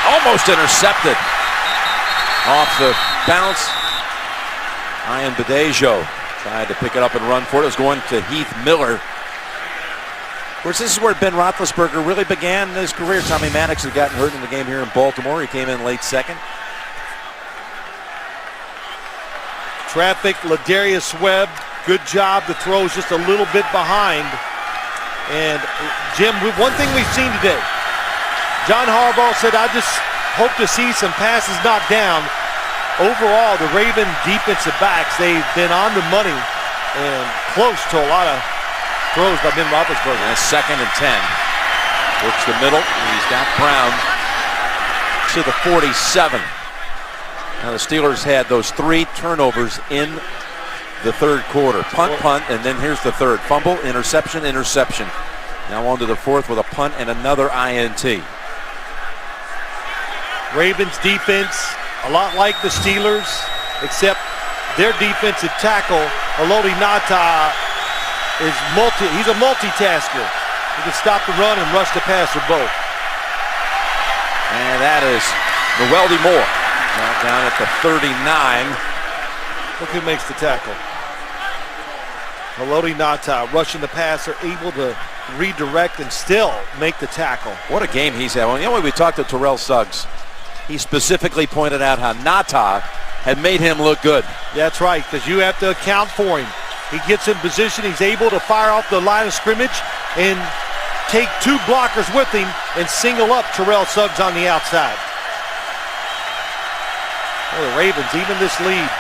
Speaker 1: Almost intercepted. Off the bounce. Ian Badejo tried to pick it up and run for it. It was going to Heath Miller. Of course, this is where Ben Roethlisberger really began his career. Tommy Maddox had gotten hurt in the game here in Baltimore. He came in late second.
Speaker 2: Traffic, Ladarius Webb. Good job. The throw is just a little bit behind. And Jim, one thing we've seen today, John Harbaugh said, I just hope to see some passes knocked down. Overall, the Raven defensive backs, they've been on the money and close to a lot of throws by Ben Roethlisberger.
Speaker 1: And 2nd and 10. Works the middle. He's got Brown to the 47. Now the Steelers had those 3 turnovers in the third quarter. Punt, and then here's the third. Fumble, interception, interception. Now on to the fourth with a punt and another INT.
Speaker 2: Ravens defense, a lot like the Steelers, except their defensive tackle, Haloti Ngata, he's a multitasker. He can stop the run and rush the passer both.
Speaker 1: And that is Noeldi Moore, now down at the 39.
Speaker 2: Look who makes the tackle. Haloti Ngata rushing the passer, able to redirect and still make the tackle.
Speaker 1: What a game he's had. Well, you know when we talked to Terrell Suggs, he specifically pointed out how Ngata had made him look good.
Speaker 2: That's right, because you have to account for him. He gets in position, he's able to fire off the line of scrimmage and take two blockers with him and single up Terrell Suggs on the outside. Oh, the Ravens, even this lead,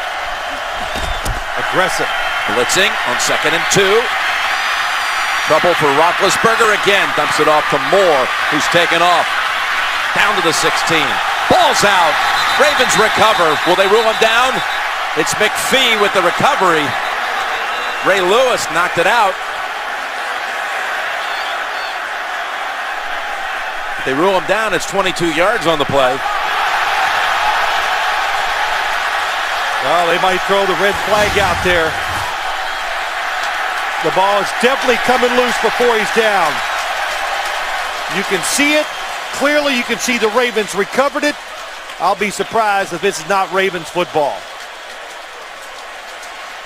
Speaker 2: aggressive.
Speaker 1: Blitzing on 2nd and 2. Trouble for Roethlisberger again. Dumps it off to Moore, who's taken off. Down to the 16. Ball's out. Ravens recover. Will they rule him down? It's McPhee with the recovery. Ray Lewis knocked it out. If they rule him down, it's 22 yards on the play.
Speaker 2: Well, they might throw the red flag out there. The ball is definitely coming loose before he's down. You can see it. Clearly, you can see the Ravens recovered it. I'll be surprised if this is not Ravens football.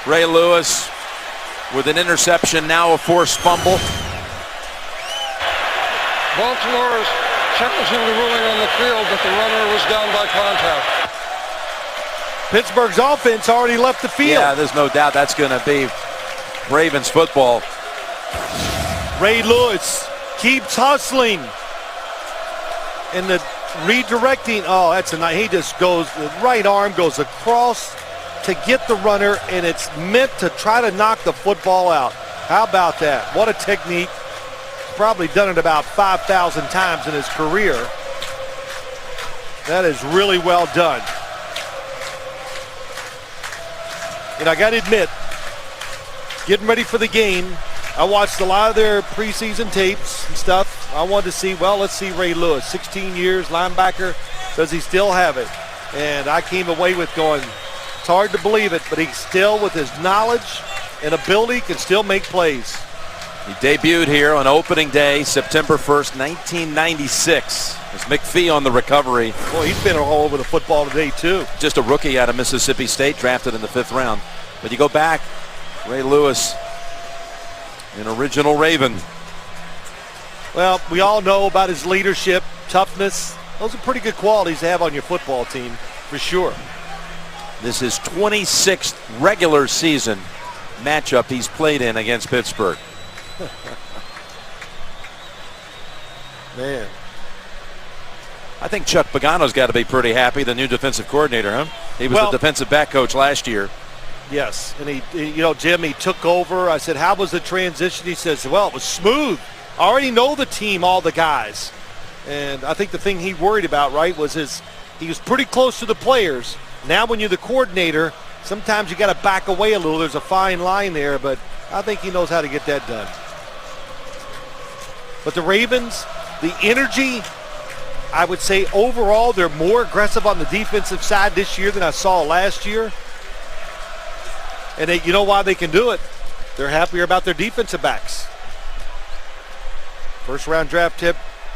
Speaker 1: Ray Lewis with an interception, now a forced fumble.
Speaker 3: Baltimore is challenging the ruling on the field that the runner was down by contact.
Speaker 2: Pittsburgh's offense already left the field.
Speaker 1: Yeah, there's no doubt that's going to be Ravens football.
Speaker 2: Ray Lewis keeps hustling. And the redirecting, oh, that's a nice, he just goes, the right arm goes across to get the runner, and it's meant to try to knock the football out. How about that? What a technique. Probably done it about 5,000 times in his career. That is really well done. And I got to admit, getting ready for the game, I watched a lot of their preseason tapes and stuff. I wanted to see, well, let's see Ray Lewis, 16 years, linebacker. Does he still have it? And I came away with going, it's hard to believe it, but he still, with his knowledge and ability, can still make plays.
Speaker 1: He debuted here on opening day, September 1st, 1996. As McPhee on the recovery.
Speaker 2: Boy, he's been all over the football today, too.
Speaker 1: Just a rookie out of Mississippi State, drafted in the 5th round. But you go back, Ray Lewis, an original Raven.
Speaker 2: Well, we all know about his leadership, toughness. Those are pretty good qualities to have on your football team, for sure.
Speaker 1: This is 26th regular season matchup he's played in against Pittsburgh.
Speaker 2: Man.
Speaker 1: I think Chuck Pagano's got to be pretty happy, the new defensive coordinator, huh? He was the defensive back coach last year.
Speaker 2: Yes, and Jim, he took over. I said, how was the transition? He says, well, it was smooth. I already know the team, all the guys. And I think the thing he worried about, right, was he was pretty close to the players. Now when you're the coordinator, sometimes you got to back away a little. There's a fine line there, but I think he knows how to get that done. But the Ravens, the energy, I would say overall they're more aggressive on the defensive side this year than I saw last year. And you know why they can do it? They're happier about their defensive backs. First round draft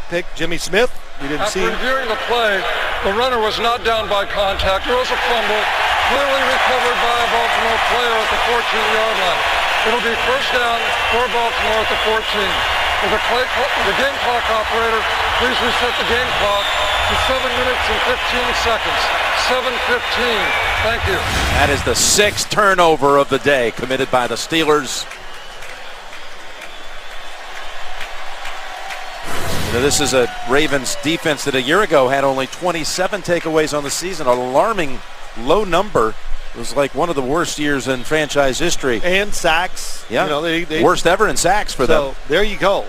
Speaker 2: pick, Jimmy Smith. You didn't see him.
Speaker 3: After reviewing the play, the runner was not down by contact. There was a fumble, clearly recovered by a Baltimore player at the 14-yard line. It'll be first down for Baltimore at the 14. With the game clock operator, please reset the game clock to 7 minutes and 15 seconds. 7:15. Thank you.
Speaker 1: That is the 6th turnover of the day committed by the Steelers. This is a Ravens defense that a year ago had only 27 takeaways on the season, an alarming low number. It was like one of the worst years in franchise history.
Speaker 2: And sacks.
Speaker 1: Yeah, worst ever in sacks for them.
Speaker 2: So there you go.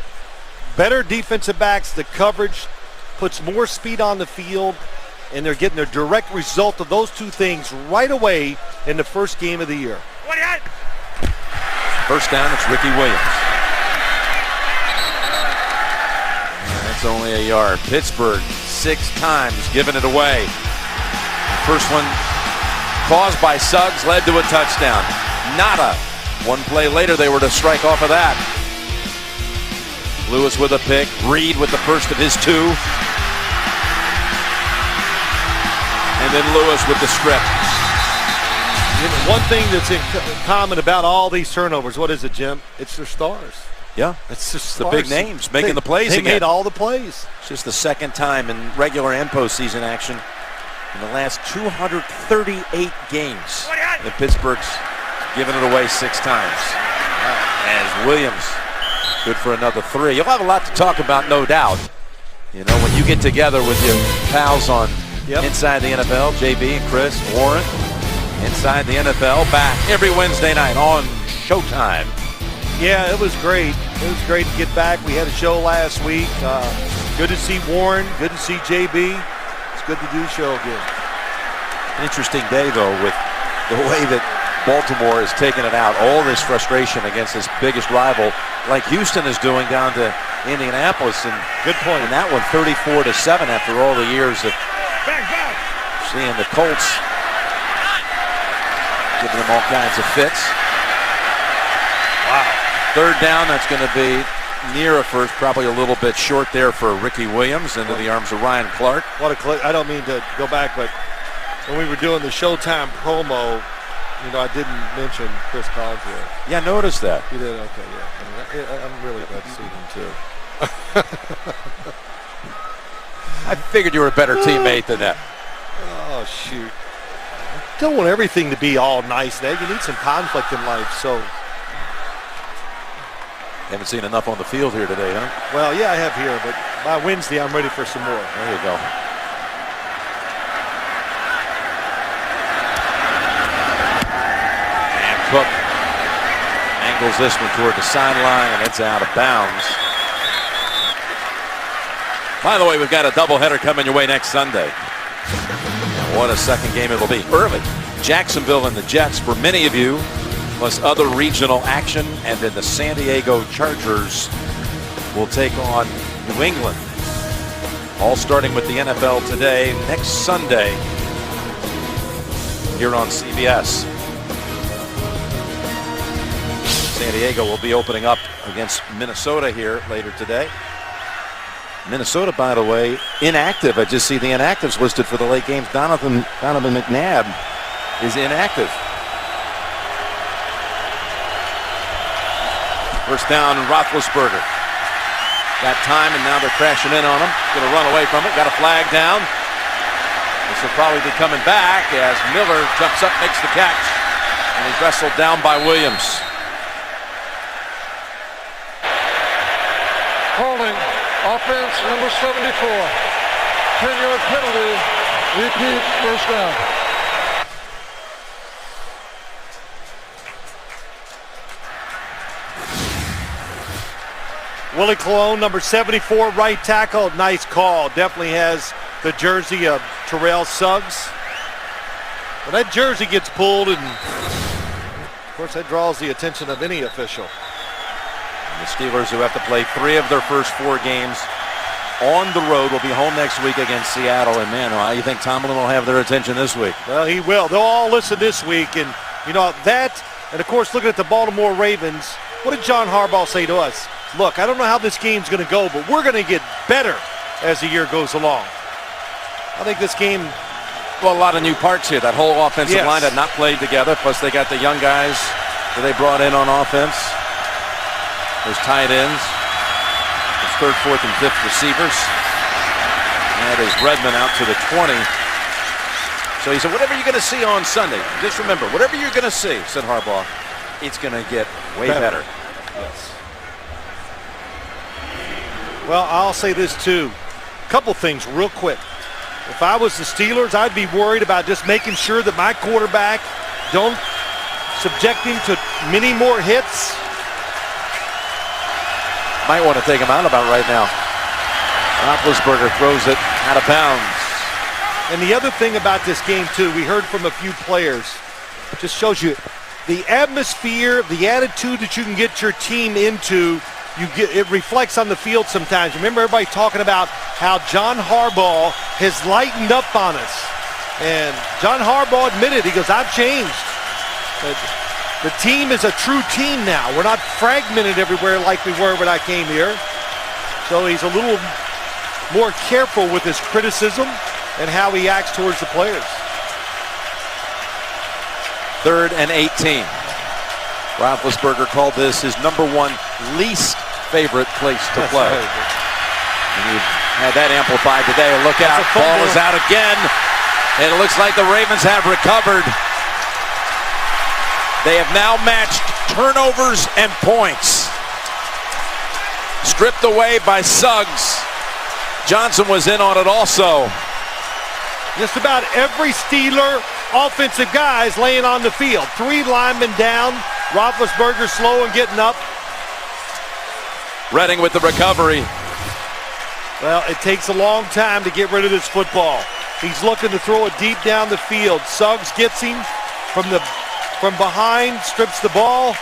Speaker 2: Better defensive backs. The coverage puts more speed on the field, and they're getting a direct result of those two things right away in the first game of the year.
Speaker 1: First down, it's Ricky Williams. That's only a yard. Pittsburgh 6 times, giving it away. The first one caused by Suggs led to a touchdown. Nada. One play later, they were to strike off of that. Lewis with a pick. Reed with the first of his 2. And then Lewis with the strip.
Speaker 2: One thing that's in common about all these turnovers, what is it, Jim? It's their stars.
Speaker 1: Yeah,
Speaker 2: it's just
Speaker 1: the big names making the plays
Speaker 2: They
Speaker 1: again.
Speaker 2: made all the plays.
Speaker 1: It's just the second time in regular and postseason action in the last 238 games that Pittsburgh's given it away 6 times. As Williams, good for another 3. You'll have a lot to talk about, no doubt. You know, when you get together with your pals on Inside the NFL, JB and Chris, Warren, Inside the NFL, back every Wednesday night on Showtime.
Speaker 2: Yeah, it was great. It was great to get back. We had a show last week. Good to see Warren. Good to see JB. It's good to do the show again.
Speaker 1: Interesting day, though, with the way that Baltimore has taken it out. All this frustration against his biggest rival, like Houston is doing down to Indianapolis. And
Speaker 2: good point.
Speaker 1: And that one 34-7 after all the years of seeing the Colts giving them all kinds of fits.
Speaker 2: Wow.
Speaker 1: 3rd down, that's going to be near a first, probably a little bit short there for Ricky Williams into the arms of Ryan Clark.
Speaker 2: What a clip. I don't mean to go back, but when we were doing the Showtime promo, you know, I didn't mention Chris Collinsworth.
Speaker 1: Yeah, notice that.
Speaker 2: You did? Okay, yeah. I'm really glad to see him, too.
Speaker 1: I figured you were a better teammate than that.
Speaker 2: Oh, shoot. Don't want everything to be all nice, Ned. You need some conflict in life, so.
Speaker 1: Haven't seen enough on the field here today, huh?
Speaker 2: Well, yeah, I have here, but by Wednesday, I'm ready for some more.
Speaker 1: There you go. And Cook angles this one toward the sideline, and it's out of bounds. By the way, we've got a doubleheader coming your way next Sunday. And what a second game it'll be. Early, Jacksonville and the Jets for many of you, plus other regional action, and then the San Diego Chargers will take on New England. All starting with the NFL today, next Sunday, here on CBS. San Diego will be opening up against Minnesota here later today. Minnesota, by the way, inactive. I just see the inactives listed for the late games. Donovan McNabb is inactive. First down, Roethlisberger. Got time, and now they're crashing in on him. Going to run away from it. Got a flag down. This will probably be coming back as Miller jumps up, makes the catch. And he's wrestled down by Williams.
Speaker 3: Holding, offense number 74. 10-yard penalty, repeat, first down.
Speaker 2: Willie Colon, number 74, right tackle. Nice call. Definitely has the jersey of Terrell Suggs. When that jersey gets pulled, and of course that draws the attention of any official.
Speaker 1: And the Steelers, who have to play 3 of their first 4 games on the road, will be home next week against Seattle. And man, how you think Tomlin will have their attention this week?
Speaker 2: Well, he will. They'll all listen this week. And, you know, that, and of course, looking at the Baltimore Ravens, what did John Harbaugh say to us? Look, I don't know how this game's going to go, but we're going to get better as the year goes along. I think this game...
Speaker 1: Well, a lot of new parts here. That whole offensive line had not played together. Plus, they got the young guys that they brought in on offense. Those tight ends. Those 3rd, 4th, and 5th receivers. And that is Redmond out to the 20. So he said, whatever you're going to see on Sunday, just remember, whatever you're going to see, said Harbaugh, it's going to get way better.
Speaker 2: Yes. Well, I'll say this too. A couple things real quick. If I was the Steelers, I'd be worried about just making sure that my quarterback don't subject him to many more hits.
Speaker 1: Might want to take him out about right now. Roethlisberger throws it out of bounds.
Speaker 2: And the other thing about this game too, we heard from a few players, just shows you the atmosphere, the attitude that you can get your team into. it reflects on the field sometimes. Remember everybody talking about how John Harbaugh has lightened up on us. And John Harbaugh admitted, he goes, I've changed. The team is a true team now. We're not fragmented everywhere like we were when I came here. So he's a little more careful with his criticism and how he acts towards the players.
Speaker 1: 3rd and 18. Roethlisberger called this his #1 least favorite place to play. And you've had that amplified today. Look out, ball is out again. And it looks like the Ravens have recovered. They have now matched turnovers and points. Stripped away by Suggs. Johnson was in on it also.
Speaker 2: Just about every Steeler offensive guy is laying on the field. 3 linemen down. Roethlisberger slow and getting up.
Speaker 1: Redding with the recovery.
Speaker 2: Well, it takes a long time to get rid of this football. He's looking to throw it deep down the field. Suggs gets him from behind, strips the ball,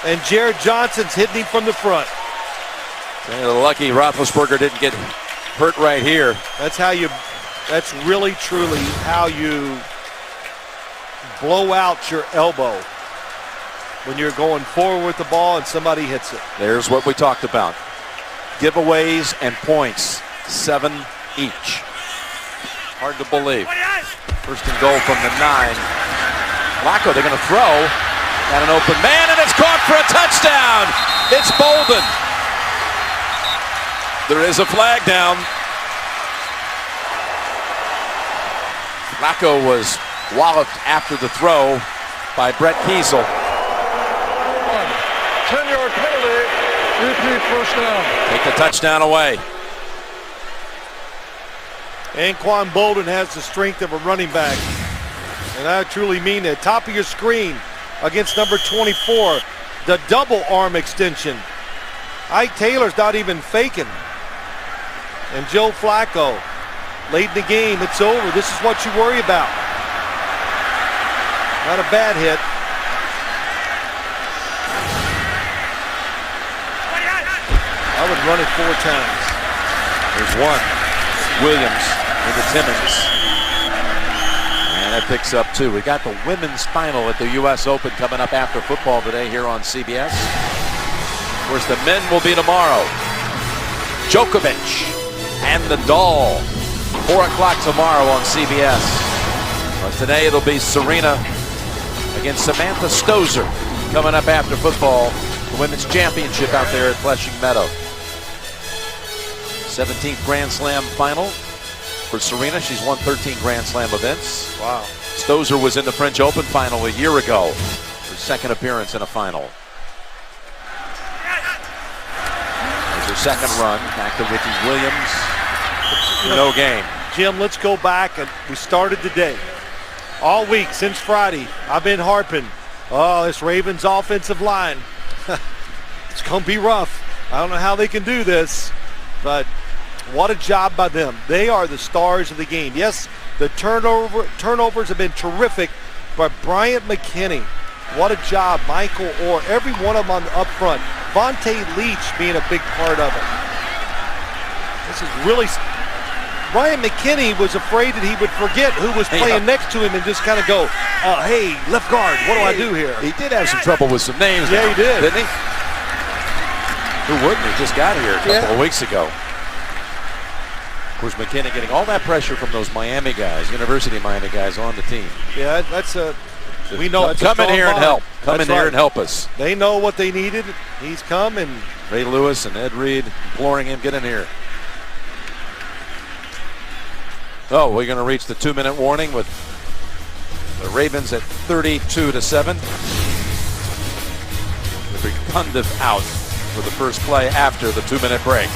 Speaker 2: and Jared Johnson's hitting him from the front.
Speaker 1: Lucky Roethlisberger didn't get hurt right here.
Speaker 2: That's really, truly how you blow out your elbow when you're going forward with the ball and somebody hits it.
Speaker 1: There's what we talked about. Giveaways and points, 7 each. Hard to believe. 1st and goal from the 9. Flacco, they're going to throw. Got an open man, and it's caught for a touchdown. It's Bolden. There is a flag down. Flacco was walloped after the throw by Brett Kiesel.
Speaker 3: 10-yard penalty, repeat first down.
Speaker 1: Take the touchdown away.
Speaker 2: Anquan Bolden has the strength of a running back. And I truly mean it. Top of your screen against number 24, the double arm extension. Ike Taylor's not even faking. And Joe Flacco, late in the game, it's over. This is what you worry about. Not a bad hit. I would run it 4 times.
Speaker 1: There's one. Williams into Timmons. And that picks up 2. We got the women's final at the U.S. Open coming up after football today here on CBS. Of course, the men will be tomorrow. Djokovic and Nadal. 4 o'clock tomorrow on CBS. But today it'll be Serena against Samantha Stosur coming up after football. The women's championship out there at Flushing Meadow. 17th Grand Slam final for Serena. She's won 13 Grand Slam events.
Speaker 2: Wow.
Speaker 1: Stosur was in the French Open final a year ago. Her 2nd appearance in a final. There's her 2nd run. Back to Ricky Williams. No game.
Speaker 2: Jim, let's go back. And we started today. All week since Friday, I've been harping. Oh, this Ravens offensive line. It's going to be rough. I don't know how they can do this, but what a job by them. They are the stars of the game. Yes, the turnovers have been terrific, but Bryant McKinney, what a job. Michael Orr, every one of them up front. Vontae Leach being a big part of it. This is really... Bryant McKinney was afraid that he would forget who was playing next to him and just kind of go, hey, left guard, what do I do here?
Speaker 1: He did have some trouble with some names.
Speaker 2: Yeah, he did.
Speaker 1: Didn't he? Who wouldn't? He just got here a couple of weeks ago. Of course, McKinney getting all that pressure from those Miami guys, University of Miami guys on the team.
Speaker 2: Yeah, we know it's
Speaker 1: come in here and help. Come in here and help us.
Speaker 2: They know what they needed. He's come, and
Speaker 1: Ray Lewis and Ed Reed imploring him, get in here. Oh, we're going to reach the 2-minute warning with the Ravens at 32-7. Fecundif out for the first play after the 2-minute break.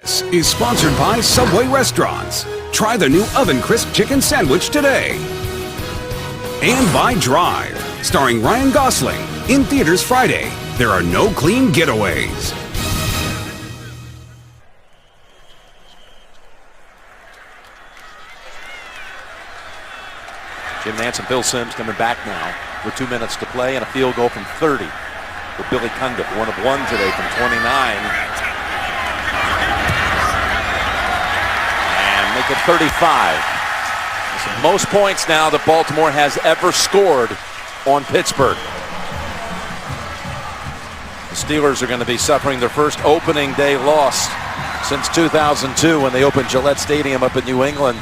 Speaker 4: This is sponsored by Subway Restaurants. Try the new Oven Crisp Chicken Sandwich today. And by Drive, starring Ryan Gosling. In theaters Friday. There are no clean getaways.
Speaker 1: Jim Nance, and Bill Sims coming back now with 2 minutes to play and a field goal from 30 for Billy Cundiff. 1 of 1 today from 29. And make it 35. It's the most points now that Baltimore has ever scored on Pittsburgh. The Steelers are going to be suffering their first opening day loss since 2002 when they opened Gillette Stadium up in New England.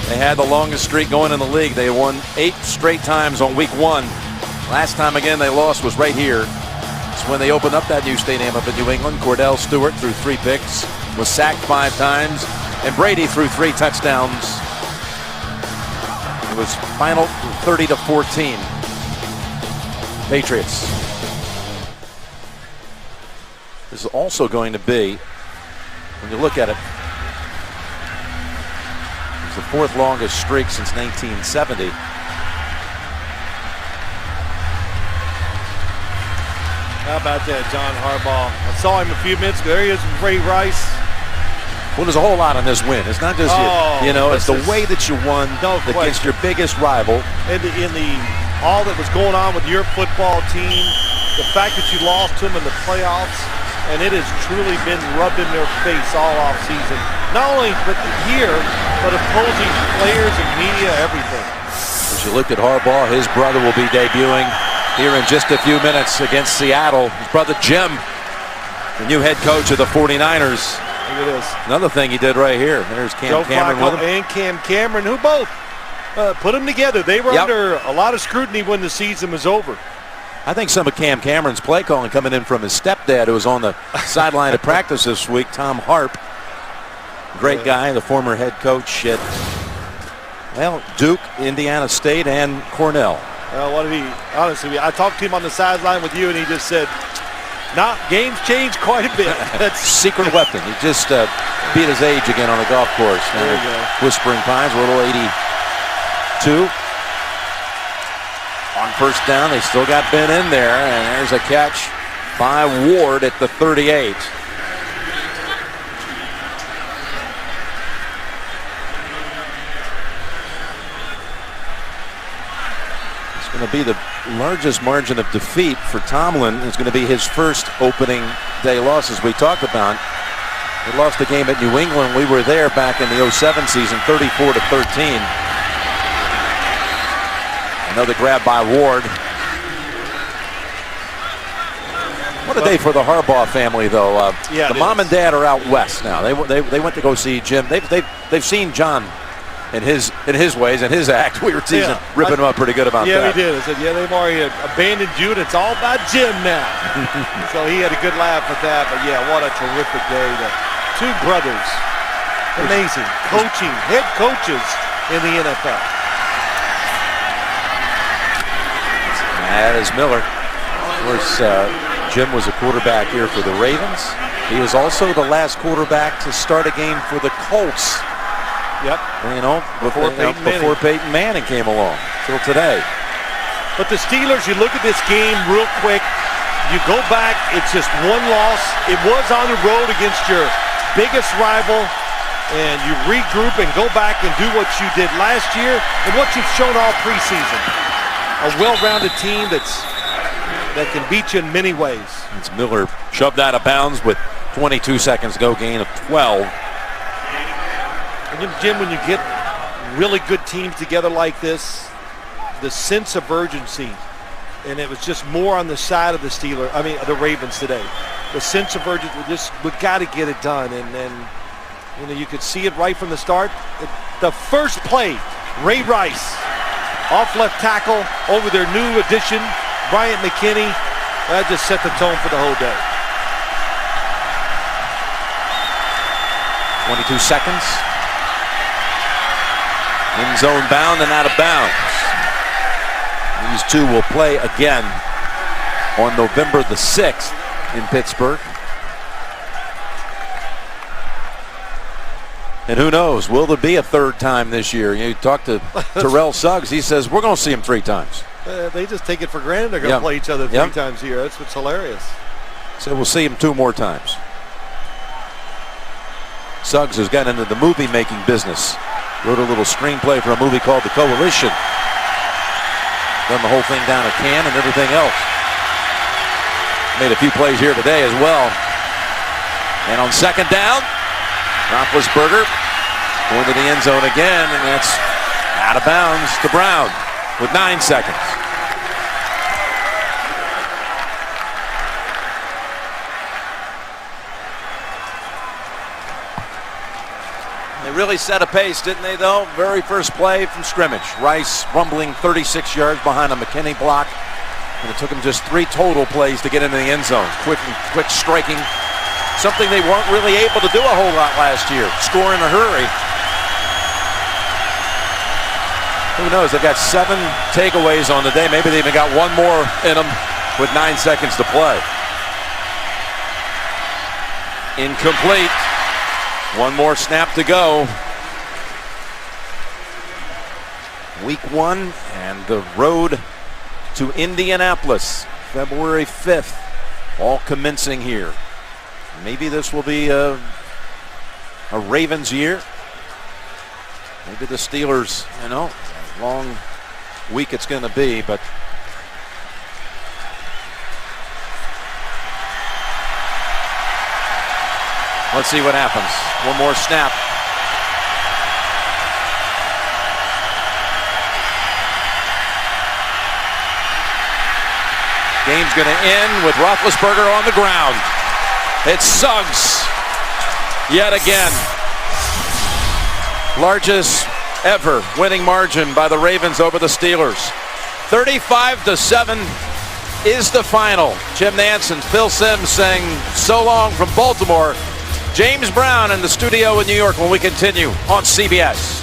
Speaker 1: They had the longest streak going in the league. They won 8 straight times on week 1. Last time again they lost was right here. It's when they opened up that new stadium up in New England. Cordell Stewart threw 3 picks, was sacked 5 times, and Brady threw 3 touchdowns. It was final 30-14. Patriots. This is also going to be, when you look at it, it's the 4th longest streak since 1970.
Speaker 2: How about that, John Harbaugh? I saw him a few minutes ago. There he is with Ray Rice.
Speaker 1: Well, there's a whole lot on this win. It's not just it's the way that you won against your biggest rival.
Speaker 2: And all that was going on with your football team, the fact that you lost to them in the playoffs, and it has truly been rubbed in their face all off season. Not only here, but opposing players and media, everything.
Speaker 1: As you look at Harbaugh, his brother will be debuting here in just a few minutes against Seattle. His brother Jim, the new head coach of the 49ers.
Speaker 2: Look at this.
Speaker 1: Another thing he did right here. There's Cam Cameron with him.
Speaker 2: And Cam Cameron, who both put them together. They were under a lot of scrutiny when the season was over.
Speaker 1: I think some of Cam Cameron's play calling coming in from his stepdad, who was on the sideline of practice this week, Tom Harp. Great guy, the former head coach at, Duke, Indiana State, and Cornell.
Speaker 2: Honestly, I talked to him on the sideline with you, and he just said, games changed quite a bit.
Speaker 1: That's secret weapon. He just beat his age again on the golf course.
Speaker 2: There you go.
Speaker 1: Whispering Pines, little 82. On first down, they still got Ben in there, and there's a catch by Ward at the 38. It's going to be the largest margin of defeat for Tomlin. It's going to be his first opening day loss, as we talked about. They lost the game at New England. We were there back in the 07 season, 34-13. Another grab by Ward. What a day for the Harbaugh family, though. The mom and dad are out west now. They went to go see Jim. They've seen John in his ways and his act. We were teasing, ripping him up pretty good about that.
Speaker 2: Yeah, we did. I said, they've already abandoned you, and it's all about Jim now. So he had a good laugh at that. But what a terrific day. The 2 brothers, amazing, head coaches in the NFL.
Speaker 1: That is Miller. Of course, Jim was a quarterback here for the Ravens. He was also the last quarterback to start a game for the Colts.
Speaker 2: Yep.
Speaker 1: Before Peyton Manning came along till today.
Speaker 2: But the Steelers, you look at this game real quick. You go back, it's just 1 loss. It was on the road against your biggest rival, and you regroup and go back and do what you did last year and what you've shown all preseason. A well-rounded team that can beat you in many ways.
Speaker 1: It's Miller shoved out of bounds with 22 seconds to go, gain of 12.
Speaker 2: And Jim, when you get really good teams together like this, the sense of urgency, and it was just more on the side of the Ravens today. The sense of urgency, we got to get it done, and you could see it right from the start. The first play, Ray Rice, off left tackle over their new addition, Bryant McKinney. That just set the tone for the whole day.
Speaker 1: 22 seconds. In zone bound and out of bounds. These 2 will play again on November the 6th in Pittsburgh. And who knows, will there be a 3rd time this year? You talk to Terrell Suggs, he says, we're going to see him 3 times.
Speaker 2: They just take it for granted they're going to play each other 3 times a year. That's what's hilarious.
Speaker 1: So we'll see him 2 more times. Suggs has gotten into the movie-making business. Wrote a little screenplay for a movie called The Coalition. Done the whole thing down at Cannes and everything else. Made a few plays here today as well. And on second down, Roethlisberger going to the end zone again, and that's out of bounds to Brown with 9 seconds. They really set a pace, didn't they, though? Very first play from scrimmage. Rice rumbling 36 yards behind a McKinney block. And it took them just 3 total plays to get into the end zone. Quick striking. Something they weren't really able to do a whole lot last year. Score in a hurry. Who knows? They've got 7 takeaways on the day. Maybe they even got one more in them with 9 seconds to play. Incomplete. One more snap to go. Week 1 and the road to Indianapolis, February 5th, all commencing here. Maybe this will be a Ravens year. Maybe the Steelers, a long week it's going to be, but let's see what happens. One more snap. Game's going to end with Roethlisberger on the ground. It's Suggs yet again. Largest ever winning margin by the Ravens over the Steelers. 35-7 is the final. Jim Nantz and Phil Simms saying so long from Baltimore. James Brown in the studio in New York when we continue on CBS.